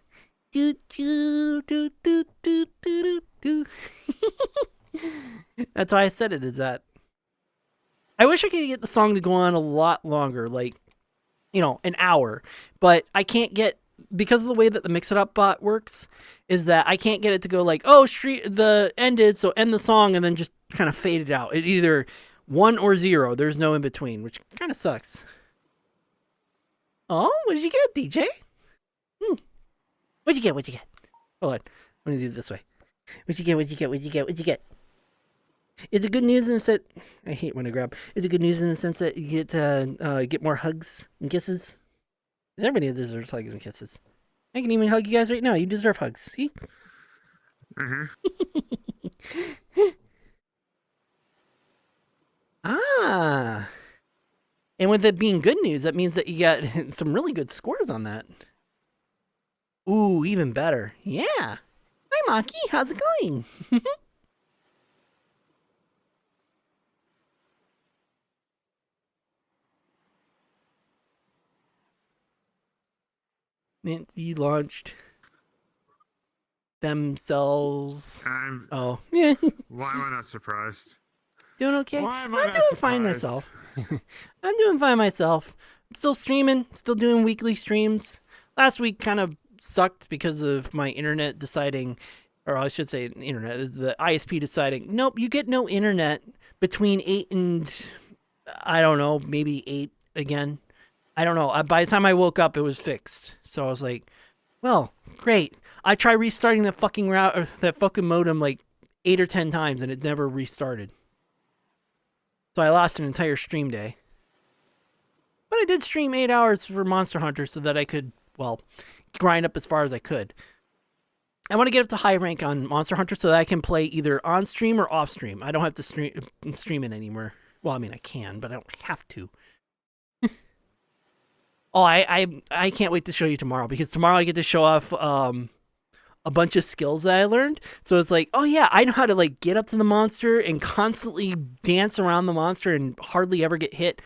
Do-choo, do-do-do-do-do-do. That's why I said it as that. I wish I could get the song to go on a lot longer, an hour, but I can't because of the way that the Mix It Up bot works, is that I can't get it to go the ended, so end the song, and then just kind of fade it out. It either 1 or 0. There's no in between, which kind of sucks. Oh, what did you get, DJ? What'd you get? Hold on. I'm going to do it this way. What'd you get? Is it good news in the sense... I hate when I grab. Is it good news in the sense that you get to get more hugs and kisses? Because everybody deserves hugs and kisses. I can even hug you guys right now. You deserve hugs. See? And with it being good news, that means that you got some really good scores on that. Ooh, even better. Yeah. Hi, Maki. How's it going? Nancy launched themselves. Oh, yeah. Why am I not surprised? Doing okay? Why am I I'm not doing fine surprised? myself. I'm doing fine myself. I'm still streaming, still doing weekly streams. Last week kind of sucked because of my internet deciding, or I should say internet, the ISP deciding, nope, you get no internet between 8 and, I don't know, maybe 8 again. I don't know. By the time I woke up, it was fixed. So I was like, well, great. I tried restarting that fucking router, that fucking modem like 8 or 10 times and it never restarted. So I lost an entire stream day. But I did stream 8 hours for Monster Hunter so that I could, well, grind up as far as I could. I want to get up to high rank on Monster Hunter so that I can play either on stream or off stream. I don't have to stream it anymore. Well, I mean, I can, but I don't have to. Oh, I can't wait to show you tomorrow, because tomorrow I get to show off a bunch of skills that I learned. So it's like, oh yeah, I know how to like get up to the monster and constantly dance around the monster and hardly ever get hit.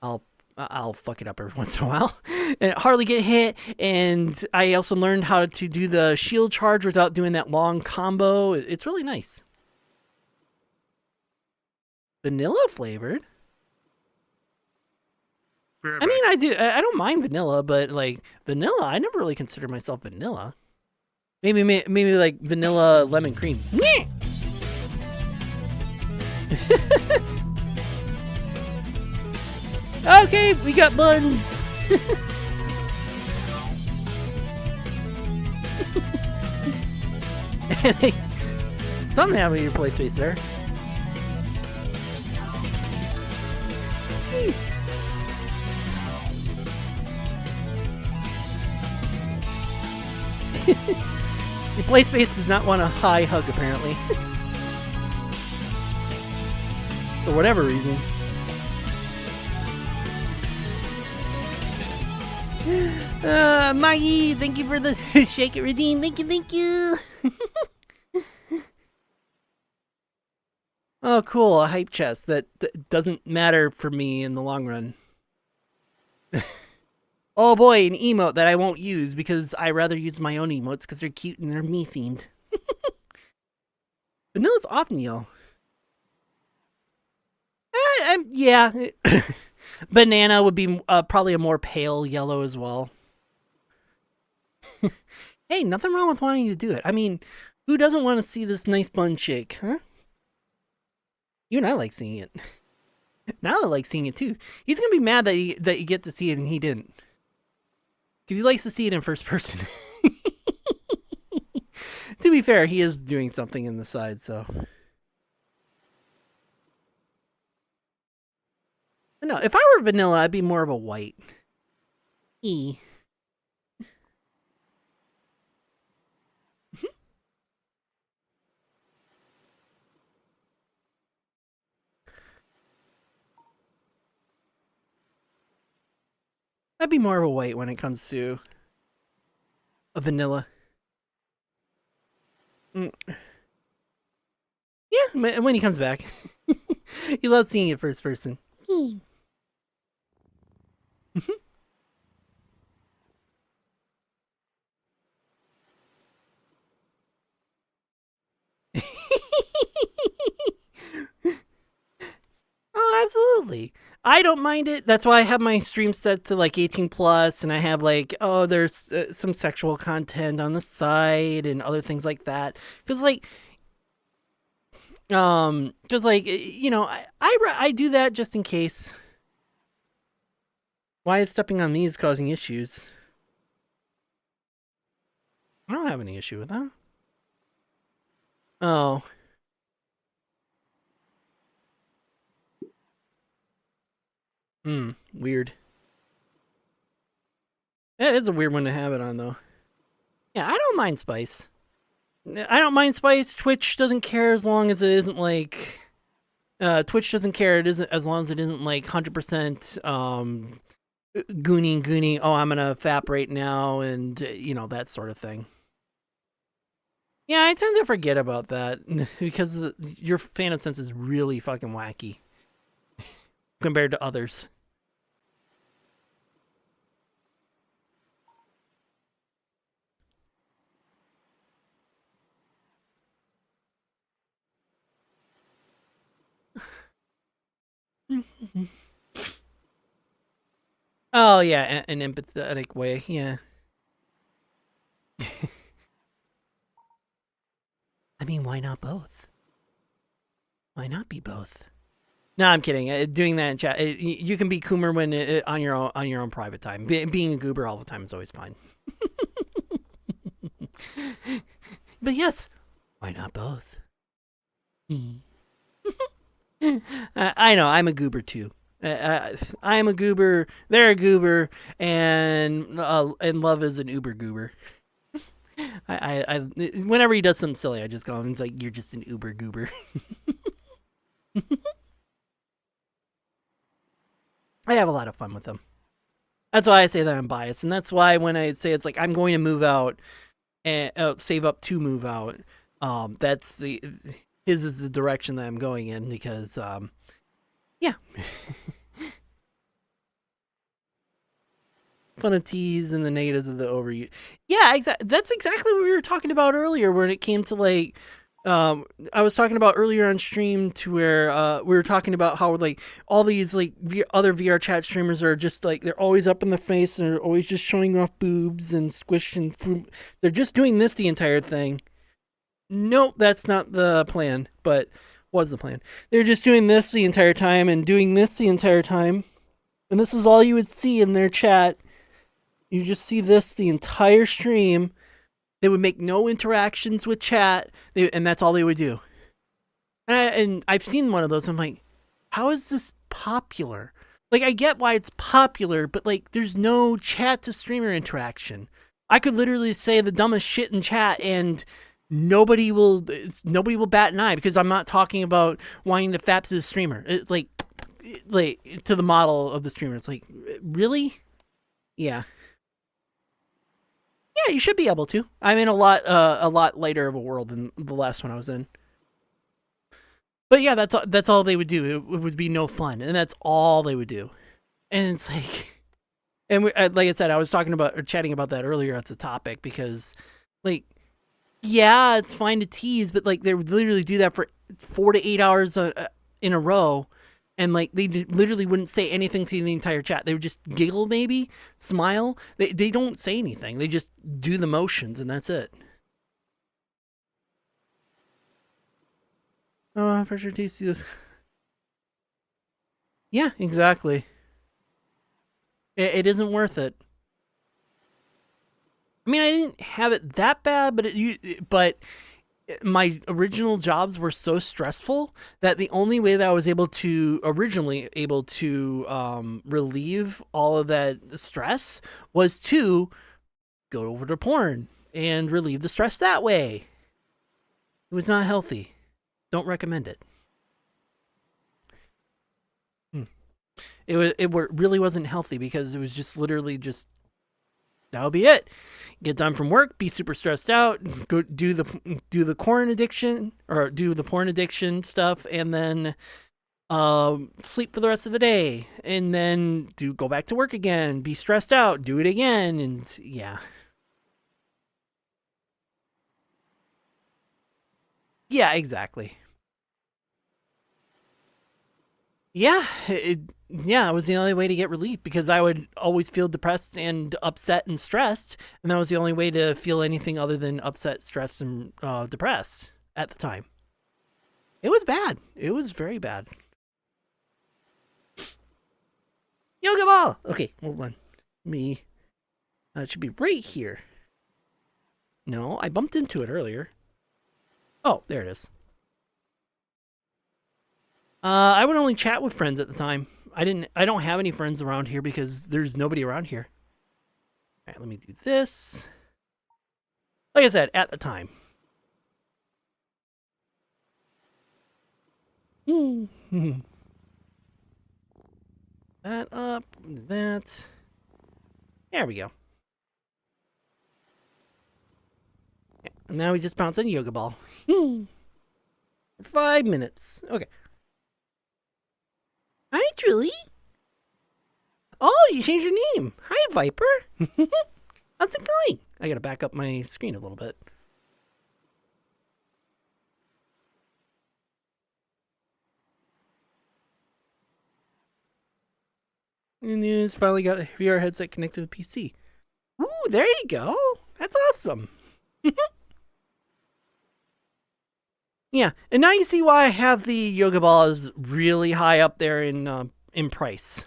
I'll fuck it up every once in a while and hardly get hit. And I also learned how to do the shield charge without doing that long combo. It's really nice. Vanilla flavored. I mean, I don't mind vanilla, but like vanilla, I never really considered myself vanilla. Maybe like vanilla lemon cream. Okay, we got buns. Something happened to your play space there. Your play space does not want a high hug, apparently. For whatever reason. Maggie, thank you for the shake it redeem. Thank you. Oh, cool, a hype chest that doesn't matter for me in the long run. Oh boy, an emote that I won't use because I rather use my own emotes because they're cute and they're me themed. Vanilla's off, Neil. Yeah. Banana would be probably a more pale yellow as well. Hey, nothing wrong with wanting to do it. I mean, who doesn't want to see this nice bun shake, huh? You and I like seeing it. Now I like seeing it too. He's gonna be mad that you get to see it and he didn't. Because he likes to see it in first person. To be fair, he is doing something in the side, so. But no, if I were vanilla, I'd be more of a white. E. I'd be more of a white when it comes to a vanilla. Yeah, when he comes back. He loves seeing it first person. Oh, absolutely. I don't mind it. That's why I have my stream set to like 18 plus, and I have like, oh, there's some sexual content on the side and other things like that. Cause like, you know, I do that just in case. Why is stepping on these causing issues? I don't have any issue with that. Oh. Weird. That is a weird one to have it on, though. Yeah, I don't mind spice. I don't mind spice. Twitch doesn't care as long as it isn't like Twitch doesn't care. It isn't, as long as it isn't like 100% gooning. Oh, I'm gonna fap right now, and you know, that sort of thing. Yeah, I tend to forget about that because your Phantom Sense is really fucking wacky compared to others. Oh yeah, an empathetic way. Yeah. I mean, why not both? Why not be both? No, I'm kidding. Doing that in chat, you can be Coomer when on your own private time. Being a goober all the time is always fine. But yes, why not both? I know, I'm a goober too. I'm a goober. They're a goober, and love is an uber goober. I whenever he does something silly, I just go and it's like, you're just an uber goober. I have a lot of fun with them. That's why I say that I'm biased, and that's why when I say it's like I'm going to move out and save up to move out, that's his is the direction that I'm going in because yeah. Fun of teas and the negatives of the overuse. Yeah, that's exactly what we were talking about earlier when it came to like I was talking about earlier on stream to where we were talking about how like all these like other VRChat streamers are just like they're always up in the face and they're always just showing off boobs and squishing fruit. They're just doing this the entire thing. Nope, that's not the plan, but was the plan. They're just doing this the entire time and doing this the entire time. And this is all you would see in their chat. You just see this the entire stream. They would make no interactions with chat, and that's all they would do. And I've seen one of those. I'm like, how is this popular? Like, I get why it's popular, but like, there's no chat to streamer interaction. I could literally say the dumbest shit in chat, and nobody will bat an eye because I'm not talking about wanting to fap to the streamer. It's like to the model of the streamer. It's like, really? Yeah. Yeah, you should be able to. I'm in a lot lighter of a world than the last one I was in. But yeah, that's all they would do. It would be no fun, and that's all they would do. And it's like, and like I said, I was talking about or chatting about that earlier as a topic because, like, yeah, it's fine to tease, but like they would literally do that for 4 to 8 hours in a row. And like they literally wouldn't say anything to the entire chat. They would just giggle, maybe smile. They don't say anything. They just do the motions, and that's it. Oh, for sure, tasty. Yeah, exactly. It isn't worth it. I mean, I didn't have it that bad, but my original jobs were so stressful that the only way that I was originally able to relieve all of that stress was to go over to porn and relieve the stress that way. It was not healthy. Don't recommend it. It really wasn't healthy because it was just literally just that would be it. Get done from work, be super stressed out, go do the porn addiction or do the porn addiction stuff, and then sleep for the rest of the day, and then go back to work again, be stressed out, do it again, and yeah. Yeah, exactly. Yeah, it was the only way to get relief because I would always feel depressed and upset and stressed, and that was the only way to feel anything other than upset, stressed, and depressed at the time. It was bad. It was very bad. Yoga ball! Okay, hold on. It should be right here. No, I bumped into it earlier. Oh, there it is. I would only chat with friends at the time. I don't have any friends around here because there's nobody around here. All right, let me do this. Like I said, at the time. That up, that. There we go. And now we just bounce on a yoga ball. 5 minutes. Okay. Hi, Julie. Oh, you changed your name. Hi, Viper. How's it going? I gotta back up my screen a little bit. New news, finally got a VR headset connected to the PC. Ooh, there you go. That's awesome. Yeah, and now you see why I have the yoga balls really high up there in price.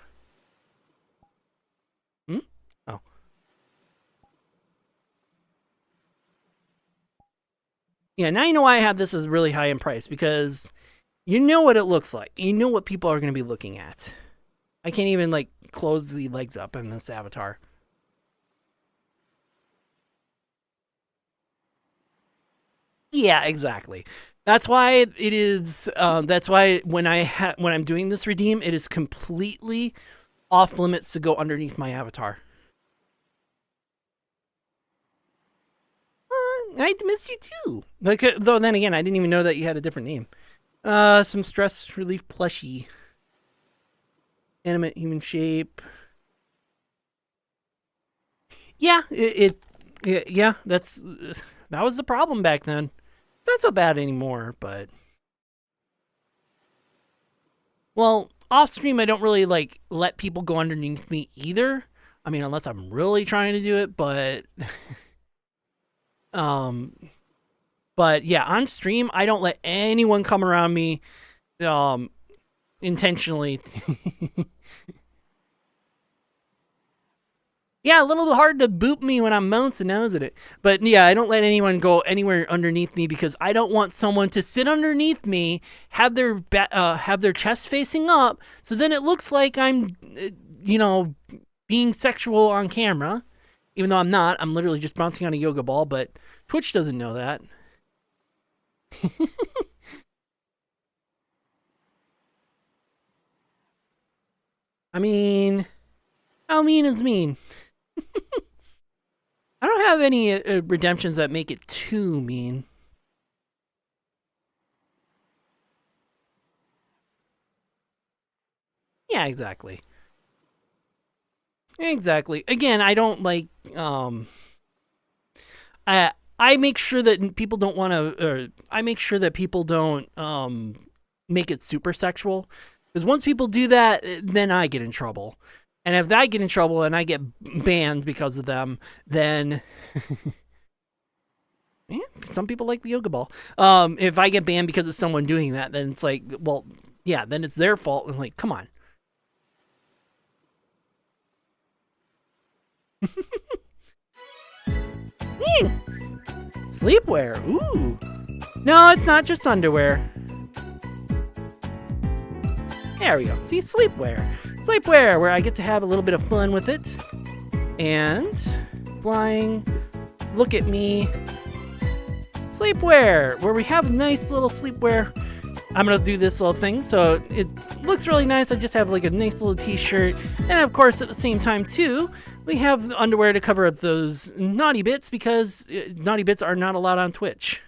Oh. Yeah, now you know why I have this as really high in price, because you know what it looks like. You know what people are going to be looking at. I can't even, like, close the legs up in this avatar. Yeah, exactly. That's why it is. That's why when I'm doing this redeem, it is completely off limits to go underneath my avatar. I missed you too. Like, though, then again, I didn't even know that you had a different name. Some stress relief plushie. Animate human shape. Yeah, yeah, that was the problem back then. It's not so bad anymore, but well, off stream I don't really like let people go underneath me either. I mean, unless I'm really trying to do it, but but yeah, on stream I don't let anyone come around me intentionally. Yeah, a little hard to boop me when I'm bouncing nose at it. But yeah, I don't let anyone go anywhere underneath me because I don't want someone to sit underneath me, have their chest facing up, so then it looks like I'm, being sexual on camera. Even though I'm not, I'm literally just bouncing on a yoga ball, but Twitch doesn't know that. I mean, how mean is mean? I don't have any redemptions that make it too mean. Yeah, exactly. Exactly. Again, I don't like I make sure that people don't want to I make sure that people don't make it super sexual, because once people do that, then I get in trouble. And if I get in trouble and I get banned because of them, then yeah, some people like the yoga ball. If I get banned because of someone doing that, then it's like, well, yeah, then it's their fault. And like, come on. Sleepwear. Ooh. No, it's not just underwear. There we go. See, sleepwear. Sleepwear, where I get to have a little bit of fun with it. And flying. Look at me. Sleepwear, where we have nice little sleepwear. I'm going to do this little thing, so it looks really nice. I just have like a nice little t-shirt. And of course, at the same time, too, we have underwear to cover up those naughty bits, because naughty bits are not allowed on Twitch.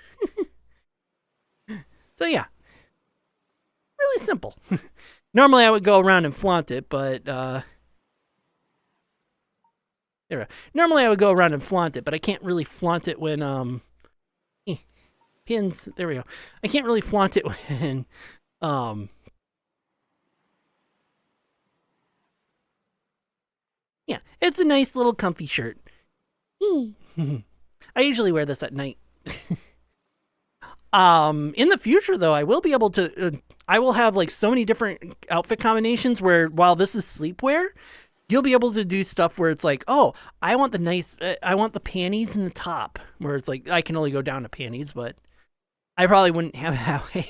So yeah, really simple. Normally I would go around and flaunt it, but normally I would go around and flaunt it, but I can't really flaunt it when pins. There we go. I can't really flaunt it when yeah, it's a nice little comfy shirt. I usually wear this at night. In the future, though, I will be able to. I will have like so many different outfit combinations where, while this is sleepwear, you'll be able to do stuff where it's like, oh, I want the panties and the top, where it's like I can only go down to panties, but I probably wouldn't have it that way.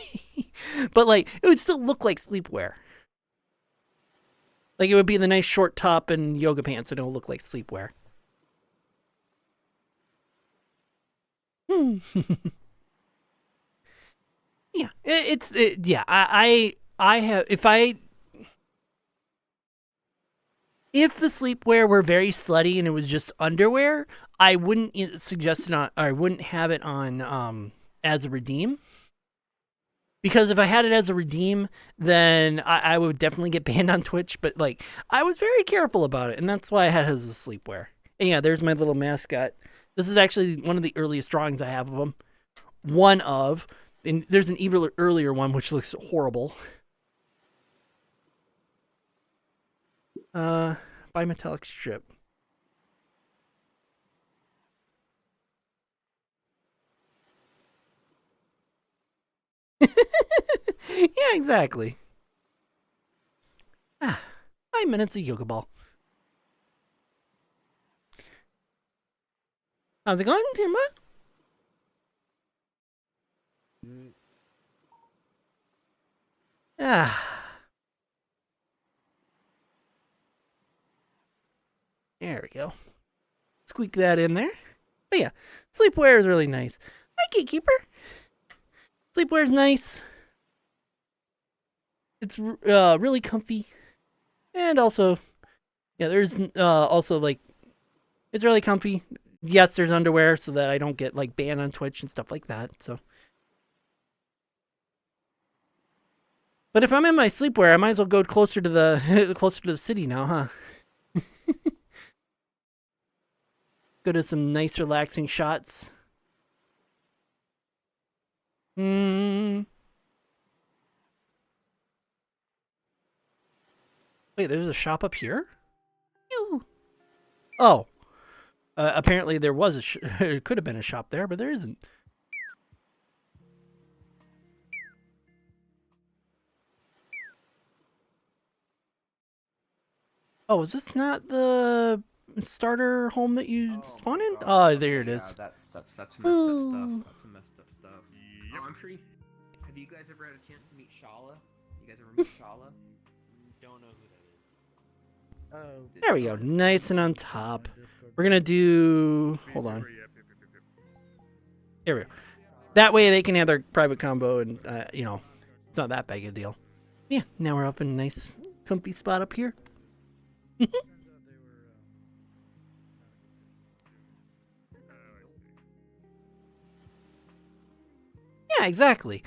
But like, it would still look like sleepwear. Like, it would be the nice short top and yoga pants, and it'll look like sleepwear. Yeah, yeah. I have if the sleepwear were very slutty and it was just underwear, I wouldn't suggest it on. Or I wouldn't have it on as a redeem. Because if I had it as a redeem, then I would definitely get banned on Twitch. But like, I was very careful about it, and that's why I had it as a sleepwear. And yeah, there's my little mascot. This is actually one of the earliest drawings I have of him. One of, and there's an even earlier one which looks horrible. Bimetallic strip. Yeah, exactly. 5 minutes of yoga ball. How's it going, Timba? There we go. Squeak that in there. But yeah, sleepwear is really nice. Hi, Gatekeeper. Sleepwear is nice. It's really comfy. And also, yeah, there's also like, it's really comfy. Yes, there's underwear so that I don't get like banned on Twitch and stuff like that. So, but if I'm in my sleepwear, I might as well go closer to the city now, huh? Go to some nice relaxing shots. Wait, there's a shop up here? Ew. Oh. Apparently there was there could have been a shop there, but there isn't. Oh, is this not the starter home that you spawn in? Oh, there it is. Yeah, that's some messed up stuff. That's some messed up stuff. Oh, I'm sure have you guys ever had a chance to meet Shala? You guys ever meet Shala? Don't know who that is. Oh. There we go. Nice and on top. We're gonna do. Hold on. Here we go. That way they can have their private combo, and you know, it's not that big a deal. Yeah. Now we're up in a nice, comfy spot up here. Yeah, exactly.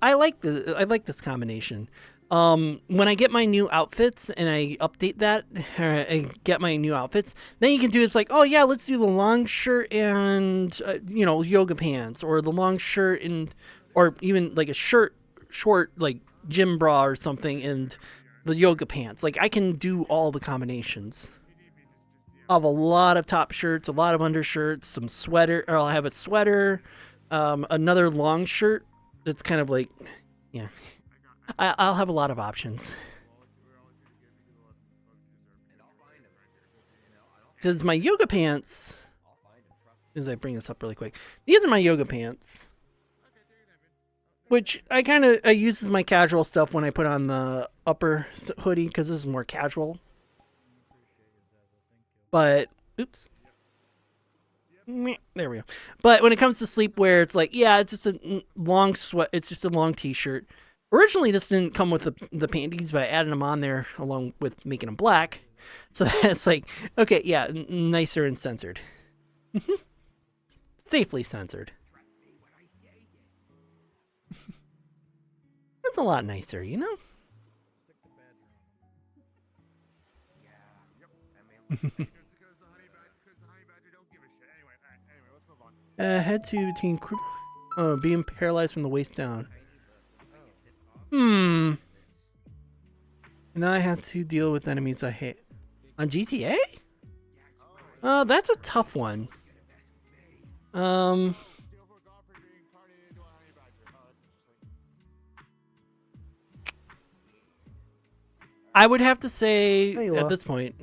I like this combination. When I get my new outfits and I update that and get my new outfits, then you can do it's like, oh yeah, let's do the long shirt and you know, yoga pants, or the long shirt and, or even like a short like gym bra or something and the yoga pants. Like I can do all the combinations. I'll have a lot of top shirts, a lot of undershirts, some sweater, or I'll have a sweater, another long shirt that's kind of like, yeah. I'll have a lot of options. Because my yoga pants, as I bring this up really quick, these are my yoga pants, which I use as my casual stuff when I put on the upper hoodie, because this is more casual. But, oops. There we go. But when it comes to sleepwear, it's like, yeah, it's just a long it's just a long t-shirt. Originally, this didn't come with the panties, but I added them on there along with making them black. So that's like, okay, yeah, nicer and censored. Safely censored. That's a lot nicer, you know? Head to between being paralyzed from the waist down. And I have to deal with enemies I hate. On GTA? That's a tough one. I would have to say at this point.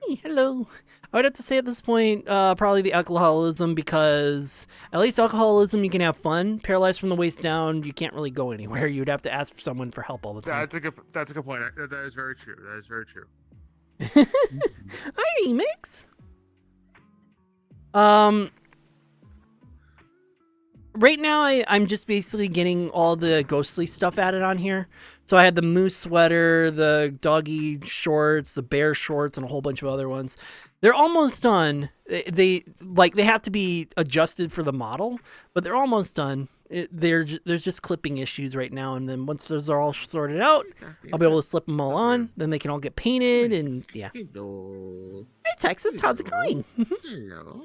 Hey, hello. I would have to say at this point, probably the alcoholism, because at least alcoholism, you can have fun. Paralyzed from the waist down, you can't really go anywhere. You'd have to ask for someone for help all the time. That's a good point. That is very true. That is very true. Hi, Remix. right now I'm just basically getting all the ghostly stuff added on here. So I had the moose sweater, the doggy shorts, the bear shorts, and a whole bunch of other ones. They're almost done. They have to be adjusted for the model, but they're almost done. There's just clipping issues right now, and then once those are all sorted out, I'll be able to slip them all on. Then they can all get painted, and yeah. Hello. Hey Texas, how's it going? Hello.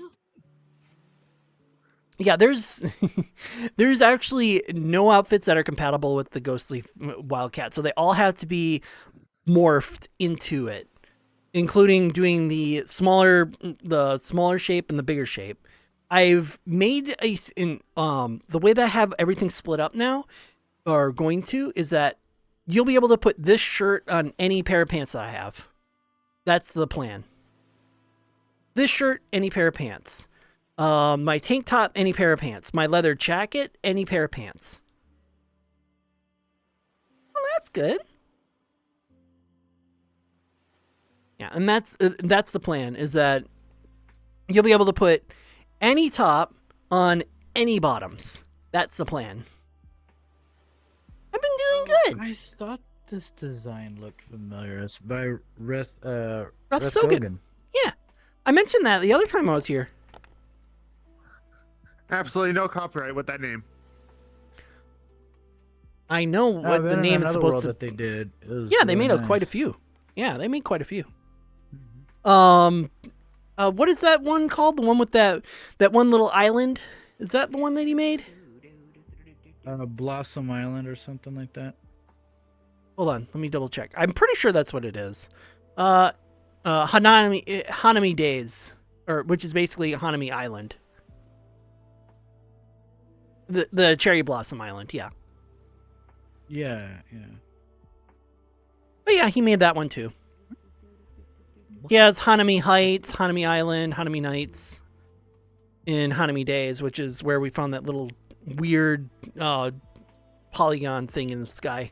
Yeah, there's actually no outfits that are compatible with the ghostly Wildcat, so they all have to be morphed into it, including doing the smaller shape and the bigger shape. I've made the way that I have everything split up now, or going to, is that you'll be able to put this shirt on any pair of pants that I have. That's the plan. This shirt, any pair of pants. My tank top, any pair of pants. My leather jacket, any pair of pants. Well, that's good. Yeah, and that's the plan, is that you'll be able to put any top on any bottoms. That's the plan. I've been doing good. I thought this design looked familiar. It's by Reth Sogan. Yeah, I mentioned that the other time I was here. Absolutely no copyright with that name. I know what the name is supposed to. That they did. Yeah, they made quite a few. Yeah, they made quite a few. What is that one called? The one with that one little island? Is that the one that he made? Blossom Island or something like that. Hold on, let me double check. I'm pretty sure that's what it is. Hanami Days, which is basically Hanami Island. The Cherry Blossom Island, yeah. Yeah. But yeah, he made that one too. He has Hanami Heights, Hanami Island, Hanami Nights, and Hanami Days, which is where we found that little weird polygon thing in the sky.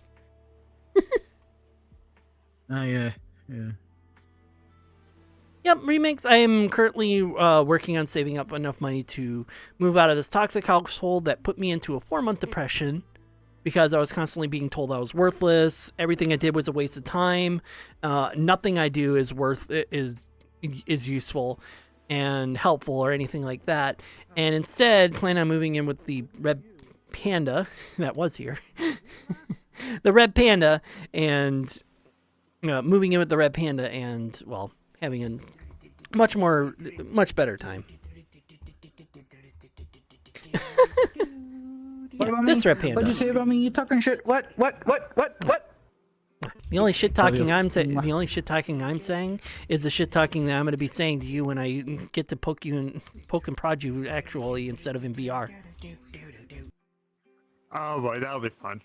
Yeah. Yep, remakes. I am currently working on saving up enough money to move out of this toxic household that put me into a 4-month depression because I was constantly being told I was worthless. Everything I did was a waste of time. Nothing I do is useful and helpful or anything like that. And instead, plan on moving in with the red panda that was here. The red panda, and moving in with the red panda and, well, having a much better time. This red panda. What'd you say about me? You talking shit? What? The only shit talking I'm saying is the shit talking that I'm going to be saying to you when I get to poke and prod you actually instead of in VR. Oh boy, that'll be fun.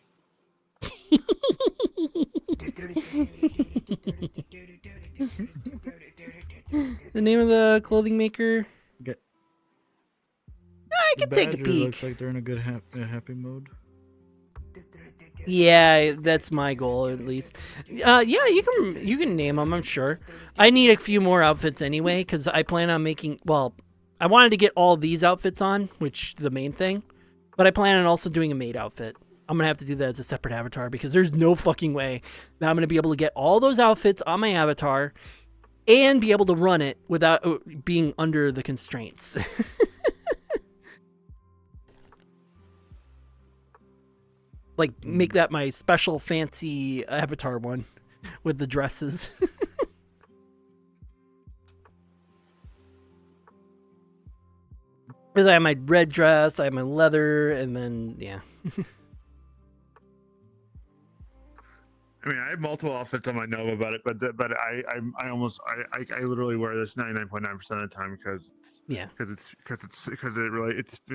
The name of the clothing maker? I can take a peek. Looks like they're in a good happy mode. Yeah, that's my goal at least. Yeah, you can name them, I'm sure. I need a few more outfits anyway because I plan on making. Well, I wanted to get all these outfits on, which the main thing, but I plan on also doing a maid outfit. I'm gonna have to do that as a separate avatar because there's no fucking way that I'm gonna be able to get all those outfits on my avatar and be able to run it without being under the constraints. Like, make that my special fancy avatar one with the dresses. Because I have my red dress, I have my leather, and then, yeah. I mean, I have multiple outfits on my Nova about it, but I literally wear this 99.9% of the time because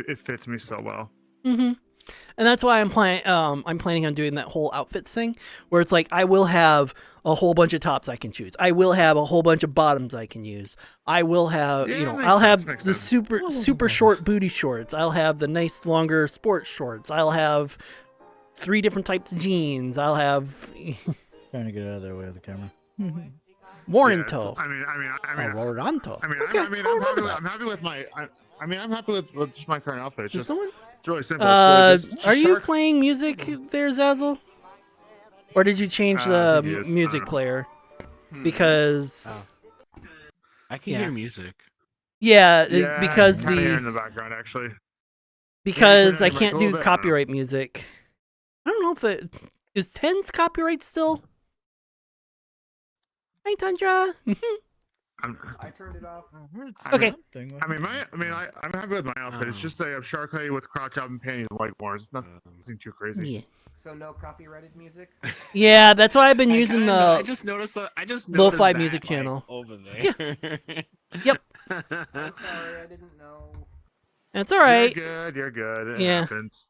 it fits me so well. Mm-hmm. And that's why I'm planning on doing that whole outfits thing, where it's like I will have a whole bunch of tops I can choose. I will have a whole bunch of bottoms I can use. I will have, I'll have the super short booty shorts. I'll have the nice longer sports shorts. I'll have 3 different types of jeans. I'll have. Trying to get out of their way of the camera. Warranto. I mean, Warranto. I'm happy with my. I mean, I'm happy with just my current outfit. It's Did just someone? it's really simple. It's just Are you shark- playing music there, Zazzle? Or did you change I the think he is. I music don't know. player? Because I can Yeah. hear music. yeah, Yeah, because I can hear in the the background actually. because Yeah, I you can can't like a do little bit, I don't know. copyright music. I don't know if it is 10's copyright still. Hi, Tundra. I turned it off. Okay. I'm happy with my outfit. It's just a shark hoodie with crop top and panties and whiteboards. It's nothing too crazy. Yeah. So no copyrighted music. Yeah, that's why I've been I using kinda- the I just noticed. I just lo-fi noticed that, music like, channel. over there. Yep. I'm sorry, I didn't know. That's all right. You're good. It Yeah. happens.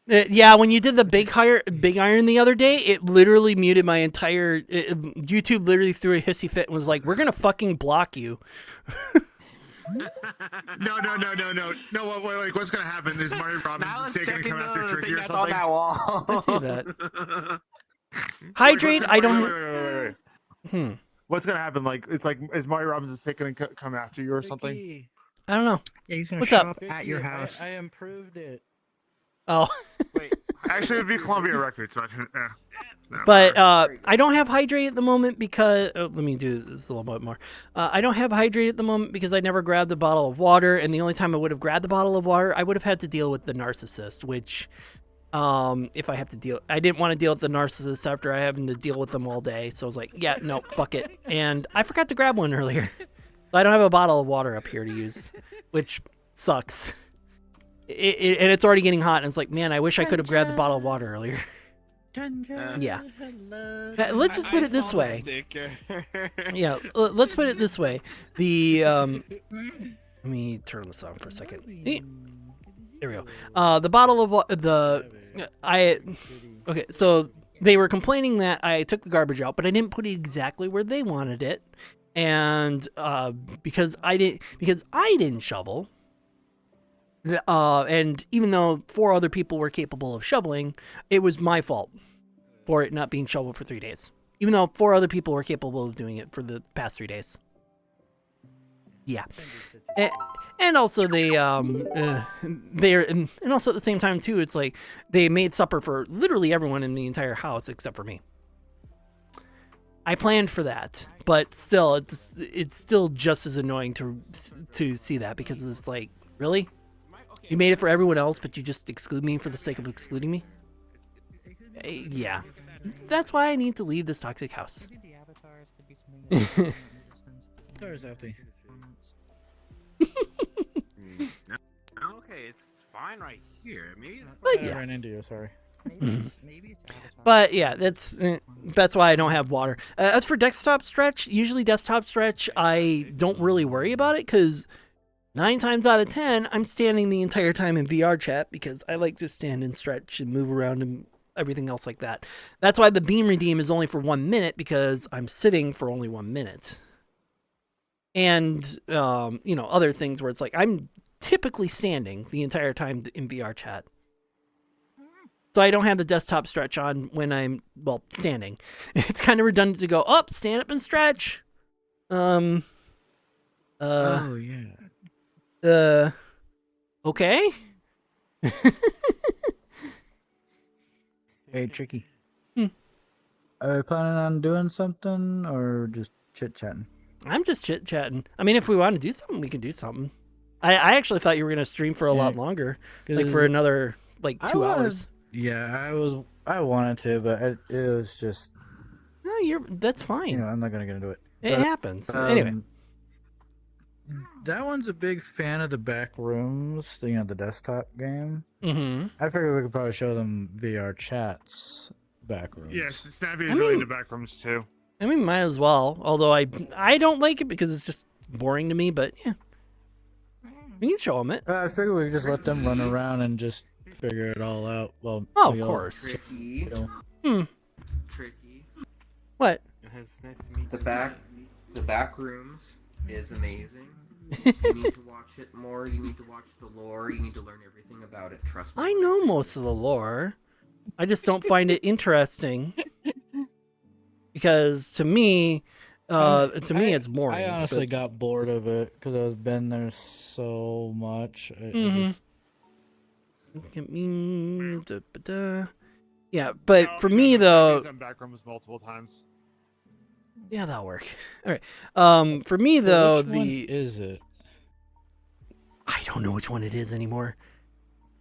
Yeah, when you did the big iron the other day, it literally muted my entire. YouTube literally threw a hissy fit and was like, "We're gonna fucking block you." No. Wait. What's gonna happen is Marty Robbins Now is let's taking to check come into after the Tricky thing or that's on something. that wall. I see that. Wait, Hydrate. what's I gonna- don't. wait. What's gonna happen? Like it's like is Marty Robbins is taking to come after you or something? Ricky, I don't know. Yeah, he's gonna What's show up? up at your Ricky, house. I improved it. Oh, Actually, it'd be Columbia Records. But, no, but whatever. I don't have hydrate at the moment because. Let me do this a little bit more. I don't have hydrate at the moment because I never grabbed the bottle of water, and the only time I would have grabbed the bottle of water, I would have had to deal with the narcissist, which. If I have to deal, I didn't want to deal with the narcissist after I having to deal with them all day. So I was like, yeah, no, fuck it. And I forgot to grab one earlier. I don't have a bottle of water up here to use, which sucks. And it's already getting hot, and it's like, man, I wish I could have grabbed the bottle of water earlier. Yeah. Let's just put it this way. Yeah, let's put it this way. The let me turn this on for a second. There we go. The bottle of okay, so they were complaining that I took the garbage out, but I didn't put it exactly where they wanted it, and because I didn't shovel. And even though 4 other people were capable of shoveling, it was my fault for it not being shoveled for 3 days. Even though 4 other people were capable of doing it for the past 3 days. Yeah. And also they and also at the same time too, it's like they made supper for literally everyone in the entire house except for me. I planned for that, but still, it's still just as annoying to see that because it's like, really? You made it for everyone else, but you just exclude me for the sake of excluding me? Yeah. That's why I need to leave this toxic house. Door's empty. Okay, it's fine right here. Maybe it's But I yeah. ran into you. Sorry. But yeah, that's why I don't have water. As for desktop stretch, usually desktop stretch, I don't really worry about it because 9 times out of 10, I'm standing the entire time in VRChat because I like to stand and stretch and move around and everything else like that. That's why the beam redeem is only for 1 minute because I'm sitting for only 1 minute. And, other things where it's like I'm typically standing the entire time in VRChat. So I don't have the desktop stretch on when I'm, standing. It's kind of redundant to go up, stand up and stretch. Oh yeah. Okay. Hey, Tricky. Are you planning on doing something or just chit chatting? I'm just chit chatting. I mean, if we want to do something, we can do something. I actually thought you were gonna stream for a lot longer, like for another 2 hours. Yeah, I wanted to, but it was just. No, that's fine. I'm not gonna get into it. It happens. Anyway. That one's a big fan of the back rooms, the desktop game. Mm-hmm. I figured we could probably show them VRChat's back rooms. Yes, Snappy is really into back rooms too. I mean, might as well. Although I don't like it because it's just boring to me. But yeah, we can show them it. I figured we could just let them run around and just figure it all out. Well, Oh, of course. Tricky. Tricky. What? It's nice to meet The back rooms is amazing. You need to watch it more. You need to watch the lore. You need to learn everything about it. Trust me. I know most of the lore. I just don't find it interesting. Because to me, To me, it's boring. I honestly got bored of it because I've been there so much. I just, Look at me. Da. Yeah, but No, for because me I've though, used them back rooms multiple times. yeah, that'll work. All right. For me though, which one is it? I don't know which one it is anymore.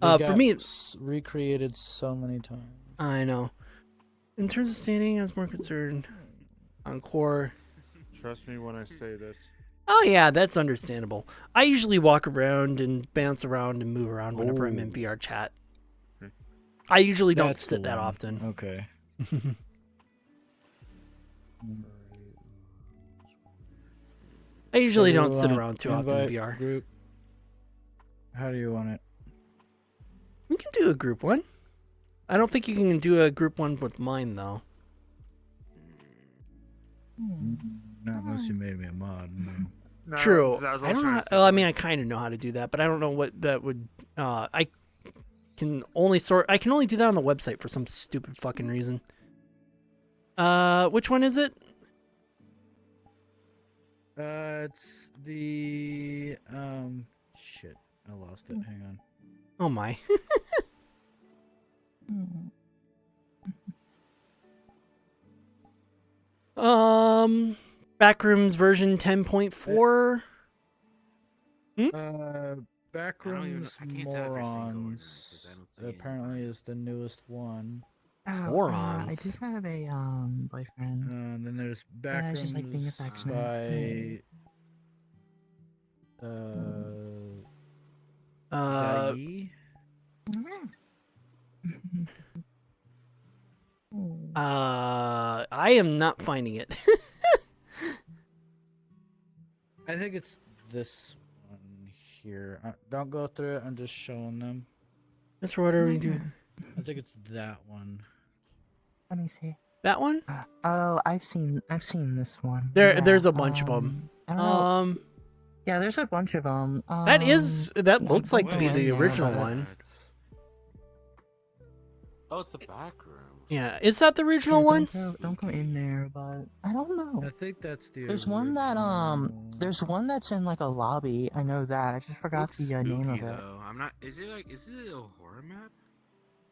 They For got me, recreated so many times. I know. In terms of standing, I was more concerned on core. Trust me when I say this. Oh yeah, that's understandable. I usually walk around and bounce around and move around whenever I'm in Oh. VRChat. I usually don't That's the sit that one. often. Okay. I usually So do don't you sit want around too often in invite VR. Group. How do you want it? We can do a group one. I don't think you can do a group one with mine though. Not unless you made me a mod. No. No, True. that was I don't know. trying How, to say well, I something. mean, I kind of know how to do that, but I don't know what that would. I can only do that on the website for some stupid fucking reason. Which one is it? It's the shit. I lost it. Hang on. Oh my. Backrooms version 10.4. Backrooms I can't tell if you're single or not, 'cause Morons I don't see apparently is the newest one. I Morons. do have a boyfriend. And then there's Yeah, it's just like being Backrooms affectionate. by Uh, Zai. I am not finding it. I think it's this one here. Don't go through it. I'm just showing them. That's for whatever we do. I think it's that one. Let me see. That one? Oh, I've seen this one. There's a bunch of them. I don't know. Yeah, there's a bunch of them. That looks like to be yeah, the yeah, original but- one. Oh, it's the back room. Yeah, is that the original one? Don't go in there, but I don't know. I think that's the. There's one that there's one that's in like a lobby. I know that. I just forgot Looks the name of spooky, it. though. I'm not. Is it a horror map?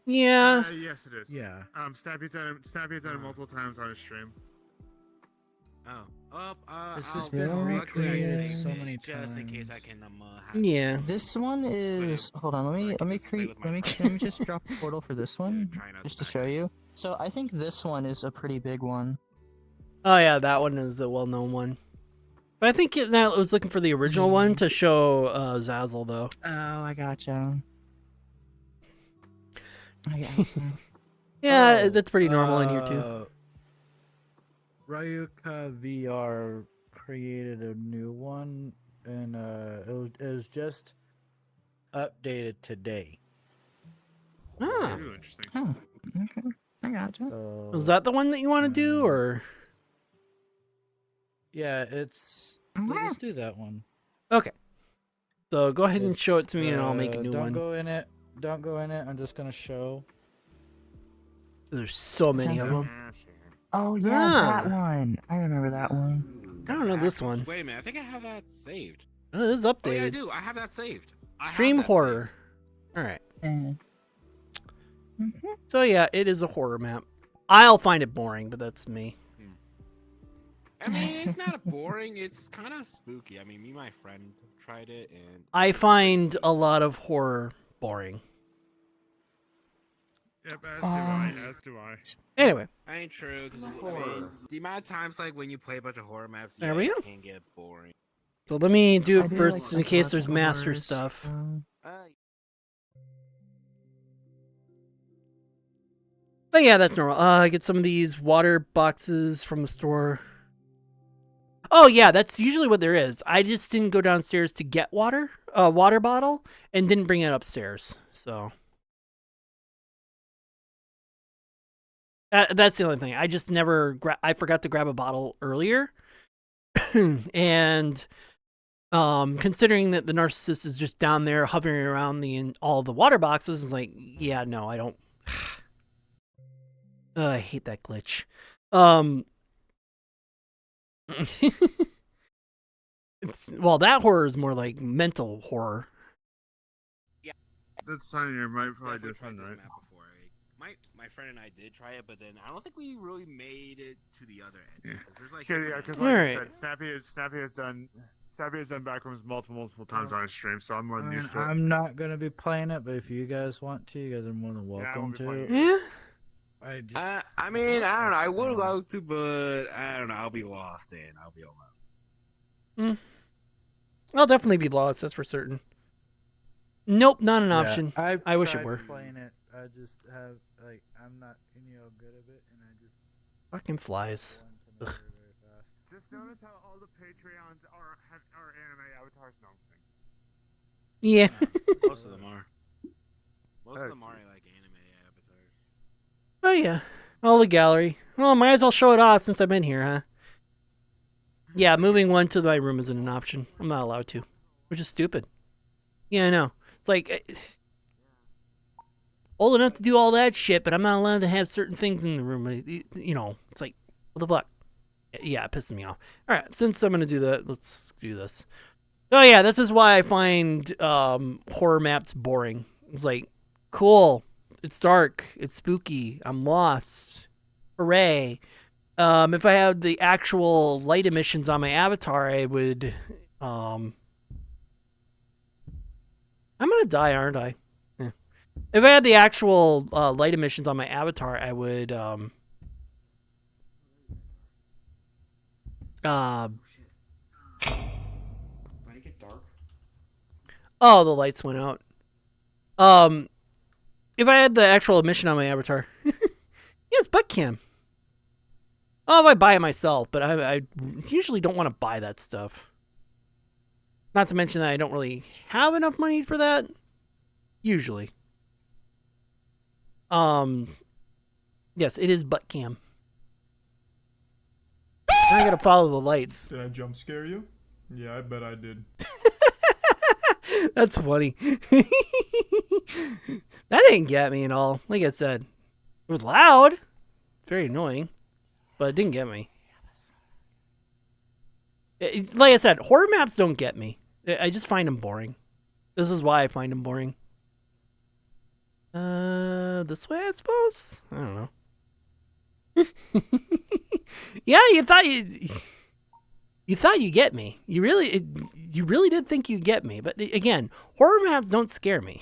Yeah. Yes, it is. Yeah. Snappy's done it multiple times on his stream. Oh. It's I'll just been luckily I recreated saved so it many just in case I times. can have Yeah. This one is. Hold on. so I Let can me just play create. with my Let me just drop a portal for this one, trying out just the to show you. backgrounds. So I think this one is a pretty big one. Oh yeah, that one is the well-known one. But I think I was looking for the original one to show Zazzle though. Oh, I gotcha. I gotcha. Yeah, that's pretty normal in here too. Ryuka VR created a new one, and it was just updated today. Ah, Ooh, interesting. Oh, okay. I gotcha. So, was that the one that you want to do, or Yeah, it's. Let's do that one. okay? So go ahead and show it It's, to me, and I'll make a new don't one. go in it. Don't go in it. I'm just gonna show. There's so many of Sounds them. Oh yeah, Ah. that one. I remember that one. I don't know this one. Wait a minute. I think I have that saved. Oh, this is Oh yeah, I updated. do. I have that saved. I have Stream that horror. All right. Mhm. So yeah, it is a horror map. I'll find it boring, but that's me. saved. I mean, it's not boring. It's kind of spooky. I mean, me and my friend tried it, and I find a lot of horror boring. Yep, as do I. Anyway, I ain't true. Because I mean, the amount of times like when you play a bunch of horror maps, There we it go. can get boring. so let me do I it do first like in case there's psychological master horrors. stuff. But yeah, that's normal. I get some of these water boxes from the store. Oh yeah, that's usually what there is. I just didn't go downstairs to get water, water bottle, and didn't bring it upstairs. So that's the only thing. I just never. I forgot to grab a bottle earlier, and considering that the narcissist is just down there hovering around all the water boxes, is like, yeah, no, I don't. I hate that glitch. Well, that horror is more like mental horror. That's sign here might probably Definitely do tried fun, this right? map before. My friend and I did try it, but then I don't think we really made it to the other end. Yeah. 'Cause there's like Yeah, different because endings. like I Alright. said, Snappy has done backrooms multiple times on his stream, so I'm more I than mean, used to it. I'm not gonna be playing it, but if you guys want to, you guys are more than I welcome won't be playing to. it. Yeah. I just, I mean, I don't know. I would love to, but I don't know. I'll be lost and I'll be alone. I'll definitely be lost, that's for certain. Nope, not an yeah, option. I've I wish it tried were. playing it. I just have like I'm not good at it, and I just Fucking flies. go into another very fast. Just notice how all the Patreons are anime avatars. No, Yeah. Most of them are. Most of them are like anime avatars. Oh yeah. All the gallery. Well, might as well show it off since I've been here, huh? Yeah, moving one to my room isn't an option. I'm not allowed to, which is stupid. Yeah, I know. It's like old enough to do all that shit, but I'm not allowed to have certain things in the room. You know, it's like what the fuck. Yeah, it pisses me off. All right, since I'm gonna do that, let's do this. Oh yeah, this is why I find horror maps boring. It's like, cool, it's dark, it's spooky, I'm lost. Hooray. If I had the actual light emissions on my avatar, I would I'm gonna die, aren't I? Yeah. If I had the actual light emissions on my avatar, I would Might it get dark? oh, the lights went out. If I had the actual emission on my avatar, yes, butt cam. Oh, if I buy it myself, but I usually don't want to buy that stuff. Not to mention that I don't really have enough money for that. Usually. Yes, it is butt cam. I gotta follow the lights. Did I jump scare you? Yeah, I bet I did. That's funny. That didn't get me at all. Like I said, it was loud. Very annoying, but it didn't get me. Like I said, horror maps don't get me. I just find them boring. This is why I find them boring. This way, I suppose? I don't know. Yeah, you thought you get me. You really did think you'd get me. But again, horror maps don't scare me.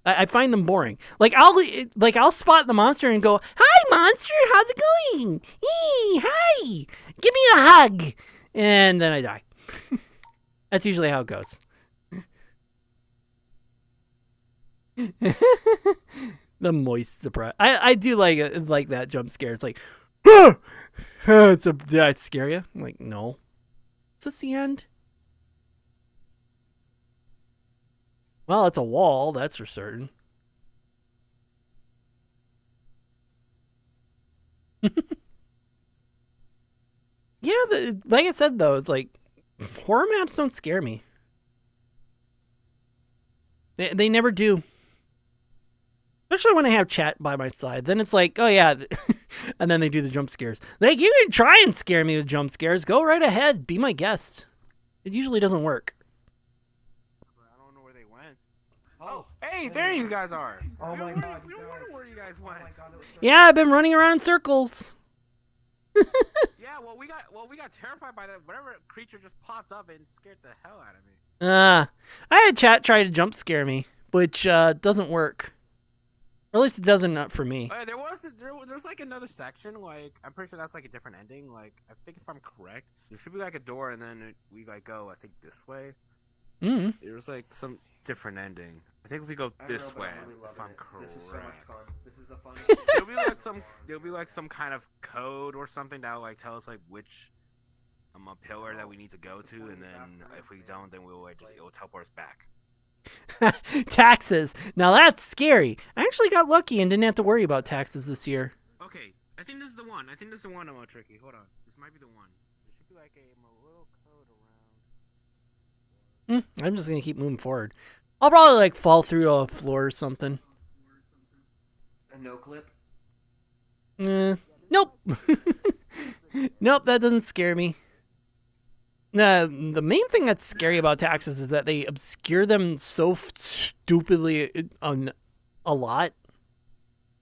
I find them boring. Like I'll spot the monster and go, "Hi, monster, how's it going? Hey, hi, give me a hug," and then I die. That's usually how it goes. The moist surprise. I do like that jump scare. It's like, did I scare you? I'm like, no. Is this the end? Well, it's a wall, that's for certain. Yeah, like I said though, it's like horror maps don't scare me. They never do. Especially when I have chat by my side. Then it's like, oh yeah. And then they do the jump scares. Like, you can try and scare me with jump scares. Go right ahead. Be my guest. It usually doesn't work. I don't know where they went. Oh, hey, there you guys are. Oh my god. We don't wonder where you guys went. Yeah, I've been running around in circles. Yeah, well, we got terrified by that. Whatever creature just popped up and scared the hell out of me. I had chat try to jump scare me, which doesn't work. Or at least it doesn't for me. There's like another section. Like, I'm pretty sure that's like a different ending. Like, I think if I'm correct, there should be like a door, and then we like go, I think, this way. Mm-hmm. There's like some different ending. I think if we go this way, if I'm correct. This is so much fun. This is a fun. There'll be like some kind of code or something that will like tell us like which a pillar that we need to go to, and then if we don't, then it'll teleport us back. Taxes. Now that's scary. I actually got lucky and didn't have to worry about taxes this year. Okay, I think this is the one. I'm all tricky. Hold on, this might be the one. There should be like a little code around. I'm just gonna keep moving forward. I'll probably like fall through a floor or something. A no clip. Nope. Nope, that doesn't scare me. The main thing that's scary about taxes is that they obscure them so stupidly a lot.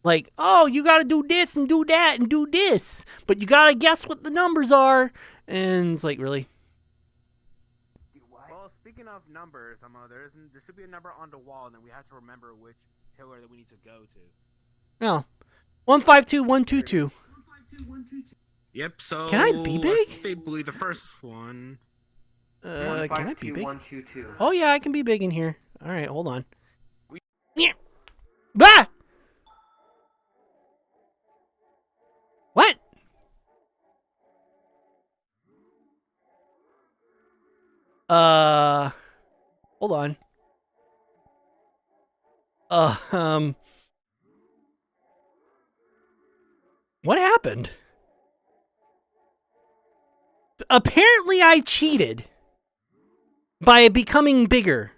Like, oh, you gotta do this and do that and do this, but you gotta guess what the numbers are. And it's like, really? Well, speaking of numbers, there should be a number on the wall, and then we have to remember which pillar that we need to go to. No. 152122. Yep, so... Can I be big? I believe the first one... Can I be big? 152. Oh, yeah, I can be big in here. All right, hold on. Yeah. Bah! What? Hold on. What happened? Apparently I cheated by becoming bigger.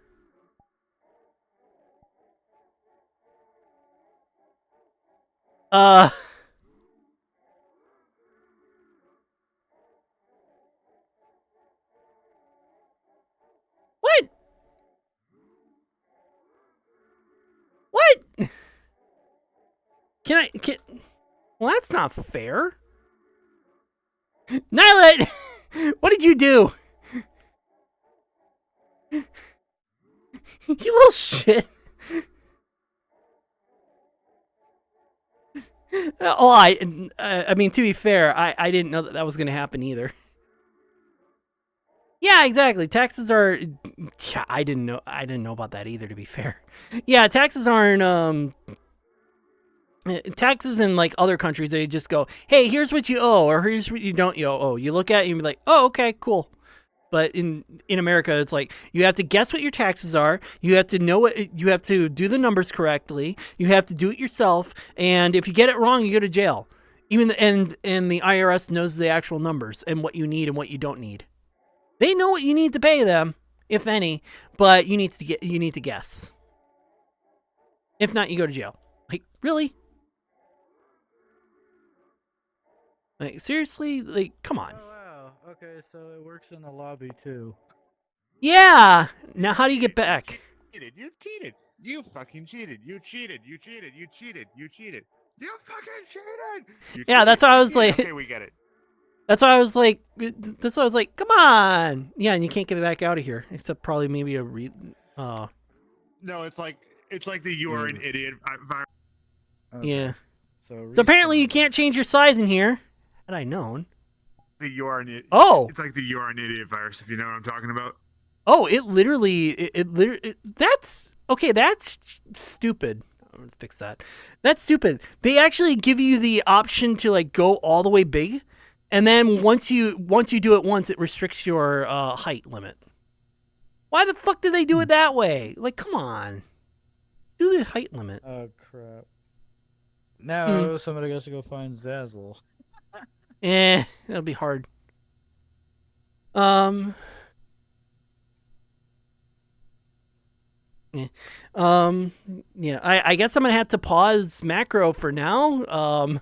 What? What? Well, that's not fair. Nylet, what did you do? You little shit. Oh, I mean, to be fair, I didn't know that was going to happen either. Yeah, exactly. Taxes are. Yeah, I didn't know about that either. To be fair, yeah, taxes aren't. Taxes in like other countries, they just go, "Hey, here's what you owe, or here's what you don't owe." You look at it and be like, "Oh, okay, cool." But in America, it's like you have to guess what your taxes are. You have to know what you have to do the numbers correctly. You have to do it yourself, and if you get it wrong, you go to jail. And the IRS knows the actual numbers and what you need and what you don't need. They know what you need to pay them, if any, but you need to guess. If not, you go to jail. Like, really? Like, seriously? Like, come on. Oh wow. Okay, so it works in the lobby too. Yeah. Now, how do you get back? You cheated. You fucking cheated. You cheated. You cheated. You cheated. You cheated. You fucking cheated. Yeah, that's why I was like. Okay, we get it. That's why I was like. That's why I was like. Come on. Yeah, and you can't get back out of here, except probably maybe a No, it's like the "you are an idiot" virus. Okay. Yeah. So apparently you can't change your size in here. Had I known. The "you are an idiot." Oh. It's like the "you are an idiot" virus, if you know what I'm talking about. Oh, it literally. That's okay. That's stupid. I'm gonna fix that. That's stupid. They actually give you the option to like go all the way big, and then once you do it once, it restricts your height limit. Why the fuck did they do it that way? Like, come on. Do the height limit. Oh crap. Now somebody has to go find Zazzle. That'll be hard. Yeah. Yeah, I guess I'm gonna have to pause macro for now.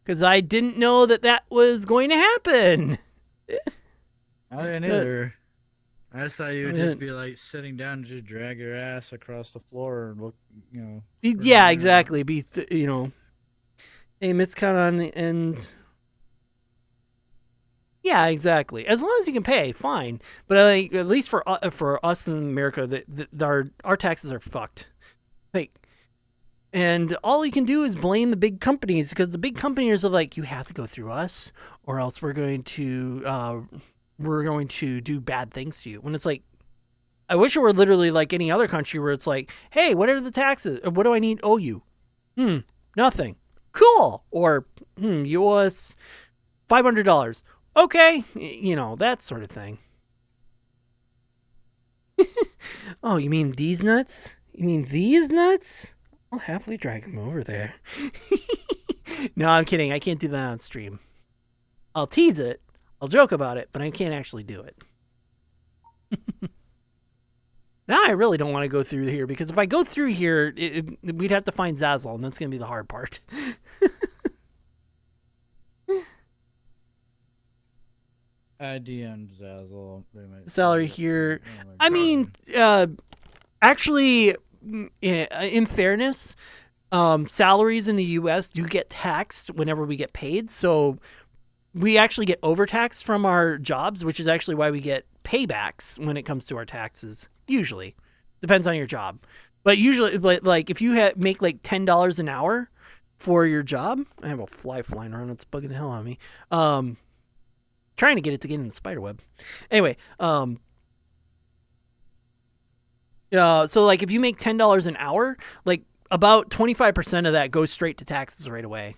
Because I didn't know that was going to happen. I didn't either. I just thought you would just be like sitting down and just drag your ass across the floor and look, you know. Yeah, exactly. Be a miscount on the end. Yeah, exactly. As long as you can pay, fine. But like, at least for us in America, our taxes are fucked. Like, and all you can do is blame the big companies, because the big companies are like, you have to go through us, or else we're going to do bad things to you. When it's like, I wish it were literally like any other country where it's like, hey, what are the taxes? What do I owe you? Nothing. Cool. Or you owe us $500. Okay, that sort of thing. Oh, you mean these nuts? You mean these nuts? I'll happily drag them over there. No, I'm kidding. I can't do that on stream. I'll tease it. I'll joke about it, but I can't actually do it. Now I really don't want to go through here because if I go through here, we'd have to find Zazzle, and that's going to be the hard part. ID on Zazzle. Salary here. I mean, actually, in fairness, salaries in the U.S. do get taxed whenever we get paid. So we actually get overtaxed from our jobs, which is actually why we get paybacks when it comes to our taxes. Usually, depends on your job, but usually, like if you make like $10 an hour for your job, I have a fly flying around. It's bugging the hell out of me. Trying to get it to get in the spider web. Anyway, so like if you make $10 an hour, like about 25% of that goes straight to taxes right away.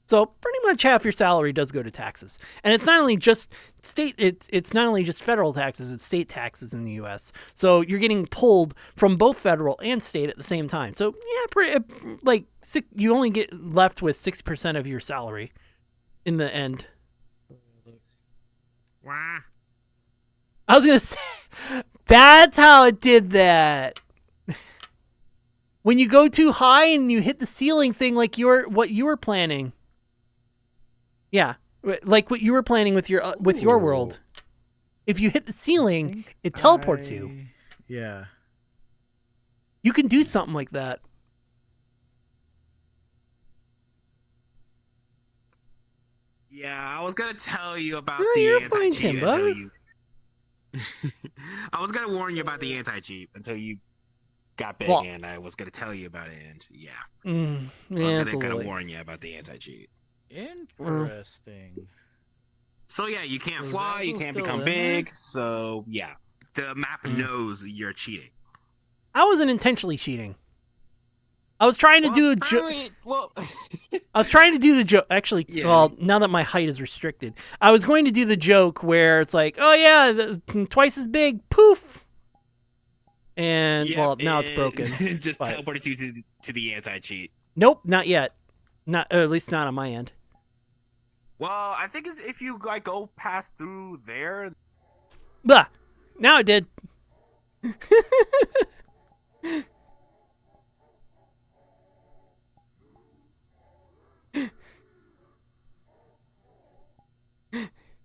So pretty much half your salary does go to taxes. And it's not only just it's not only just federal taxes, it's state taxes in the US. So you're getting pulled from both federal and state at the same time. So yeah, you only get left with 6% of your salary in the end. Wah. I was going to say, that's how it did that. When you go too high and you hit the ceiling thing like what you were planning. Yeah, like what you were planning with your world. If you hit the ceiling, it teleports you. Yeah. You can do something like that. Yeah, I was gonna tell you about No, the you're fine, anti-cheat Timbo. until you. I was gonna warn you about the anti-cheat until you got big, and I was gonna tell you about it, and yeah. I was gonna warn you about the anti-cheat. Interesting. So yeah, you can't fly, you can't become big. So yeah, the map knows you're cheating. I wasn't intentionally cheating. I was trying to do a joke. Well, I was trying to do the joke. Actually, Yeah. well, now that my height is restricted, I was going to do the joke where it's like, oh yeah, twice as big, poof. And well, now it's broken. Just teleported you to the anti-cheat. Nope, not yet. Not at least not on my end. Well, I think if you like go past through there. Blah. Now it did.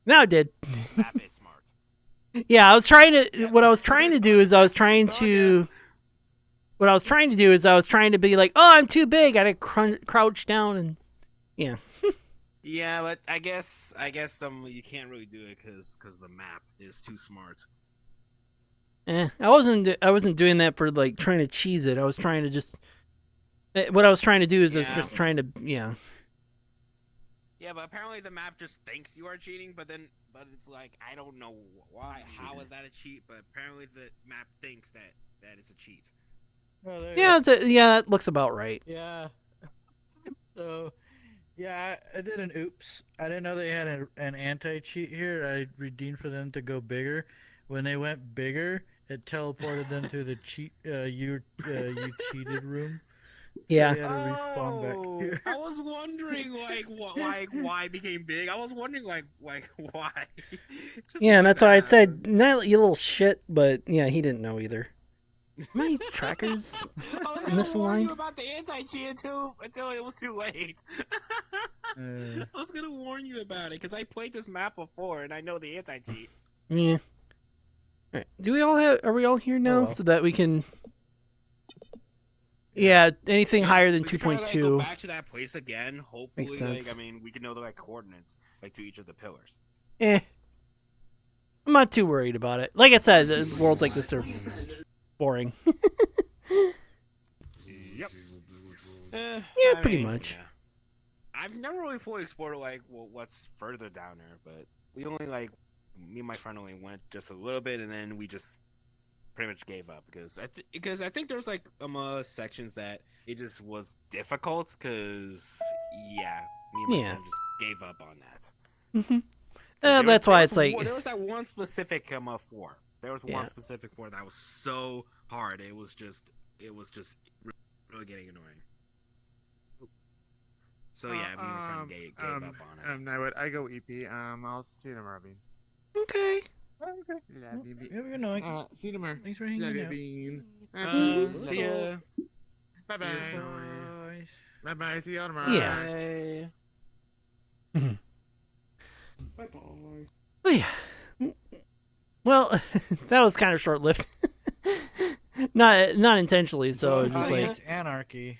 Now it did. Map is smart. Yeah, I was trying to. What I was trying to do is I was trying to. What I was trying to do is I was trying to be like, oh, I'm too big. I had to crouch down and, yeah. Yeah, but I guess you can't really do it because the map is too smart. I wasn't doing that for like trying to cheese it. I was trying to just. What I was trying to do is I was just trying to Yeah, but apparently the map just thinks you are cheating, but it's like I don't know why. How is that a cheat? But apparently the map thinks that it's a cheat. Oh, Yeah, that looks about right. Yeah. So, yeah, I did an oops. I didn't know they had an anti-cheat here. I redeemed for them to go bigger. When they went bigger, it teleported them to the you cheated room. Yeah. So they had to respawn back here. I was wondering why it became big. I was wondering like why. Yeah, and that's why I said, "No, you little shit." But yeah, he didn't know either. My trackers I was gonna warn you misaligned. about the anti-cheat until it was too late. I was gonna warn you about it because I played this map before and I know the anti-cheat. Yeah. All right. Are we all here now so that we can? Yeah, anything higher than 2.2. Go back to that place again. Hopefully, Makes sense. I mean, we can know the right coordinates to each of the pillars. I'm not too worried about it. Like I said, worlds like this are boring. Yep. Yeah, pretty much. Yeah. I've never really fully explored what's further down there, but we only me and my friend only went just a little bit, and then we just pretty much gave up because I think there was sections that it just was difficult because me and my friend just gave up on that. That's why it's like there was that one specific floor. There was one specific floor that was so hard. It was just really getting annoying. So yeah, me and my friend gave up on it. I go EP. I'll see you tomorrow, Bean. Okay. Okay. Love you, Yeah, good night. See you tomorrow. Thanks for hanging out. Bean. See ya. Bye bye. Bye. Bye bye. See y'all tomorrow. Yeah. Bye. Mhm. Bye bye. Oh, yeah. Well, that was kind of short-lived. not intentionally, so just like It's anarchy.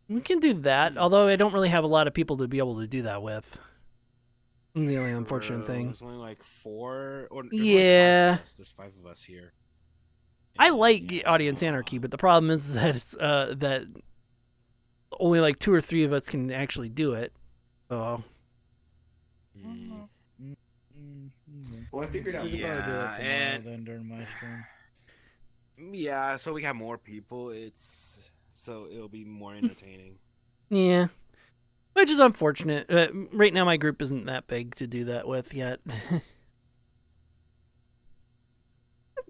we can do that. Although I don't really have a lot of people to be able to do that with. That's the only unfortunate thing. There's only like 4 or Yeah. There's 5 of us here. I like audience anarchy, but the problem is that it's that only like 2 or 3 of us can actually do it. So Well, I figured out. We could probably do that tomorrow and- then during my stream. Yeah, so we have more people. So it'll be more entertaining. yeah, which is unfortunate. Right now, my group isn't that big to do that with yet.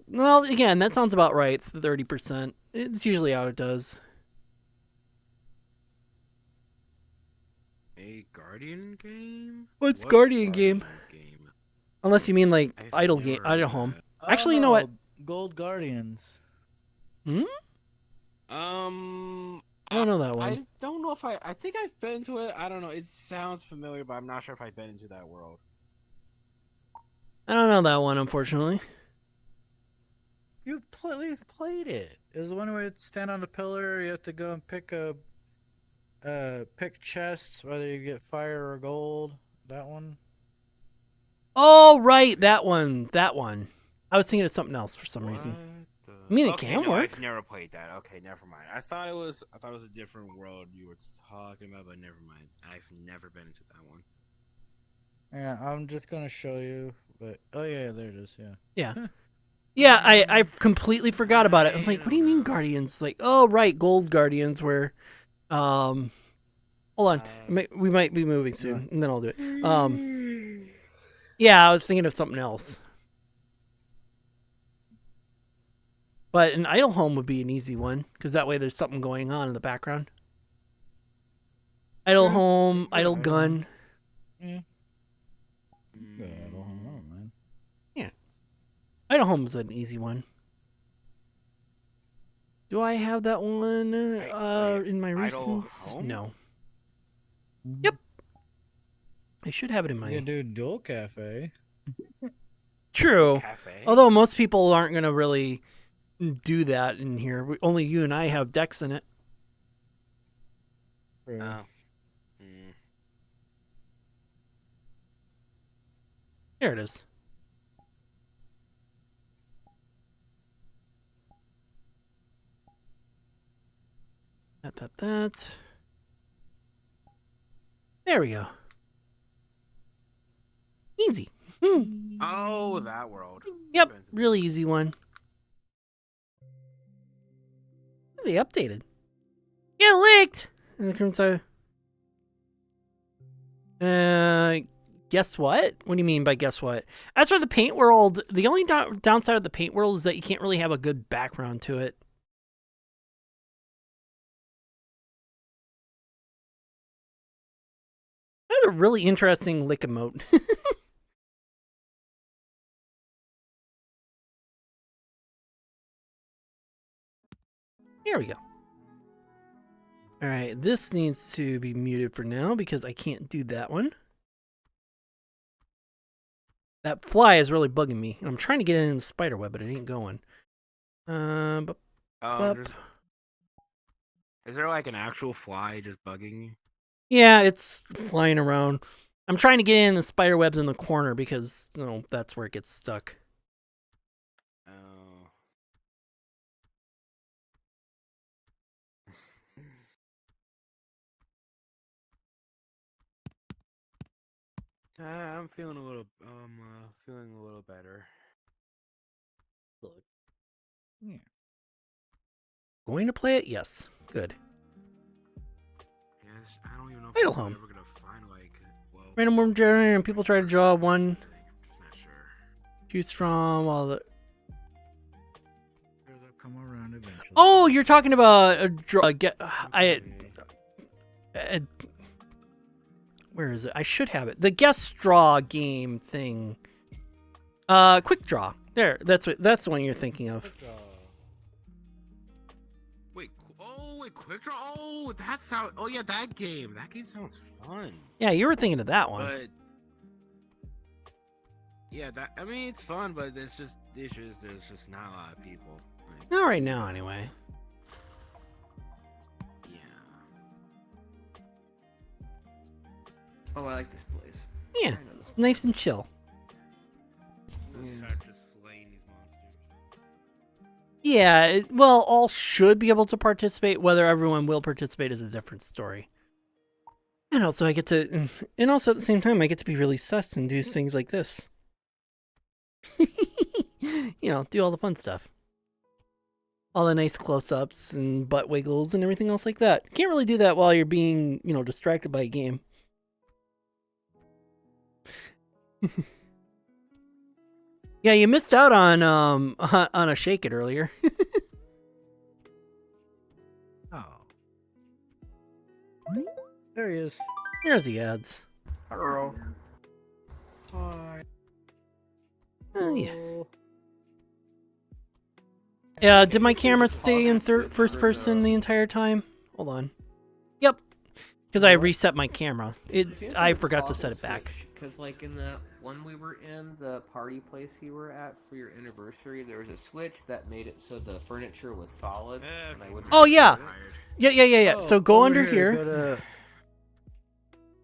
Well, again, that sounds about right. 30%. It's usually how it does. A Guardian game? What's What Guardian game? game? Unless you mean like I've idle never game, heard idle of home. that. Actually, you know what? Gold Guardians. Hmm? I don't know that one. I don't know if I think I've been to it. I don't know. It sounds familiar, but I'm not sure if I've been into that world. I don't know that one, unfortunately. You've played it. It was the one where you stand on a pillar. You have to go and pick chests, whether you get fire or gold. That one. Oh, right, that one. That one. I was thinking of something else for some reason. I mean, it can no, work. I've never played that. Okay, never mind. I thought it was a different world you were talking about, but never mind. I've never been into that one. Yeah, I'm just gonna show you. But oh yeah, there it is. Yeah. Yeah. Yeah, I completely forgot about it. I was like, what do you mean Guardians? Like, oh, right, Gold Guardians where, hold on. We might be moving soon, and then I'll do it. Yeah, I was thinking of something else. But an idle home would be an easy one, because that way there's something going on in the background. Idle home, idle gun. Yeah. Good, I don't know, man. Yeah. Idle home is an easy one. Do I have that one in my Idle recents? home? No. Yep. I should have it in my... You can do Dual Cafe. True. Cafe. Although most people aren't going to really do that in here. Only you and I have decks in it. True. Oh. There it is. That. There we go. Easy. Oh, that world. Yep, really easy one. They updated. Get leaked! In the current time. Guess what? What do you mean by guess what? As for the paint world, the only downside of the paint world is that you can't really have a good background to it. That's a really interesting lick emote. Here we go. Alright, this needs to be muted for now because I can't do that one. That fly is really bugging me, and I'm trying to get it in the spider web, but it ain't going. Is there like an actual fly just bugging you? Yeah, it's flying around. I'm trying to get in the spider webs in the corner because, you know, that's where it gets stuck. Oh. I'm feeling a little better. Yeah. Going to play it? Yes. Good. Yes, I don't even know if Idle I'm home. ever gonna find Random worm generator, and people try to draw one. I'm just not sure. Choose from all the... They'll come around eventually. Oh, you're talking about a draw... where is it? I should have it. The guest draw game thing. Quick Draw. There, that's the one you're thinking of. Wait, Quick Draw. Oh, that's how. Oh yeah, that game. That game sounds fun. Yeah, you were thinking of that one. But yeah, I mean, it's fun, but there's just the issue is there's just not a lot of people. Like, Not right now, anyway. yeah. Oh, I like this place. Yeah, I know this it's nice and chill. Start just slaying these monsters. Yeah, well, all should be able to participate. Whether everyone will participate is a different story. And also, and also at the same time, I get to be really sus and do things like this. You know, do all the fun stuff. All the nice close-ups and butt wiggles and everything else like that. Can't really do that while you're being, distracted by a game. Yeah, you missed out on a Shake It earlier. Oh. There he is. There's the ads. Hello. Hi. Oh, yeah. Yeah, did my camera stay in first person the entire time? Hold on. Yep. Because I reset my camera. I forgot to set it back. Because like in the one we were in, the party place you were at for your anniversary, there was a switch that made it so the furniture was solid. And I wouldn't Oh, yeah. use it. Yeah. So go Over under here, Go to...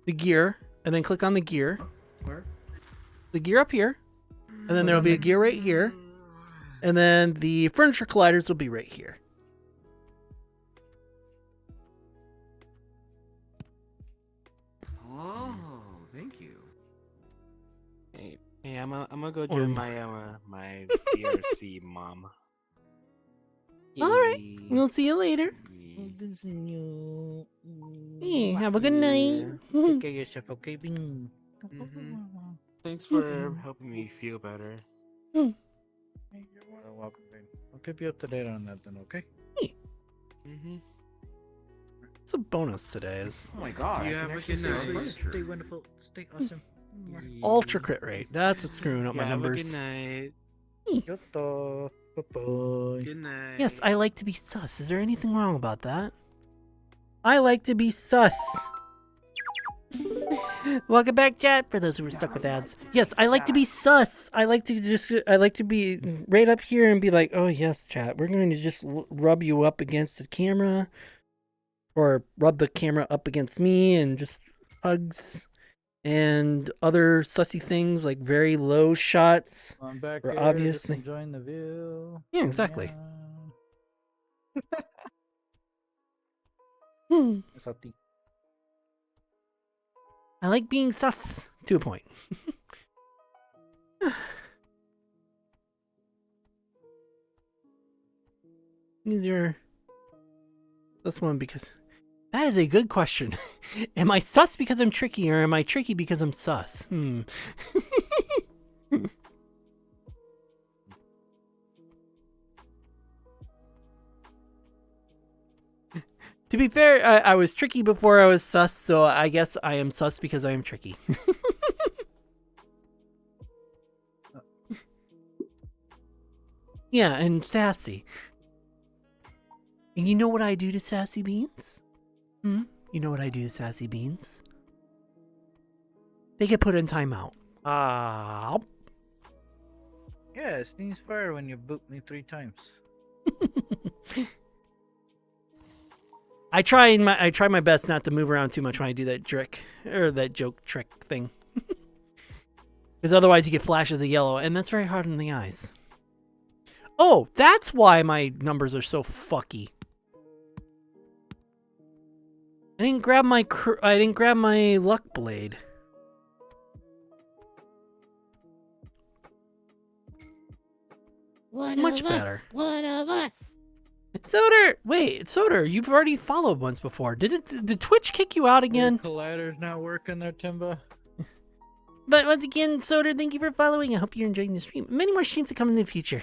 the gear, and then click on the gear. Where? The gear up here. And then there'll be a gear right here. And then the furniture colliders will be right here. Oh, thank you. Hey, I'm gonna go join my VRC mom. All right. We'll see you later. Hey, have a good night. Take care of yourself, okay? Thanks for helping me feel better. You're welcome, babe. I'll keep you up to date on that then, okay? It's a bonus today. Is Oh my god, You I have can a actually good see night. the furniture. Stay wonderful. Stay awesome. ultra crit rate. That's what's screwing up my numbers. Good night. Yoto. Bye-bye. Good night. Yes, I like to be sus. Is there anything wrong about that? I like to be sus. Welcome back, chat. For those who were stuck with ads, yes, I like to be sus. I like to be right up here and be like, oh yes, chat. We're going to just rub you up against the camera, or rub the camera up against me, and just hugs and other sussy things like very low shots. I'm back We're here, obviously- just enjoying the view. Yeah, exactly. What's up, D? I like being sus to a point. That's one because that is a good question. Am I sus because I'm tricky, or am I tricky because I'm sus? To be fair, I was tricky before I was sus, so I guess I am sus because I am tricky. Yeah, and sassy. And you know what I do to sassy beans? You know what I do to sassy beans? They get put in timeout. Yeah, sneeze fire when you boot me 3 times. I try my best not to move around too much when I do that trick, or that joke trick thing. Because otherwise you get flashes of yellow, and that's very hard on the eyes. Oh, that's why my numbers are so fucky. I didn't grab my luck blade. Much better. One of us. Soder, you've already followed once before. Did Twitch kick you out again? Your collider's not working there, Timba. But once again, Soder, thank you for following. I hope you're enjoying the stream. Many more streams to come in the future.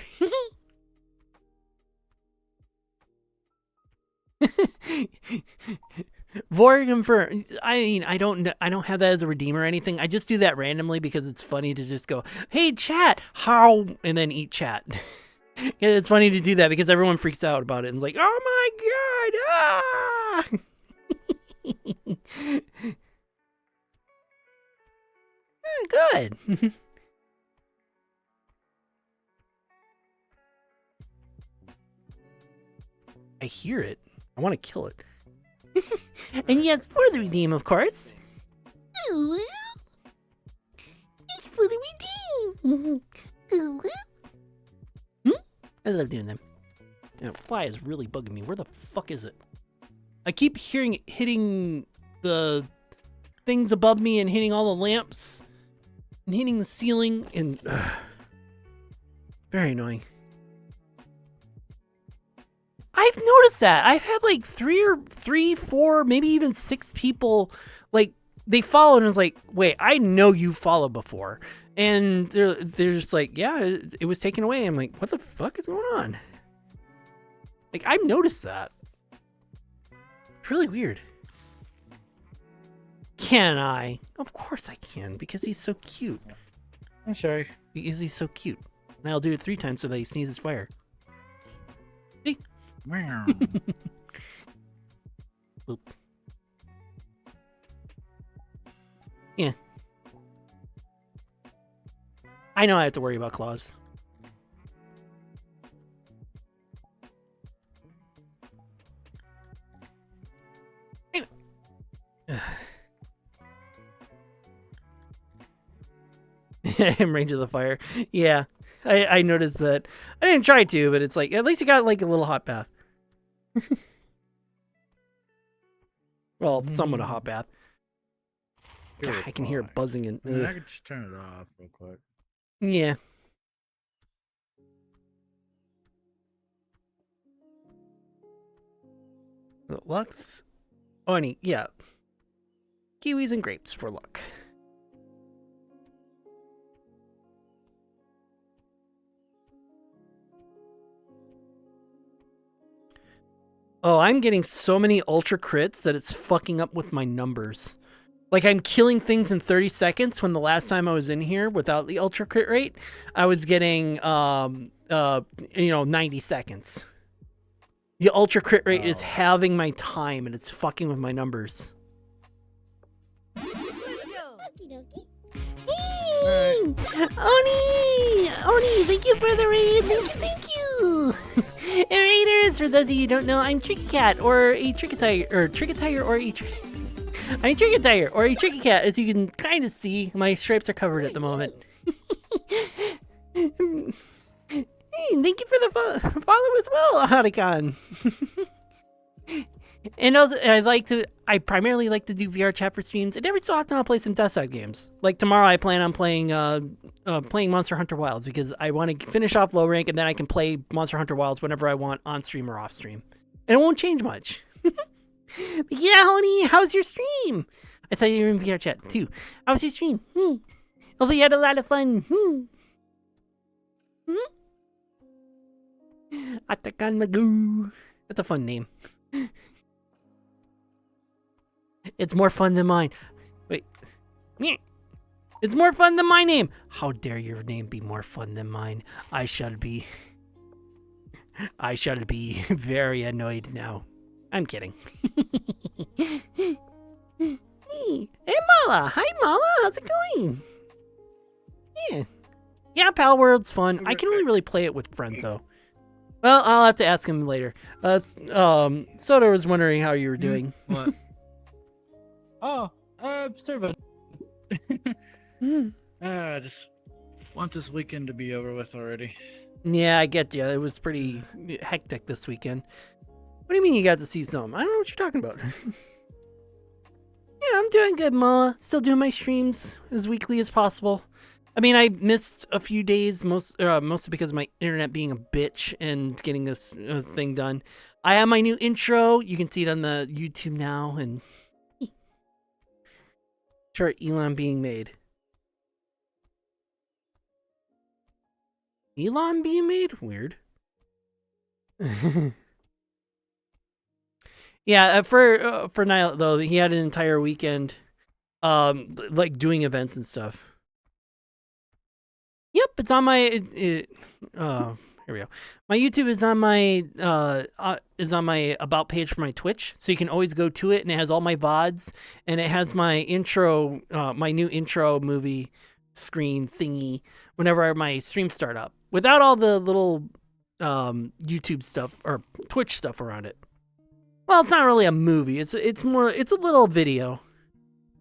Vor confirm. I mean, I don't have that as a redeem or anything. I just do that randomly because it's funny to just go, "Hey, chat, how?" and then eat chat. Yeah, it's funny to do that because everyone freaks out about it and is like, "Oh my god!" Good. I hear it. I want to kill it. And yes, for the redeem, of course. Ooh. For the redeem. Ooh. I love doing them. And a fly is really bugging me. Where the fuck is it? I keep hearing it hitting the things above me and hitting all the lamps and hitting the ceiling and very annoying. I've noticed that. I've had like three, four, maybe even 6 people, like, they followed and I was like, wait, I know you followed before. And they're just like, yeah, it was taken away. I'm like, what the fuck is going on? Like, I've noticed that. It's really weird. Can I? Of course I can, because he's so cute. I'm sorry. Because he's so cute. And I'll do it 3 times so that he sneezes fire. See? Oop. Yeah. I know I have to worry about claws. In range of the fire. Yeah. I noticed that. I didn't try to, but it's like, at least you got like a little hot bath. Well, somewhat a hot bath. God, I can hear it buzzing and. I mean, I could just turn it off real quick. Yeah. Lux. Oh, yeah. Kiwis and grapes for luck. Oh, I'm getting so many ultra crits that it's fucking up with my numbers. Like, I'm killing things in 30 seconds when the last time I was in here without the ultra crit rate, I was getting 90 seconds. The ultra crit rate is halving my time and it's fucking with my numbers. Hey! Oni, thank you for the raid. Thank you. And raiders, for those of you who don't know, I'm Tricky Cat or a Trickatire or Trickatire or a I'm Trickatire or a Tricky Cat. As you can kind of see, my stripes are covered at the moment. Hey, thank you for the follow as well, Hadikon. And also, I primarily like to do VRChat for streams, and every so often I'll play some desktop games. Like tomorrow, I plan on playing Monster Hunter Wilds because I want to finish off low rank, and then I can play Monster Hunter Wilds whenever I want, on stream or off stream, and it won't change much. Yeah, honey, how's your stream? I saw you were in VRChat too. How was your stream? Hopefully you had a lot of fun. Atakan Magoo. That's a fun name. It's more fun than mine. Wait. It's more fun than my name. How dare your name be more fun than mine? I shall be very annoyed now. I'm kidding. Hey, Mala. Hi, Mala. How's it going? Yeah, Pal World's fun. I can only really play it with friends, though. Well, I'll have to ask him later. Soda was wondering how you were doing. What? Serving. I just want this weekend to be over with already. Yeah, I get you. It was pretty hectic this weekend. What do you mean you got to see some? I don't know what you're talking about. Yeah, I'm doing good, Mala. Still doing my streams as weekly as possible. I mean, I missed a few days, mostly because of my internet being a bitch and getting this thing done. I have my new intro. You can see it on the YouTube now, and sure, Elon being made. Elon being made? Weird. Yeah, for Niall though, he had an entire weekend, like doing events and stuff. Yep, it's on my. Here we go. My YouTube is on my about page for my Twitch, so you can always go to it, and it has all my VODs, and it has my intro, my new intro movie screen thingy whenever my streams start up, without all the little YouTube stuff or Twitch stuff around it. Well, it's not really a movie. It's a little video,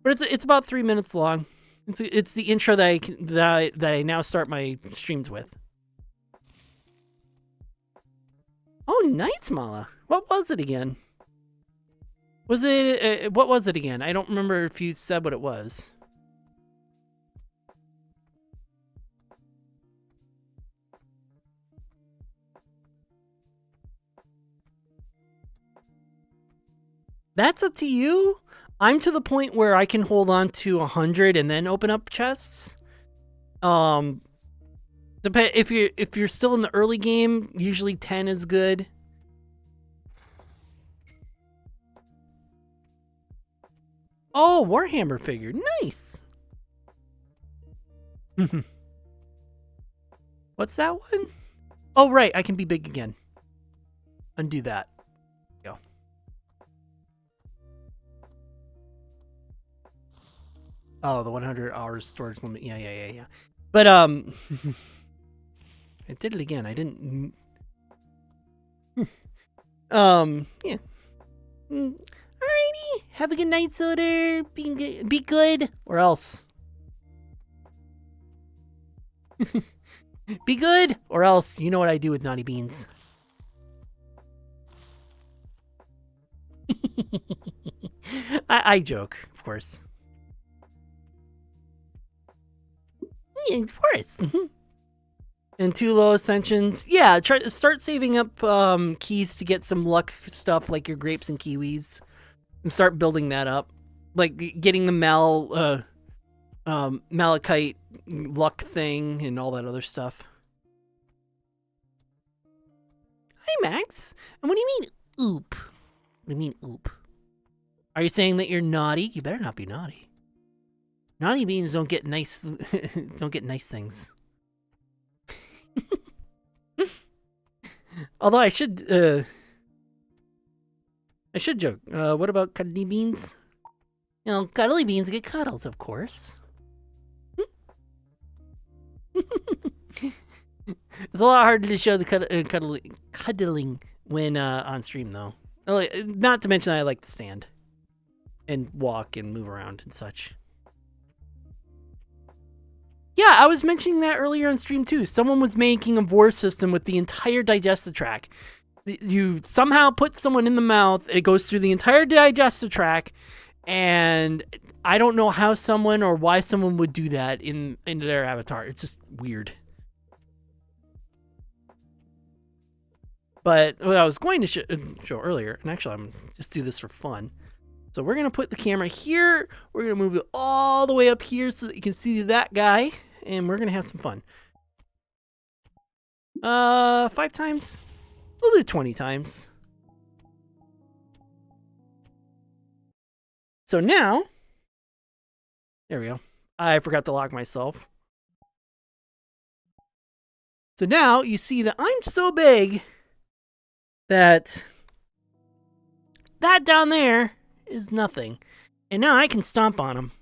but it's about 3 minutes long. It's the intro that I now start my streams with. Oh, nice, Mala. What was it again? What was it again? I don't remember if you said what it was. That's up to you. I'm to the point where I can hold on to 100 and then open up chests. If you're still in the early game, usually 10 is good. Oh, Warhammer figure, nice. What's that one? Oh, right, I can be big again. Undo that. Go. Oh, the 100 hours storage limit. Yeah. But I did it again. I didn't. Yeah. Alrighty. Have a good night, Soder. Be good, or else. Be good, or else. You know what I do with naughty beans. I joke, of course. Yeah, of course. And 2 low ascensions. Yeah, start saving up keys to get some luck stuff like your grapes and kiwis. And start building that up. Like getting the malachite luck thing and all that other stuff. Hi, Max. And what do you mean, oop? What do you mean, oop? Are you saying that you're naughty? You better not be naughty. Naughty beans don't get nice things. Although I should joke. What about cuddly beans? You know, cuddly beans get cuddles, of course. It's a lot harder to show the cuddling when on stream, though. Not to mention I like to stand and walk and move around and such. Yeah, I was mentioning that earlier on stream too. Someone was making a vor system with the entire digestive tract. You somehow put someone in the mouth, it goes through the entire digestive tract, and I don't know how someone or why someone would do that in their avatar. It's just weird. But what I was going to show earlier, and actually I'm just do this for fun. So we're going to put the camera here. We're going to move it all the way up here so that you can see that guy. And we're going to have some fun. 5 times? We'll do 20 times. So now, there we go. I forgot to lock myself. So now you see that I'm so big that down there is nothing. And now I can stomp on him.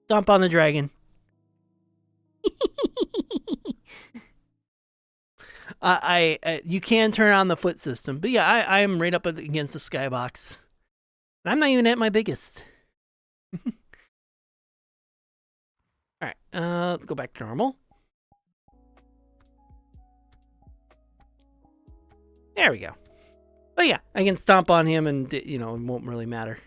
Stomp on the dragon. You can turn on the foot system, but yeah, I am right up against the skybox. I'm not even at my biggest. All right, go back to normal. There we go. But yeah, I can stomp on him, and it won't really matter.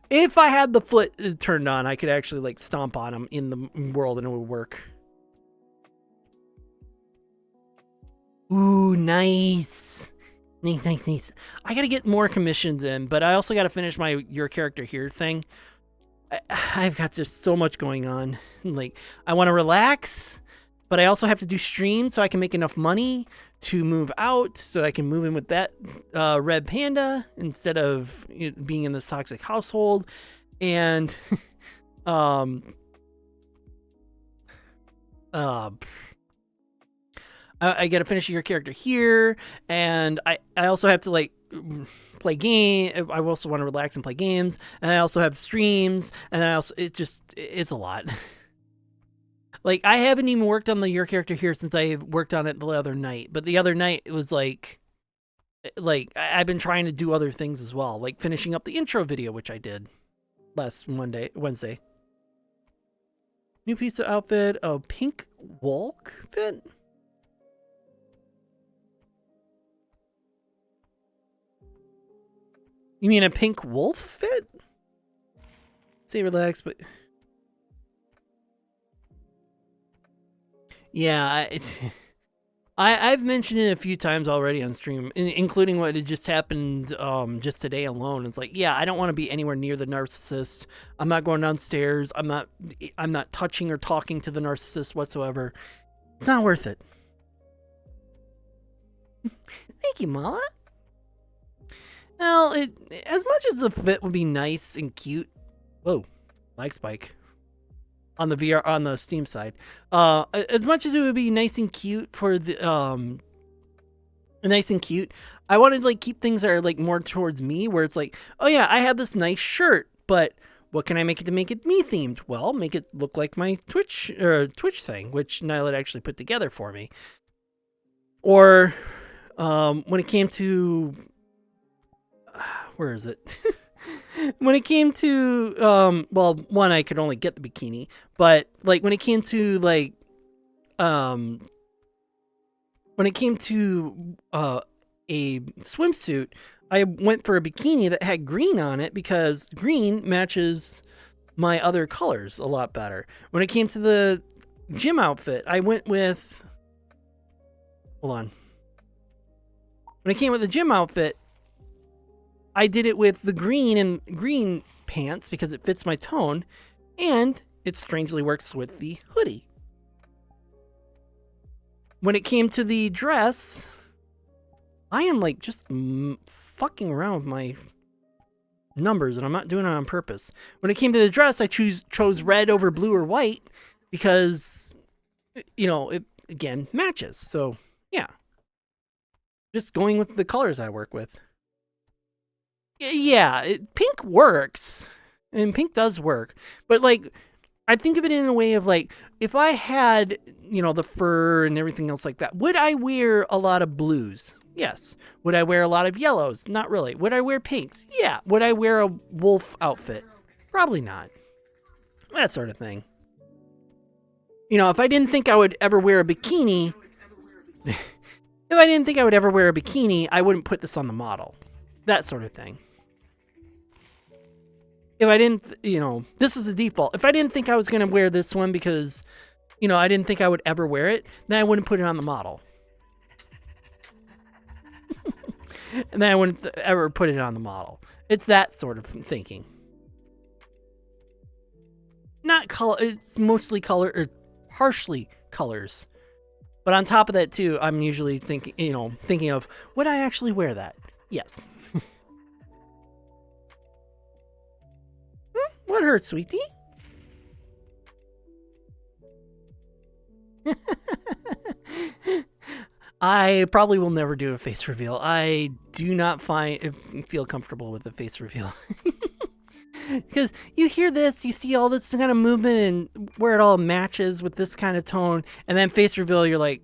If I had the foot turned on, I could actually stomp on him in the world, and it would work. Ooh, nice. Nice. I gotta get more commissions in, but I also gotta finish my Your Character Here thing. I've got just so much going on. I want to relax, but I also have to do streams so I can make enough money to move out, so I can move in with that red panda instead of being in this toxic household. And I got to finish your character here, and I also have to like play game. I also want to relax and play games, and I also have streams, and I also it's a lot. Like, I haven't even worked on your character here since I worked on it the other night. But the other night it was like I've been trying to do other things as well, like finishing up the intro video, which I did last Wednesday. New piece of outfit, a pink walk fit. You mean a pink wolf fit? Say relax, but yeah, I've mentioned it a few times already on stream, including what had just happened just today alone. It's like, yeah, I don't want to be anywhere near the narcissist. I'm not going downstairs. I'm not touching or talking to the narcissist whatsoever. It's not worth it. Thank you, Mala. Well, as much as the fit would be nice and cute. Whoa, lag spike. On the Steam side, as much as it would be nice and cute for the I wanted to like keep things that are like more towards me, where it's like, oh yeah, I have this nice shirt, but what can I make it to make it me themed? Well, make it look like my Twitch thing, which Nyla actually put together for me. Or when it came to where is it? When it came to, well, one, I could only get the bikini, but like when it came to like, when it came to a swimsuit, I went for a bikini that had green on it because green matches my other colors a lot better. When it came to the gym outfit, I went with, hold on. When it came with the gym outfit, I did it with the green pants because it fits my tone, and it strangely works with the hoodie. When it came to the dress, I am like just fucking around with my numbers, and I'm not doing it on purpose. When it came to the dress, I chose red over blue or white because, it again matches. So yeah, just going with the colors I work with. Yeah, pink works, and pink does work, but like, I think of it in a way of like, if I had, the fur and everything else like that, would I wear a lot of blues? Yes. Would I wear a lot of yellows? Not really. Would I wear pinks? Yeah. Would I wear a wolf outfit? Probably not. That sort of thing. If I didn't think I would ever wear a bikini, I wouldn't put this on the model. That sort of thing. If I didn't, this is the default. If I didn't think I was going to wear this one because, I didn't think I would ever wear it, then I wouldn't put it on the model. And then I wouldn't ever put it on the model. It's that sort of thinking. Not color, it's mostly color, or partially colors. But on top of that too, I'm usually thinking of, would I actually wear that? Yes. What hurt, sweetie? I probably will never do a face reveal. I do not feel comfortable with the face reveal. Because you hear this, you see all this kind of movement and where it all matches with this kind of tone, and then face reveal, you're like,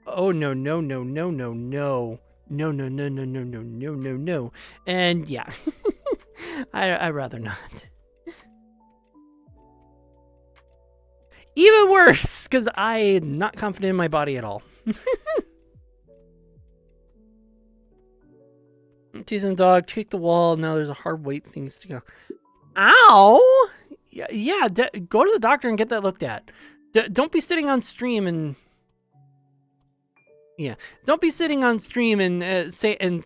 oh no, no, no, no, no, no. No, no, no, no, no, no, no, no, no. And yeah, I'd rather not. Even worse, because I'm not confident in my body at all. Teeth and dog, kick the wall. Now there's a hard weight things to go. Ow! Yeah, go to the doctor and get that looked at. Don't be sitting on stream and... Yeah, don't be sitting on stream and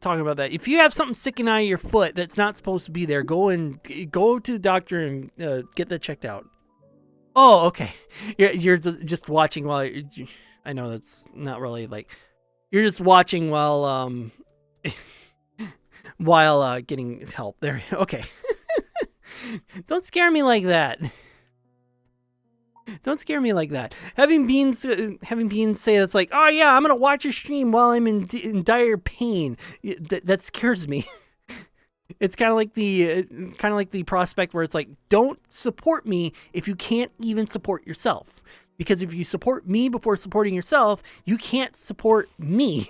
talking about that. If you have something sticking out of your foot that's not supposed to be there, go to the doctor and get that checked out. Oh, okay. You're just watching while I know that's not really like you're just watching while while getting help. There. Okay. Don't scare me like that. Don't scare me like that. Having beans say it's like, oh yeah, I'm gonna watch your stream while I'm in dire pain. That scares me. It's kind of like the prospect where it's like, don't support me if you can't even support yourself. Because if you support me before supporting yourself, you can't support me.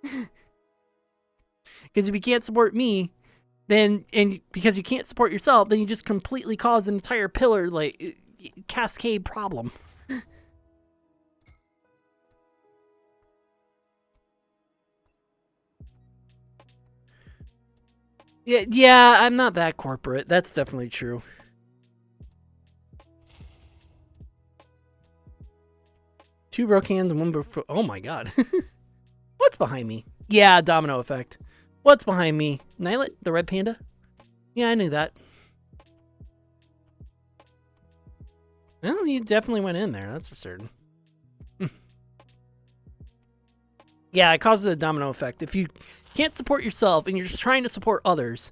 Because if you can't support me, then and because you can't support yourself, then you just completely cause an entire pillar like cascade problem. Yeah, I'm not that corporate. That's definitely true. Two broke hands and one broke. Oh my god. What's behind me? Yeah, domino effect. What's behind me? Nylet, the red panda? Yeah, I knew that. Well, you definitely went in there, that's for certain. Yeah, it causes a domino effect. If you can't support yourself and you're just trying to support others,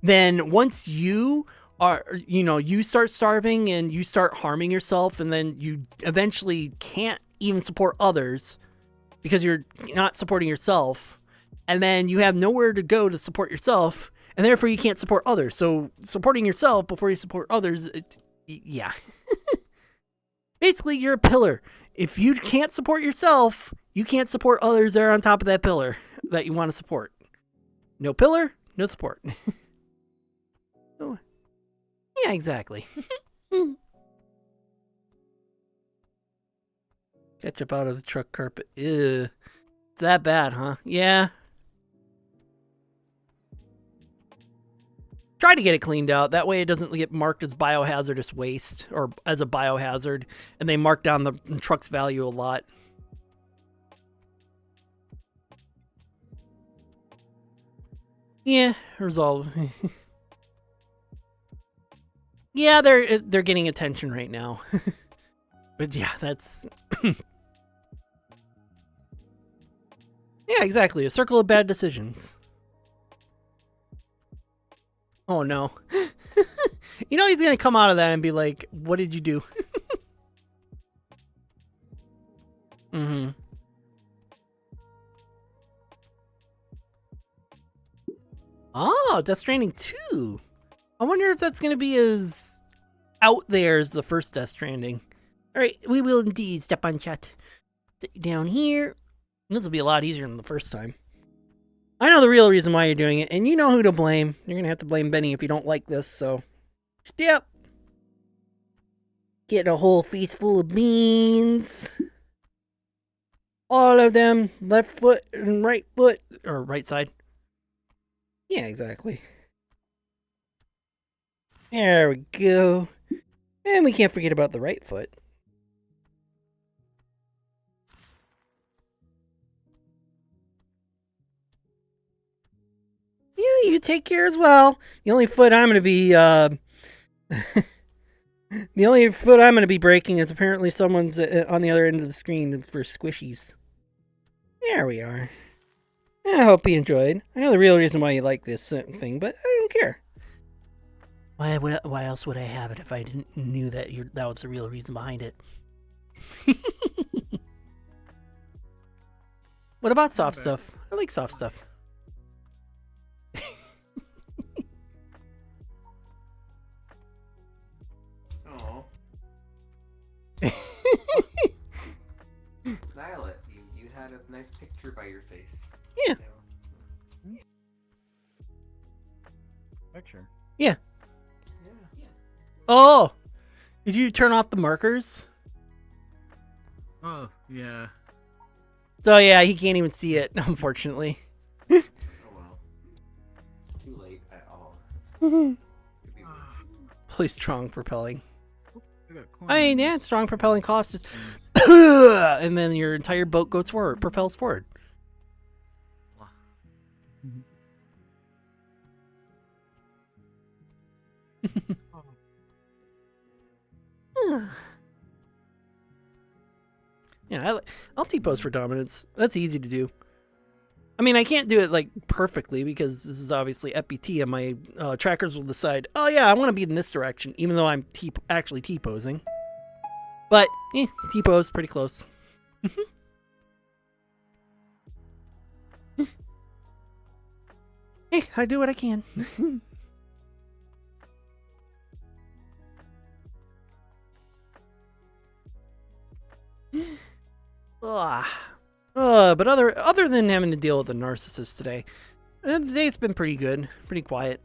then once you are, you start starving and you start harming yourself, and then you eventually can't even support others because you're not supporting yourself, and then you have nowhere to go to support yourself, and therefore you can't support others. So supporting yourself before you support others, yeah. Basically, you're a pillar. If you can't support yourself, you can't support others that are on top of that pillar that you want to support. No pillar, no support. Oh, yeah, exactly. Ketchup out of the truck carpet. Ew. It's that bad, huh? Yeah. Try to get it cleaned out. That way it doesn't get marked as biohazardous waste or as a biohazard, and they mark down the truck's value a lot. Yeah, resolve. Yeah, they're getting attention right now. But yeah, that's yeah, exactly. A circle of bad decisions. Oh no. You know he's gonna come out of that and be like, what did you do? Mm-hmm. Oh, Death Stranding 2. I wonder if that's gonna be as out there as the first Death Stranding. Alright, we will indeed step on chat. Sit down here. This will be a lot easier than the first time. I know the real reason why you're doing it, and you know who to blame. You're gonna have to blame Benny if you don't like this, so. Yep. Getting a whole feast full of beans. All of them. Left foot and right foot. Or right side. Yeah, exactly. There we go. And we can't forget about the right foot. Yeah, you take care as well. The only foot I'm gonna be the only foot I'm gonna be breaking is apparently someone's on the other end of the screen for squishies. There we are. I hope you enjoyed. I know the real reason why you like this thing, but I don't care. Why else would I have it if I didn't knew that that was the real reason behind it? What about soft stuff? I like soft stuff. Oh. Violet, you had a nice picture by your face. Yeah. Picture. Yeah. Oh! Did you turn off the markers? Oh, yeah. So yeah, he can't even see it, unfortunately. Oh well. Too late at all. Play strong propelling. I I mean, yeah, strong propelling cost is and then your entire boat goes forward, propels forward. Yeah, I'll T-pose for dominance. That's easy to do. I mean, I can't do it like perfectly because this is obviously FBT, and my trackers will decide, oh yeah, I want to be in this direction, even though I'm actually T-posing. But T-pose, pretty close. Hey, I do what I can. But other than having to deal with a narcissist today, the day's been pretty good, pretty quiet.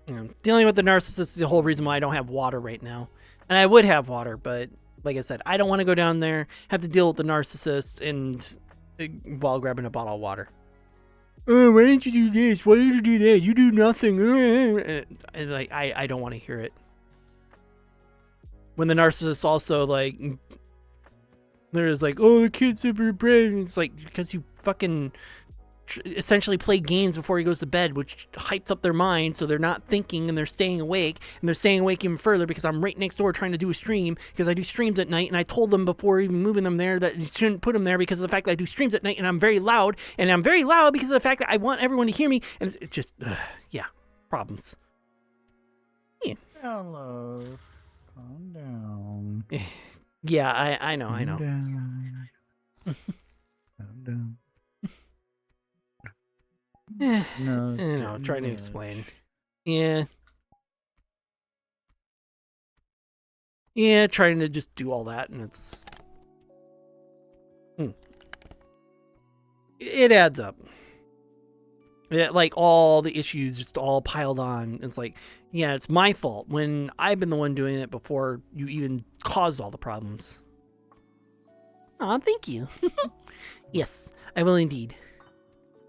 You know, dealing with the narcissist is the whole reason why I don't have water right now. And I would have water, but like I said, I don't want to go down there, have to deal with the narcissist, and while grabbing a bottle of water. Oh, why didn't you do this? Why did you do that? You do nothing. And like, I don't want to hear it. When the narcissist also like, there's like, oh, the kid's super brave. And it's like, because you fucking essentially play games before he goes to bed, which hypes up their mind, so they're not thinking and they're staying awake, and they're staying awake even further because I'm right next door trying to do a stream, because I do streams at night, and I told them before even moving them there that you shouldn't put them there because of the fact that I do streams at night, and I'm very loud because of the fact that I want everyone to hear me, and it's just, yeah, problems. Yeah. Hello. Calm down. Yeah, I know. Calm down. Calm down. No, trying to explain. Yeah, trying to just do all that, and it's it adds up. Yeah, like all the issues just all piled on. It's like, yeah, it's my fault when I've been the one doing it before you even caused all the problems. Aw, thank you. Yes, I will indeed.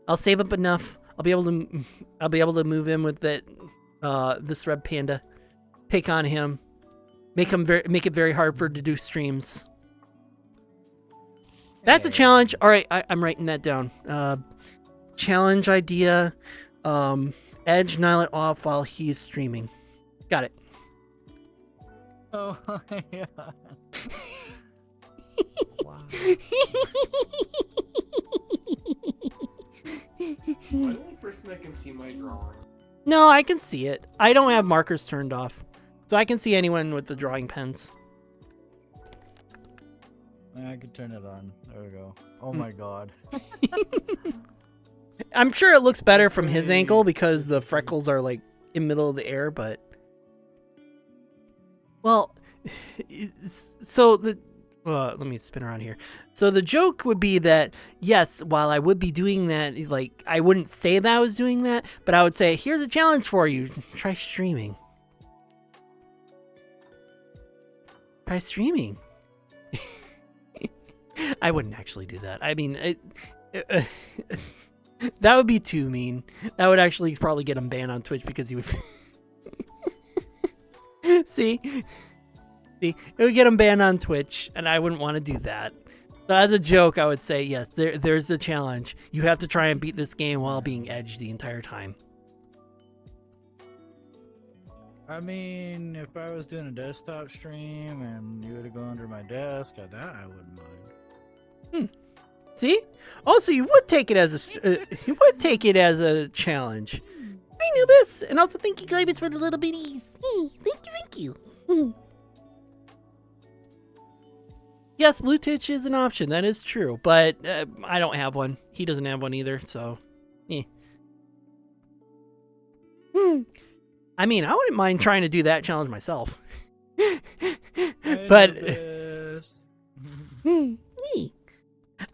I'll save up enough. I'll be able to move in with that this red panda, pick on him, make it very hard for him to do streams. That's a challenge. All right, I'm writing that down. Challenge idea. Edge Nylet off while he's streaming. Got it. Oh yeah. Wow. I'm the only person that can see my drawing. No, I can see it. I don't have markers turned off, so I can see anyone with the drawing pens. I can turn it on. There we go. Oh my god. I'm sure it looks better from his angle because the freckles are like in the middle of the air, but well, so the let me spin around here. So the joke would be that, yes, while I would be doing that, like, I wouldn't say that I was doing that, but I would say, here's a challenge for you. Try streaming. Try streaming. I wouldn't actually do that. I mean, that would be too mean. That would actually probably get him banned on Twitch because he would... See? It would get him banned on Twitch, and I wouldn't want to do that. So as a joke, I would say, yes, there's the challenge. You have to try and beat this game while being edged the entire time. I mean, if I was doing a desktop stream and you were to go under my desk, that I wouldn't mind. See? Also, you would take it as a challenge. Hi, Nubis, and also thank you, Glabits, for the little bitties. Thank you. Yes, Blue Titch is an option. That is true, but I don't have one. He doesn't have one either, so. I mean, I wouldn't mind trying to do that challenge myself. But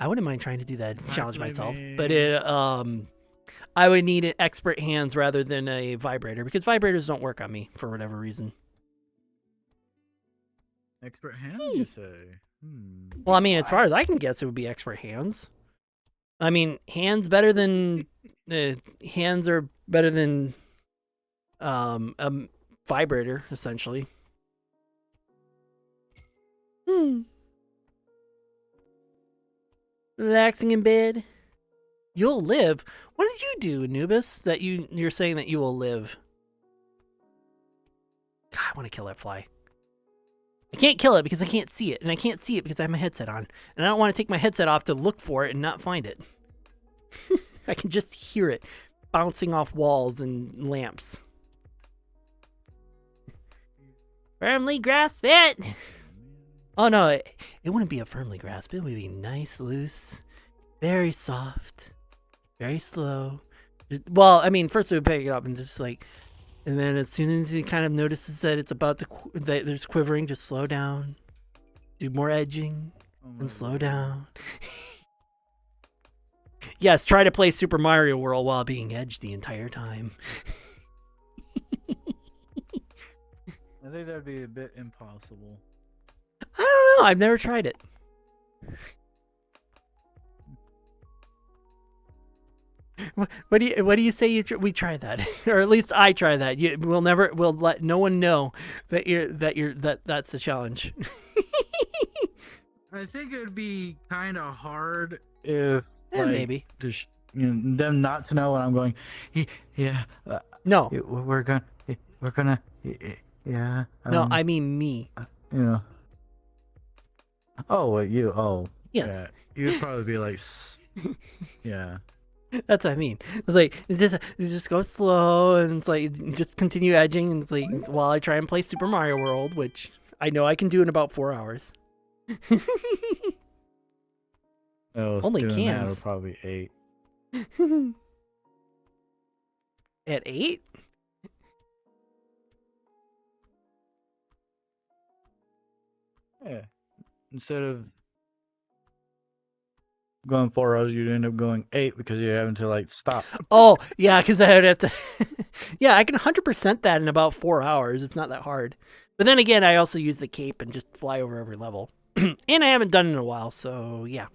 I wouldn't mind trying to do that challenge myself, but I would need expert hands rather than a vibrator because vibrators don't work on me for whatever reason. Expert hands, you say? Well, I mean, as far as I can guess, it would be expert hands. I mean, hands are better than a vibrator, essentially. Relaxing in bed. You'll live. What did you do, Anubis, that you're saying that you will live? God, I want to kill that fly. I can't kill it because I can't see it, and I can't see it because I have my headset on, and I don't want to take my headset off to look for it and not find it. I can just hear it bouncing off walls and lamps. Firmly grasp it! Oh no, it wouldn't be a firmly grasp. It would be nice, loose, very soft, very slow. Well, I mean, first we would pick it up and just like, and then as soon as he kind of notices that it's about to, that there's quivering, just slow down, do more edging, and slow down. Yes, try to play Super Mario World while being edged the entire time. I think that'd be a bit impossible. I don't know. I've never tried it. What do you say we try that, or at least I try that? We'll let no one know that's the challenge. I think it'd be kind of hard if maybe them not to know when I'm going. Yeah. No. We're gonna. Yeah. No, I mean me. Oh, well, you. Oh. Yes. Yeah, you'd probably be like. Yeah. That's what I mean. It's like just go slow, and it's like just continue edging, and it's like while I try and play Super Mario World, which I know I can do in about 4 hours. Only cans. That'll probably 8. At 8? Yeah. Instead of going 4 hours, you'd end up going 8 because you're having to like stop. Oh, yeah, because I would have to. Yeah, I can 100% that in about 4 hours. It's not that hard. But then again, I also use the cape and just fly over every level. And I haven't done it in a while, so yeah.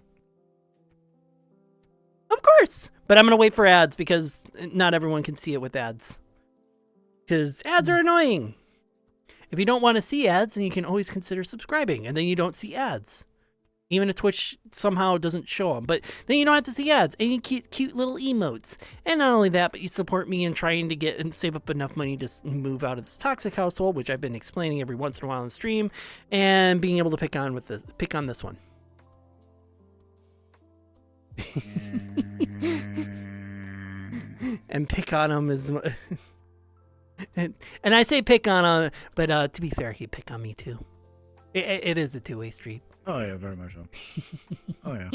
Of course. But I'm going to wait for ads because not everyone can see it with ads. Because ads are annoying. If you don't want to see ads, then you can always consider subscribing, and then you don't see ads. Even if Twitch somehow doesn't show them. But then you don't have to see ads, and you get cute little emotes. And not only that, but you support me in trying to get and save up enough money to move out of this toxic household, which I've been explaining every once in a while on the stream, and being able to pick on this one. And pick on him is... and I say pick on him, but to be fair, he'd pick on me too. It is a two-way street. Oh yeah, very much so. Oh yeah.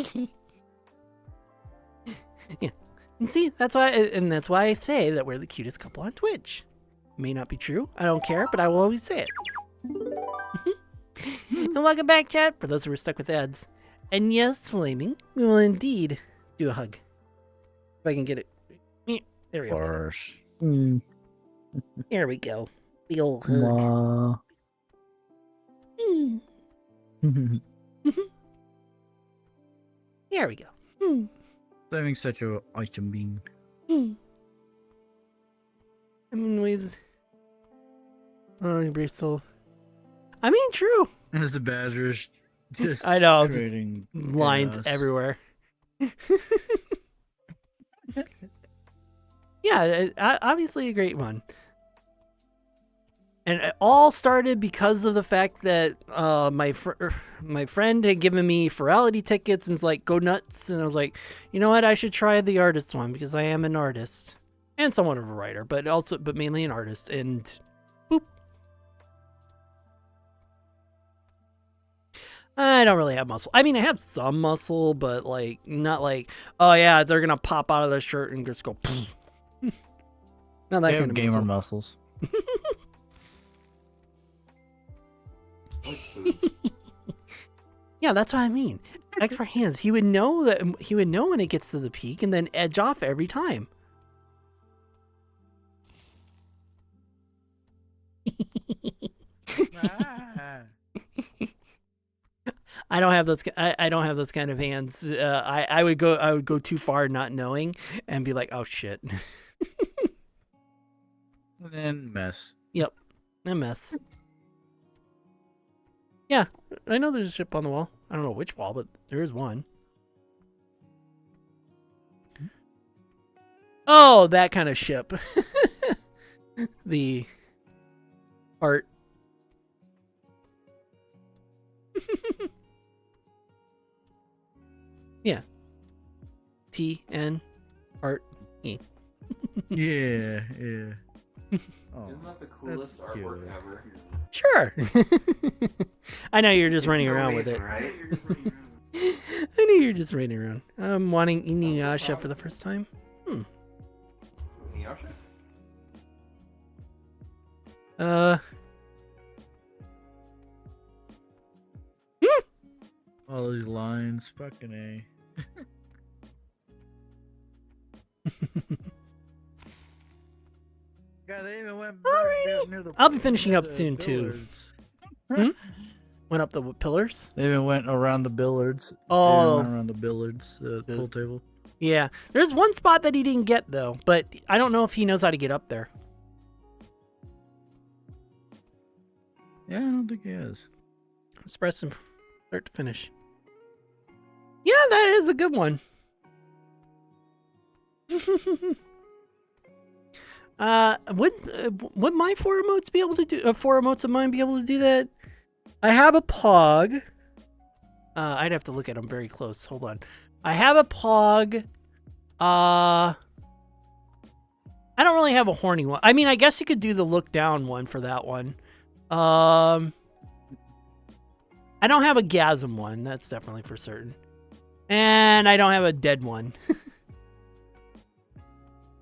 Yeah. And see, that's why I say that we're the cutest couple on Twitch. May not be true. I don't care, but I will always say it. And welcome back, chat, for those who were stuck with ads. And yes, Flaming, we will indeed do a hug. If I can get it. There we go. Here we go. The old hug. There we go. Having such a item being. I mean, waves. Oh, Bristol. I mean, true. As the badgers just. I know. Just creating lines chaos. everywhere. Yeah, obviously a great one. And it all started because of the fact that my friend had given me Ferality tickets and was like, go nuts. And I was like, you know what? I should try the artist one because I am an artist and somewhat of a writer, but mainly an artist. And boop. I don't really have muscle. I mean, I have some muscle, but like not like, oh yeah, they're going to pop out of their shirt and just go. Not that kind of gamer muscles. Yeah, that's what I mean. Expert hands. He would know when it gets to the peak and then edge off every time. I don't have those. I don't have those kind of hands. I would go too far not knowing and be like, oh shit. And then mess. Yep, a mess. Yeah, I know there's a ship on the wall. I don't know which wall, but there is one. Oh, that kind of ship. The art. Yeah. T-N Art E. Yeah, yeah. Oh, Isn't that the coolest that's artwork cute. ever? Sure. I know you're just It's running so around with amazing, it. right? I knew you're just running around. I'm wanting Inuyasha for the first time. Inuyasha? All these lines, fucking A. God, they even went back down near the. I'll be finishing near up the soon too. billards. Went up the pillars. They even went around the billards. They even Oh, went around the billards, the pool table. yeah. There's one spot that he didn't get though, but I don't know if he knows how to get up there. Yeah, I don't think he is. Let's press him start to finish. Yeah, that is a good one. Would my four emotes be able to do? Four emotes of mine be able to do that? I have a pog. I'd have to look at them very close. Hold on. I have a pog. I don't really have a horny one. I mean, I guess you could do the look down one for that one. I don't have a gasm one. That's definitely for certain. And I don't have a dead one.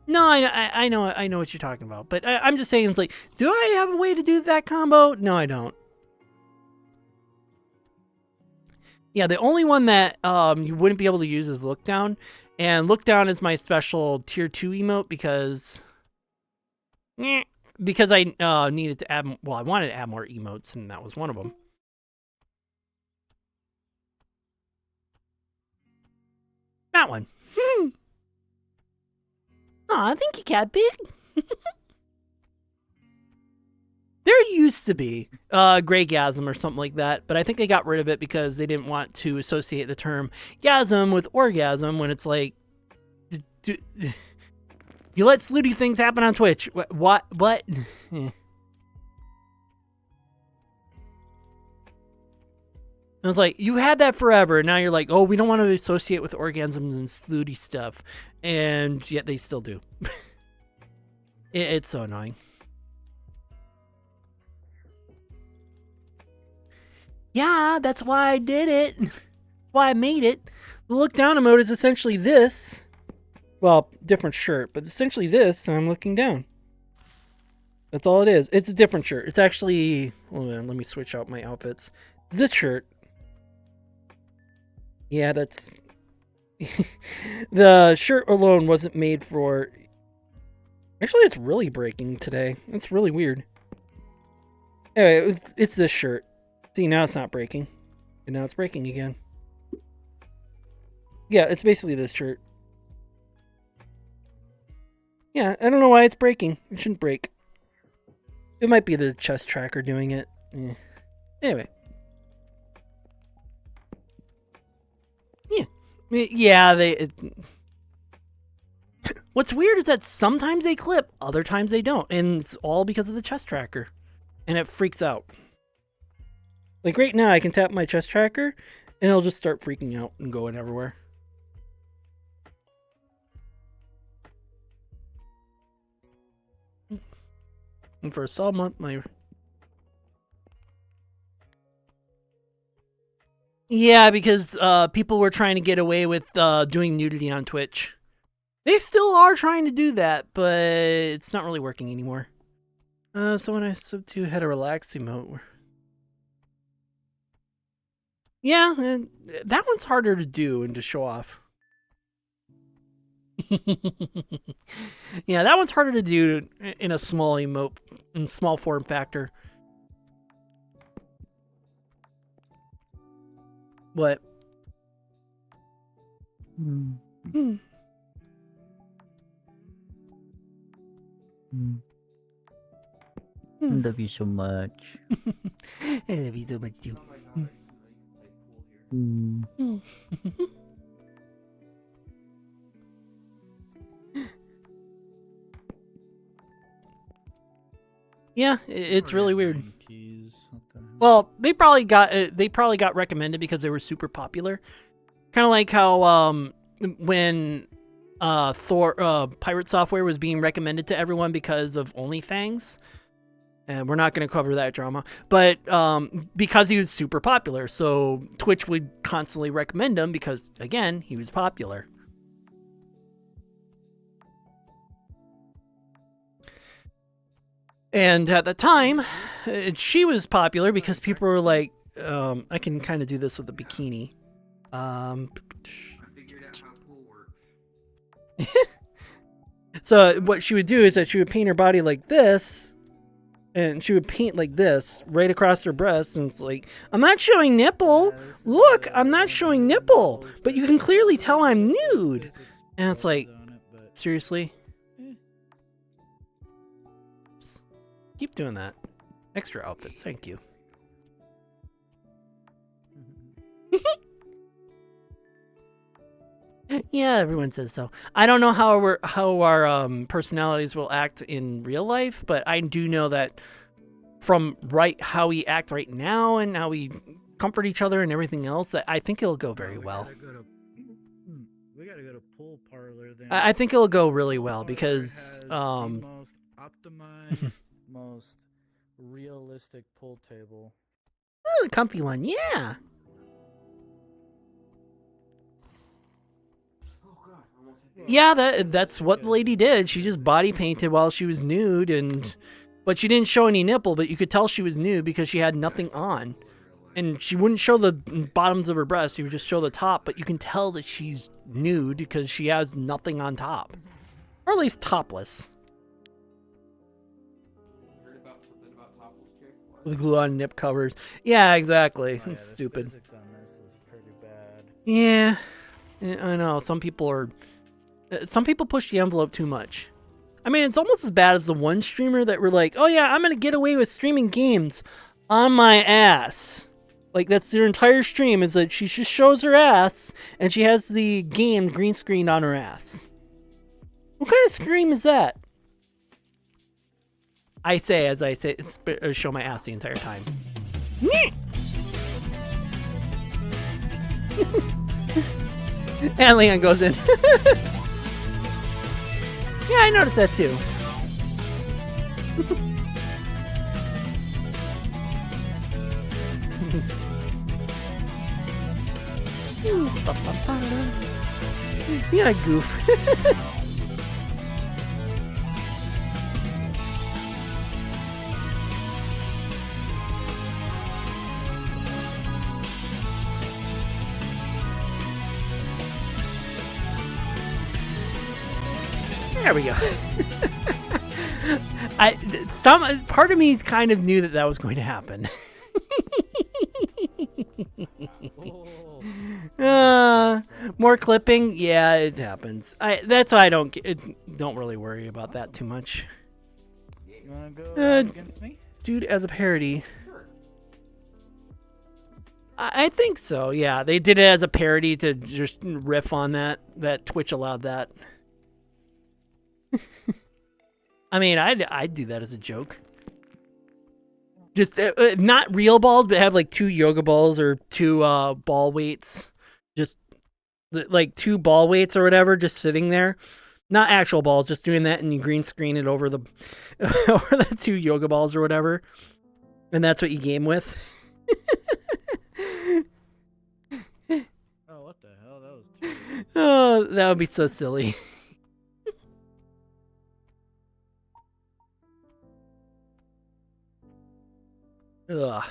No, I know what you're talking about. But I'm just saying, it's like, do I have a way to do that combo? No, I don't. Yeah, the only one that you wouldn't be able to use is look down. And look down is my special tier 2 emote because I needed to add, well, I wanted to add more emotes, and that was one of them. That one. Aw, thank you, Cat Big. There used to be gray gasm or something like that, but I think they got rid of it because they didn't want to associate the term gasm with orgasm when it's like, you let slutty things happen on Twitch. What? Eh. I was like, you had that forever, and now you're like, oh, we don't want to associate with orgasms and slutty stuff, and yet they still do. It's so annoying. Yeah, that's why I did it. Why I made it. The look down emote is essentially this. Well, different shirt, but essentially this, and I'm looking down. That's all it is. It's a different shirt. It's actually, hold on, let me switch out my outfits. This shirt. Yeah, that's... The shirt alone wasn't made for... Actually, it's really breaking today. It's really weird. Anyway, it's this shirt. See, now it's not breaking. And now it's breaking again. Yeah, it's basically this shirt. Yeah, I don't know why it's breaking. It shouldn't break. It might be the chest tracker doing it. Anyway. Yeah, what's weird is that sometimes they clip, other times they don't. And it's all because of the chest tracker. And it freaks out. Like right now, I can tap my chest tracker, and it'll just start freaking out and going everywhere. And for a solid month, Yeah, because people were trying to get away with doing nudity on Twitch. They still are trying to do that, but it's not really working anymore. So when I sub to had a relax emote. Yeah, that one's harder to do and to show off. Yeah, that one's harder to do in a small emote, in small form factor. What? Love you so much. I love you so much too. Yeah, it's really weird. Keys. is. What the hell? Well, they probably got recommended because they were super popular. Kind of like how when Thor Pirate Software was being recommended to everyone because of OnlyFans. And we're not going to cover that drama, but because he was super popular, so Twitch would constantly recommend him because, again, he was popular. And at the time, she was popular because people were like, I can kind of do this with a bikini. I figured out how pool works. So what she would do is that she would paint her body like this, and she would paint like this right across her breasts, and it's like, I'm not showing nipple. Look, I'm not showing nipple, but you can clearly tell I'm nude. And it's like, seriously? Keep doing that. Extra outfits, thank you. Yeah, everyone says so. I don't know how our personalities will act in real life, but I do know that from how we act right now and how we comfort each other and everything else, that I think it'll go very well. We gotta go to pool parlor then. I think it'll go really well because the most optimized, most realistic pool table. really comfy one, yeah. Yeah, that's what the lady did. She just body painted while she was nude, but she didn't show any nipple, but you could tell she was nude because she had nothing on. And she wouldn't show the bottoms of her breasts, she would just show the top, but you can tell that she's nude because she has nothing on top. Or at least topless. Heard about something about topless chick? With glue on nip covers. Yeah, exactly. Oh, yeah, It's the stupid. physics on this is pretty bad. Yeah, I know. Some people push the envelope too much. I mean, it's almost as bad as the one streamer that were like, oh yeah, I'm going to get away with streaming games on my ass. Like, that's their entire stream, is that she just shows her ass, and she has the game green screened on her ass. What kind of stream is that? I say, as I say, show my ass the entire time. And Leon goes in. Yeah, I noticed that too. Yeah, goof. There we go. Part of me kind of knew that was going to happen. More clipping, yeah, it happens. That's why I don't really worry about that too much. You wanna go against me? Dude, as a parody. I think so, yeah. They did it as a parody to just riff on that Twitch allowed that. I mean, I'd do that as a joke. Just not real balls, but have like 2 yoga balls or 2 ball weights. Just like 2 ball weights or whatever, just sitting there. Not actual balls, just doing that, and you green screen it over the over the 2 yoga balls or whatever. And that's what you game with. Oh, what the hell? That was terrible. Oh, that would be so silly. Ugh.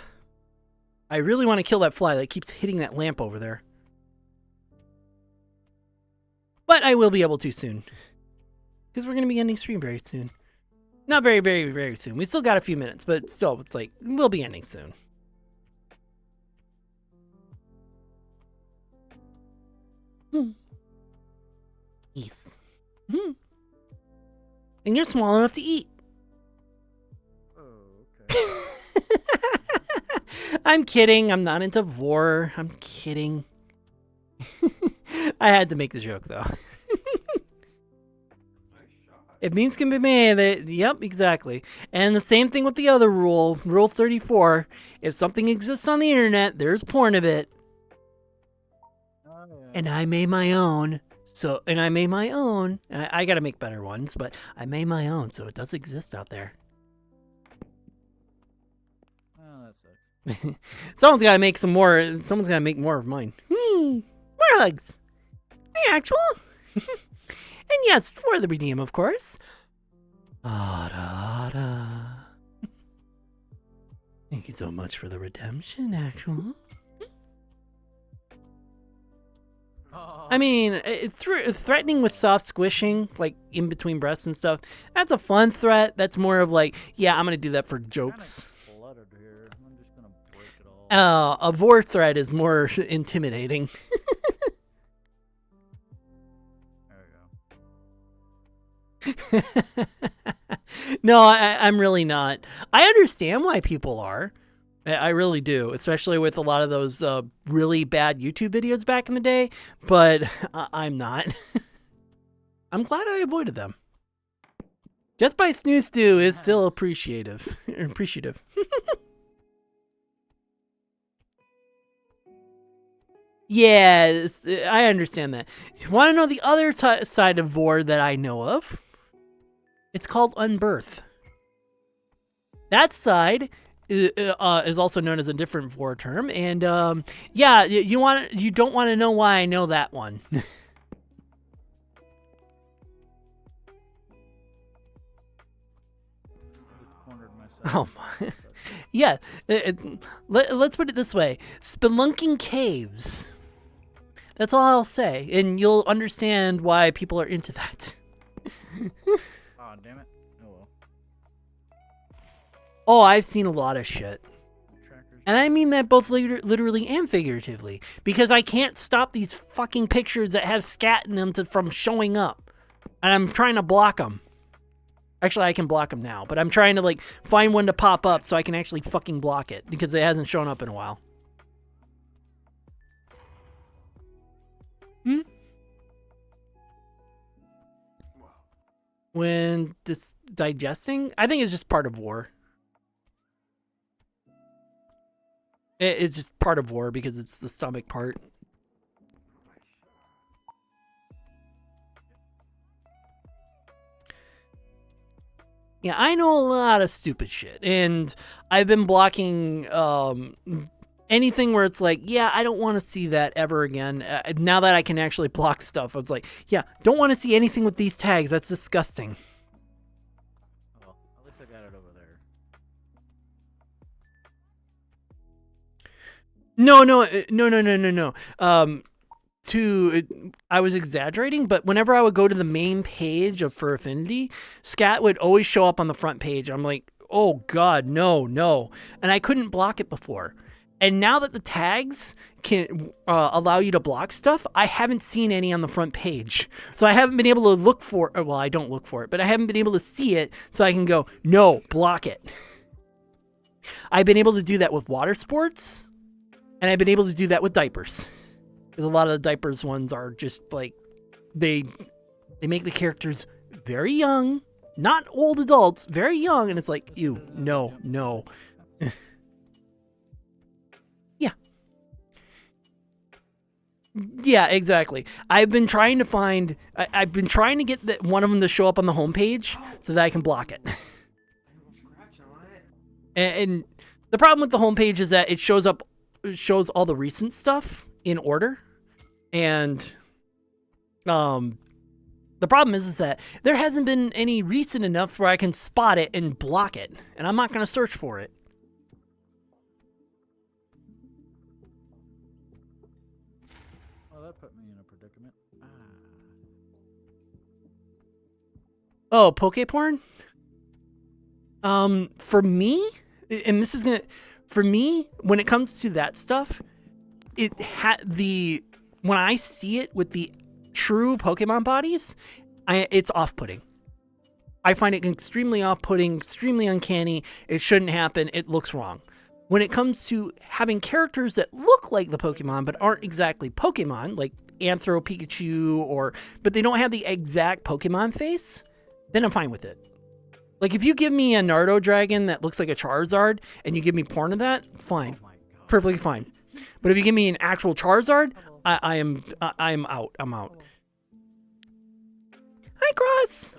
I really want to kill that fly that keeps hitting that lamp over there. But I will be able to soon. Because we're going to be ending stream very soon. Not very, very, very soon. We still got a few minutes, but still, it's like, we'll be ending soon. Yes. And you're small enough to eat. I'm kidding. I'm not into vor. I'm kidding. I had to make the joke, though. Nice shot. If memes can be made, yep, exactly. And the same thing with the other rule, Rule 34. If something exists on the internet, there's porn of it. Oh, yeah. And I made my own. I gotta make better ones, but I made my own, so it does exist out there. Oh, that sucks. Someone's gotta make some more. Someone's gotta make more of mine. More hugs. Hey, actual. And yes, for the redeem, of course. Thank you so much for the redemption, actual. I mean, threatening with soft squishing, like in between breasts and stuff, that's a fun threat. That's more of like, yeah, I'm going to do that for jokes. Cluttered here. I'm just gonna break it all. A vor threat is more intimidating. There we go. No, I'm really not. I understand why people are. I really do, especially with a lot of those really bad YouTube videos back in the day, but I'm not. I'm glad I avoided them. Death by Snoo Stew is still appreciative. Yeah, I understand that. You want to know the other side of vor that I know of? It's called unbirth. That side is also known as a different vor term, and yeah, you don't want to know why I know that one. Oh my. Yeah, let's put it this way. Spelunking caves. That's all I'll say, and you'll understand why people are into that. Oh, damn it. Oh, well. Oh, I've seen a lot of shit. Trackers. And I mean that both literally and figuratively, because I can't stop these fucking pictures that have scat in them from showing up. And I'm trying to block them. Actually, I can block them now, but I'm trying to like find one to pop up so I can actually fucking block it because it hasn't shown up in a while. When digesting, I think it's just part of war. It's just part of war because it's the stomach part. Yeah, I know a lot of stupid shit, and I've been blocking anything where it's like, yeah, I don't want to see that ever again. Now that I can actually block stuff, I was like, yeah, don't want to see anything with these tags. That's disgusting. Oh, at least I got it over there. No. I was exaggerating, but whenever I would go to the main page of Fur Affinity, scat would always show up on the front page. I'm like, oh god, no. And I couldn't block it before. And now that the tags can allow you to block stuff, I haven't seen any on the front page. So I haven't been able to look for it. Well, I don't look for it, but I haven't been able to see it so I can go, no, block it. I've been able to do that with water sports, and I've been able to do that with diapers. Because a lot of the diapers ones are just like, they make the characters very young, not old adults, very young, and it's like, ew, no. Yeah, exactly. I've been trying to get one of them to show up on the homepage so that I can block it. And the problem with the homepage is that it shows all the recent stuff in order. And the problem is that there hasn't been any recent enough where I can spot it and block it. And I'm not going to search for it. That put me in a predicament. Oh, poke porn? For me, and this is for me, when it comes to that stuff, when I see it with the true Pokemon bodies, it's off-putting. I find it extremely off-putting, extremely uncanny. It shouldn't happen. It looks wrong. When it comes to having characters that look like the Pokemon but aren't exactly Pokemon, like Anthro Pikachu, but they don't have the exact Pokemon face, then I'm fine with it. Like, if you give me a Nardo dragon that looks like a Charizard and you give me porn of that, fine. Perfectly fine. But if you give me an actual Charizard, I'm out. I'm out. Hi, Cross.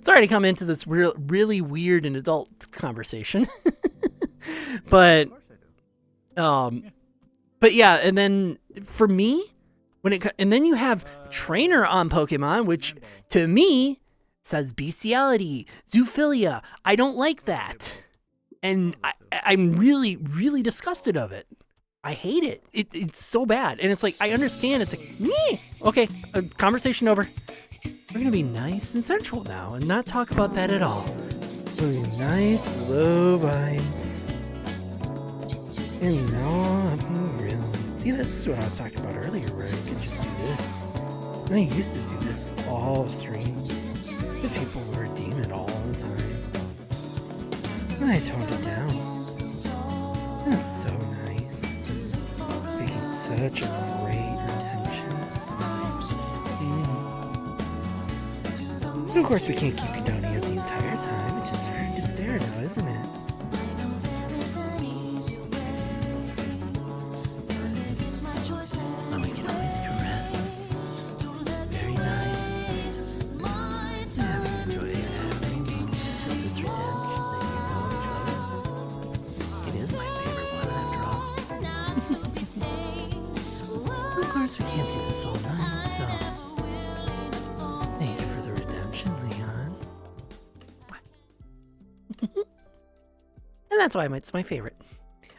Sorry to come into this really weird and adult conversation. but yeah, and then for me, and then you have Trainer on Pokemon, which to me says bestiality, zoophilia. I don't like that. And I'm really, really disgusted of it. I hate it. It's so bad. And it's like, I understand. It's like, meh. Okay, conversation over. We're going to be nice and sensual now and not talk about that at all. So nice, low vibes. And no, really. See, this is what I was talking about earlier, where I could just do this. And I used to do this all stream. The people would redeem it all the time. And I toned it down. That's so nice. Making such a great retention. But of course, we can't keep you down here the entire time. It's just rude to stare now, isn't it? Oh, we can always caress. Very nice. Yeah, we enjoy having this redemption that you know enjoy. It is my favorite one after all. Of course, we can't do this all night, so thank you for the redemption, Leon. And that's why it's my favorite.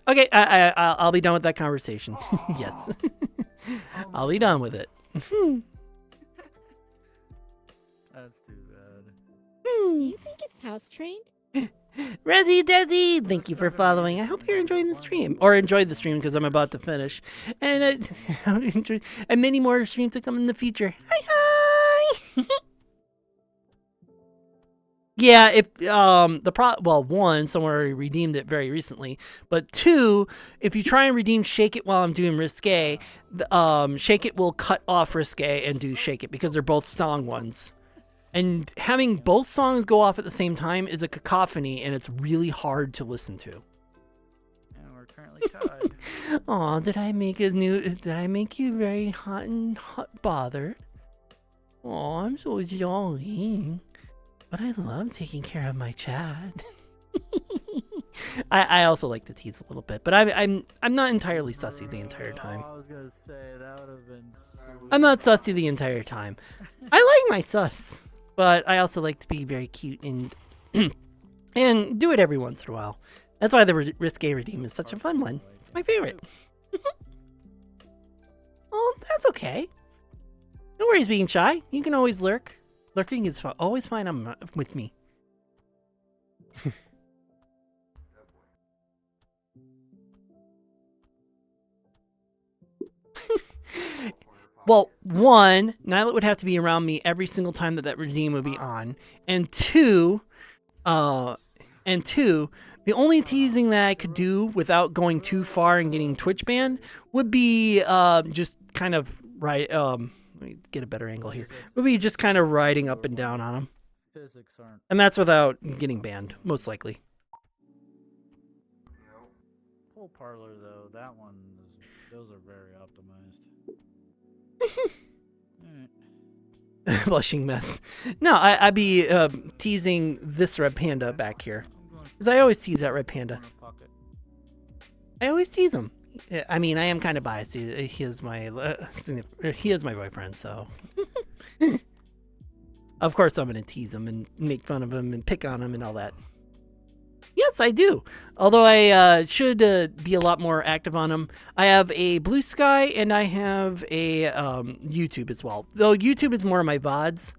Okay, I'll be done with that conversation. Yes. I'll be done with it. That's too bad. Do you think it's house trained? Rezzy Desi, thank you for following. I hope you're enjoying the stream. Or enjoyed the stream because I'm about to finish. And and many more streams to come in the future. Hi. Yeah, one, someone already redeemed it very recently, but two, if you try and redeem Shake It while I'm doing Risque, Shake It will cut off Risque and do Shake It because they're both song ones. And having both songs go off at the same time is a cacophony, and it's really hard to listen to. And we're currently tied. Aw, did I make you very hot bothered? Aw, I'm so jolly. But I love taking care of my chat. I also like to tease a little bit, but I'm not entirely sussy the entire time. I was gonna say that would have been. I'm not sussy the entire time. I like my sus, but I also like to be very cute and and do it every once in a while. That's why the Risque Redeem is such a fun one. It's my favorite. Well, that's okay. No worries being shy. You can always lurk. Lurking is always fine with me. Well, one, Nyla would have to be around me every single time that redeem would be on, and two, the only teasing that I could do without going too far and getting Twitch banned would be just kind of right. Let me get a better angle here. Would be just kind of riding up and down on them, and that's without getting banned, most likely. Full parlor though, that one those are very optimized. Blushing mess. No, I'd be teasing this red panda back here, because I always tease that red panda. I always tease him. I mean, I am kind of biased. He is my boyfriend, so of course I'm gonna tease him and make fun of him and pick on him and all that. Yes, I do. Although I should be a lot more active on him. I have a Blue Sky and I have a YouTube as well. Though YouTube is more of my VODs.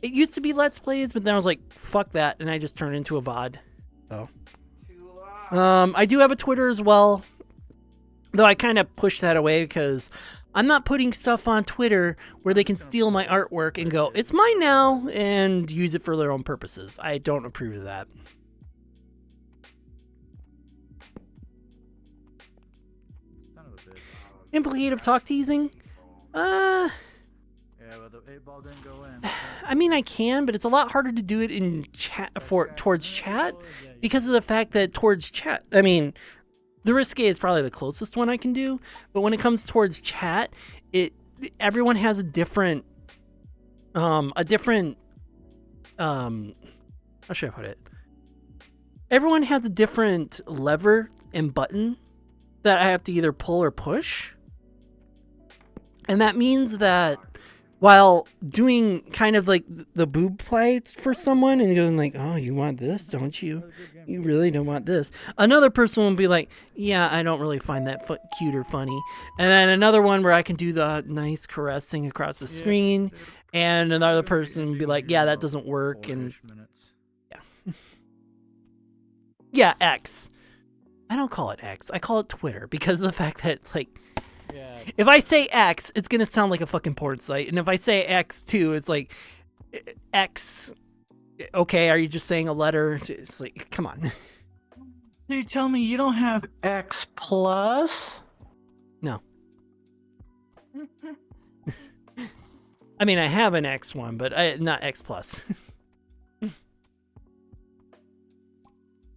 It used to be Let's Plays, but then I was like, fuck that, and I just turned into a VOD. So I do have a Twitter as well. Though I kind of pushed that away because I'm not putting stuff on Twitter where they can steal my artwork and go, it's mine now, and use it for their own purposes. I don't approve of that. Kind of a bit. Implicative talk teasing? Yeah, but 8-ball didn't go in. I mean, I can, but it's a lot harder to do it in chat towards chat because of the fact that towards chat, I mean, the risque is probably the closest one I can do, but when it comes towards chat, everyone has a different how should I put it? Everyone has a different lever and button that I have to either pull or push. And that means that while doing kind of like the boob play for someone and going like, oh, you want this, don't you? You really don't want this. Another person will be like, yeah, I don't really find that cute or funny. And then another one where I can do the nice caressing across the screen. And another person will be like, yeah, that doesn't work. And yeah. Yeah, X. I don't call it X. I call it Twitter because of the fact that it's like, if I say X, it's going to sound like a fucking porn site. And if I say X2, it's like, X, okay, are you just saying a letter? It's like, come on. So you tell me you don't have X plus? No. I mean, I have an X one, but not X plus.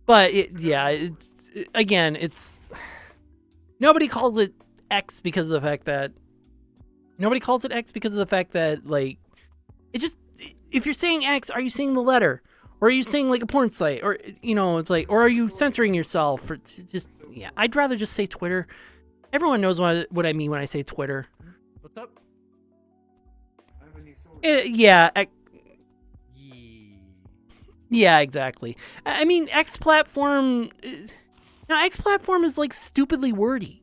But, it's... Nobody calls it X because of the fact that like it just, if you're saying X, are you saying the letter, or are you saying like a porn site, or it's like, or are you censoring yourself, or just I'd rather just say Twitter. Everyone knows what I mean when I say Twitter. What's up? Yeah, exactly. I mean, X platform is like stupidly wordy.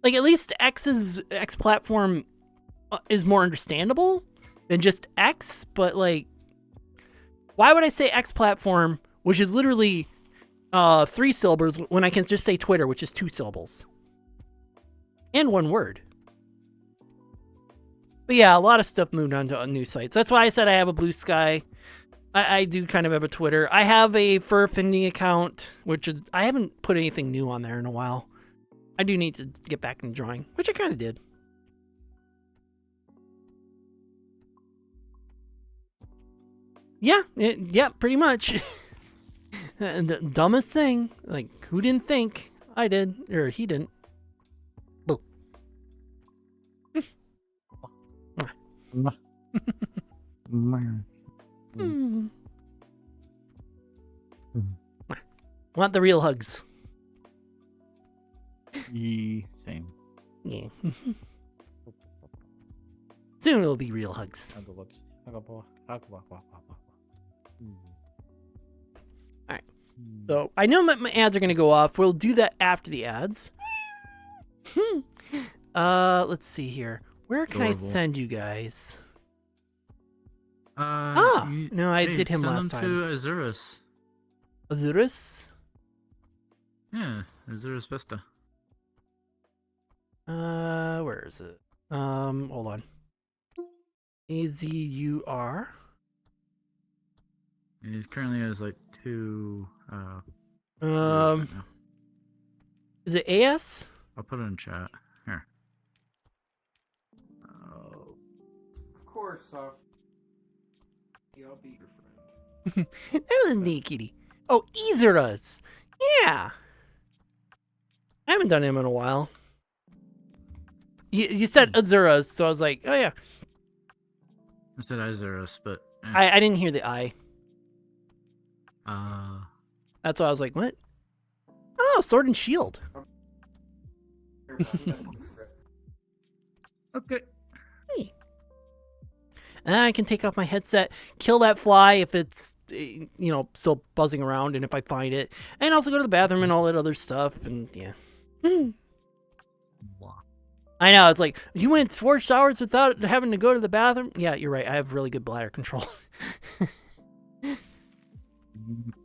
Like, at least X platform is more understandable than just X, but like, why would I say X platform, which is literally 3 syllables, when I can just say Twitter, which is 2 syllables and 1 word? But yeah, a lot of stuff moved on to new sites. That's why I said I have a Blue Sky. I do kind of have a Twitter. I have a Fur Affinity account, which is, I haven't put anything new on there in a while. I do need to get back into drawing, which I kind of did. Yeah, pretty much. The dumbest thing, like, who didn't think? I did, or he didn't. Boo. Want the real hugs. Same. Yeah. Soon it'll be real hugs. Alright. So I know my ads are gonna go off. We'll do that after the ads. Let's see here. Where can I send you guys? No, I did him last time. Send them to Azurus. Azurus? Yeah, Azurus Vista. Where is it? Hold on. AZUR. He currently has like 2. Is it AS? I'll put it in chat. Here. Of course, I'll be your friend. That was a neat kitty. Oh, Azurus. Yeah. I haven't done him in a while. You said Azurus, so I was like, oh yeah. I said Azurus, but I didn't hear the I. Uh, That's why I was like, what? Oh, Sword and Shield. okay. Hey. And then I can take off my headset, kill that fly if it's, still buzzing around, and if I find it, and also go to the bathroom and all that other stuff, and yeah. I know, it's like, you went 4 showers without having to go to the bathroom? Yeah, you're right, I have really good bladder control.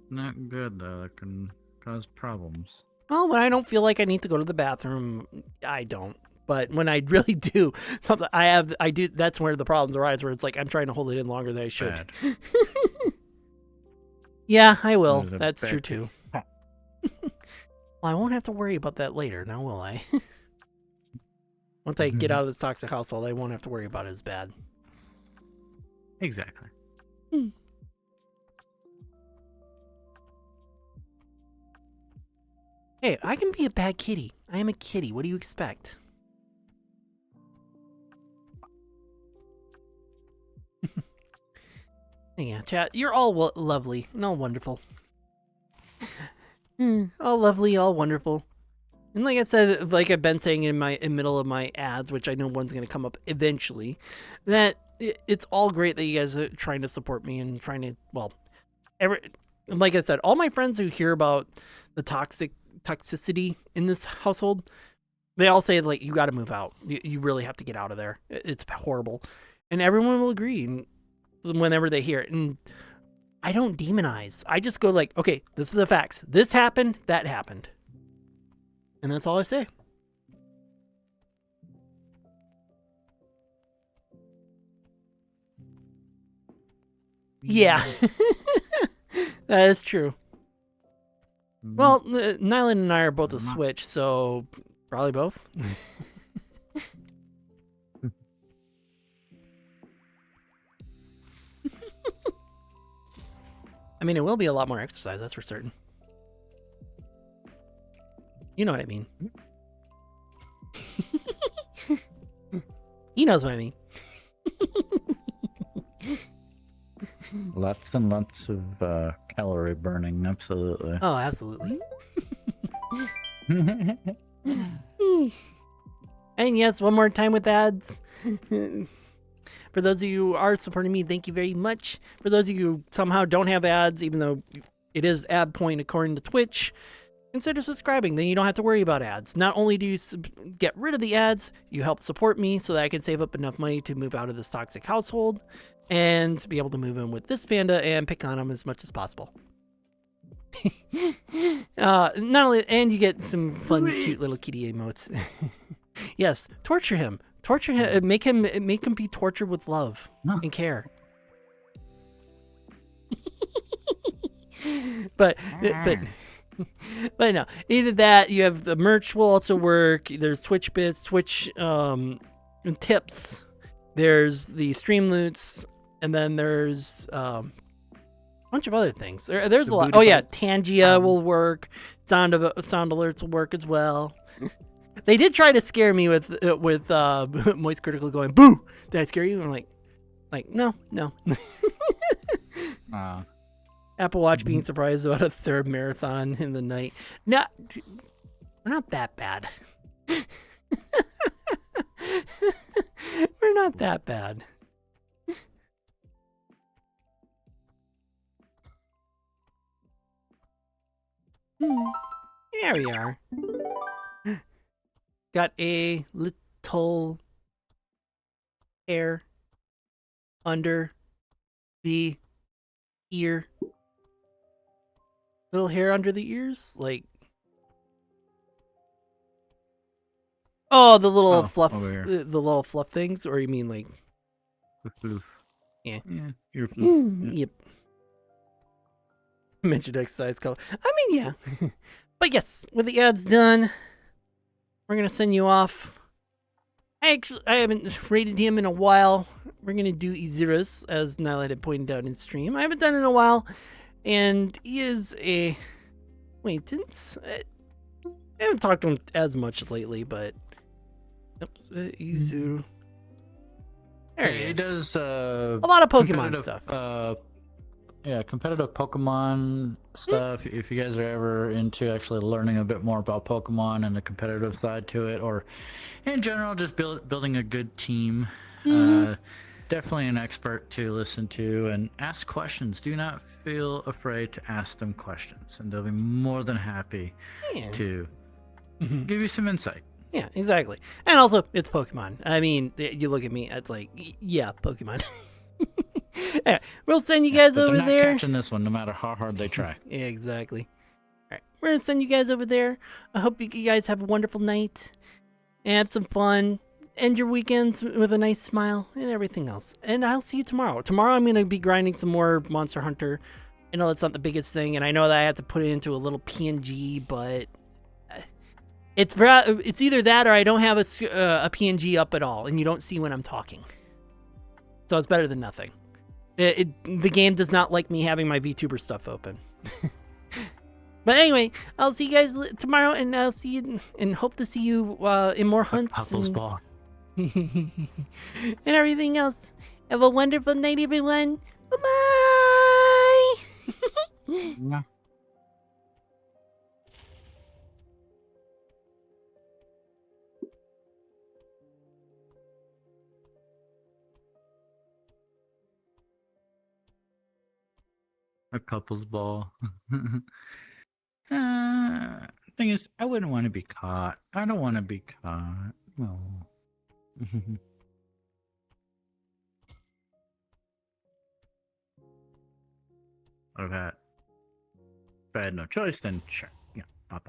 Not good, though. That can cause problems. Well, when I don't feel like I need to go to the bathroom, I don't. But when I really do, something I do. That's where the problems arise. Where it's like I'm trying to hold it in longer than I should. Yeah, I will. That's true too. Well, I won't have to worry about that later, now will I? Once I get out of this toxic household, I won't have to worry about it as bad. Exactly. Hey, I can be a bad kitty. I am a kitty. What do you expect? Yeah, chat, you're all lovely and all wonderful. All lovely, all wonderful. And like I said, like I've been saying in middle of my ads, which I know one's going to come up eventually, that it's all great that you guys are trying to support me and trying to, well, like I said, all my friends who hear about the toxicity in this household, they all say, like, you got to move out. You really have to get out of there. It's horrible. And everyone will agree and whenever they hear it. And I don't demonize. I just go like, okay, this is the facts. This happened, that happened. And that's all I say. Yeah. That is true. Well, Nylan and I are both a Switch, so probably both. I mean, it will be a lot more exercise, that's for certain. You know what I mean. He knows what I mean. Lots and lots of calorie burning, absolutely. Oh, absolutely. And yes, one more time with ads. For those of you who are supporting me, thank you very much. For those of you who somehow don't have ads, even though it is ad point according to Twitch, consider subscribing. Then you don't have to worry about ads. Not only do you get rid of the ads, you help support me so that I can save up enough money to move out of this toxic household and be able to move in with this panda and pick on him as much as possible. Not only, and you get some fun, cute little kitty emotes. Yes, torture him. Torture him. Make him be tortured with love and care. but no. Either that, you have the merch will also work. There's Twitch bits, Twitch tips. There's the stream loots, and then there's a bunch of other things. There's a lot. Oh yeah, Tangia will work. Sound alerts will work as well. They did try to scare me with Moist Critical going, boo! Did I scare you? I'm like no. Apple Watch being surprised about a third marathon in the night. No, we're not that bad. We're not that bad. There we are. Got a little hair under the ear. Little hair under the ears? Like... Oh, the little fluff, the little fluff things? Or you mean like... Yeah. Ear Yep. Mentioned exercise color. I mean, yeah. But yes, with the ads done, we're going to send you off. I haven't rated him in a while. We're going to do Izuris, as Nyla had pointed out in stream. I haven't done it in a while, and he is a acquaintance. I haven't talked to him as much lately, but... Izuru. There he is. He does a lot of Pokemon stuff. Yeah, competitive Pokemon stuff. If you guys are ever into actually learning a bit more about Pokemon and the competitive side to it, or in general just building a good team, definitely an expert to listen to and ask questions. Do not feel afraid to ask them questions, and they'll be more than happy to give you some insight. Yeah, exactly. And also, it's Pokemon. I mean, you look at me, it's like, yeah, Pokemon. Anyway, we'll send you guys over not there. Catching this one, no matter how hard they try. Yeah, exactly. All right, we're gonna send you guys over there. I hope you guys have a wonderful night and have some fun. End your weekends with a nice smile and everything else. And I'll see you tomorrow. Tomorrow I'm gonna be grinding some more Monster Hunter. I know that's not the biggest thing, and I know that I have to put it into a little PNG, but it's either that or I don't have a PNG up at all, and you don't see when I'm talking. So it's better than nothing. The game does not like me having my VTuber stuff open. But anyway, I'll see you guys tomorrow, and I'll see you and hope to see you in more hunts Couples ball. and everything else. Have a wonderful night, everyone. Bye-bye. Yeah. A couples ball. Thing is, I wouldn't want to be caught. I don't want to be caught. No. Okay. If I had no choice, then sure. Yeah. Bye.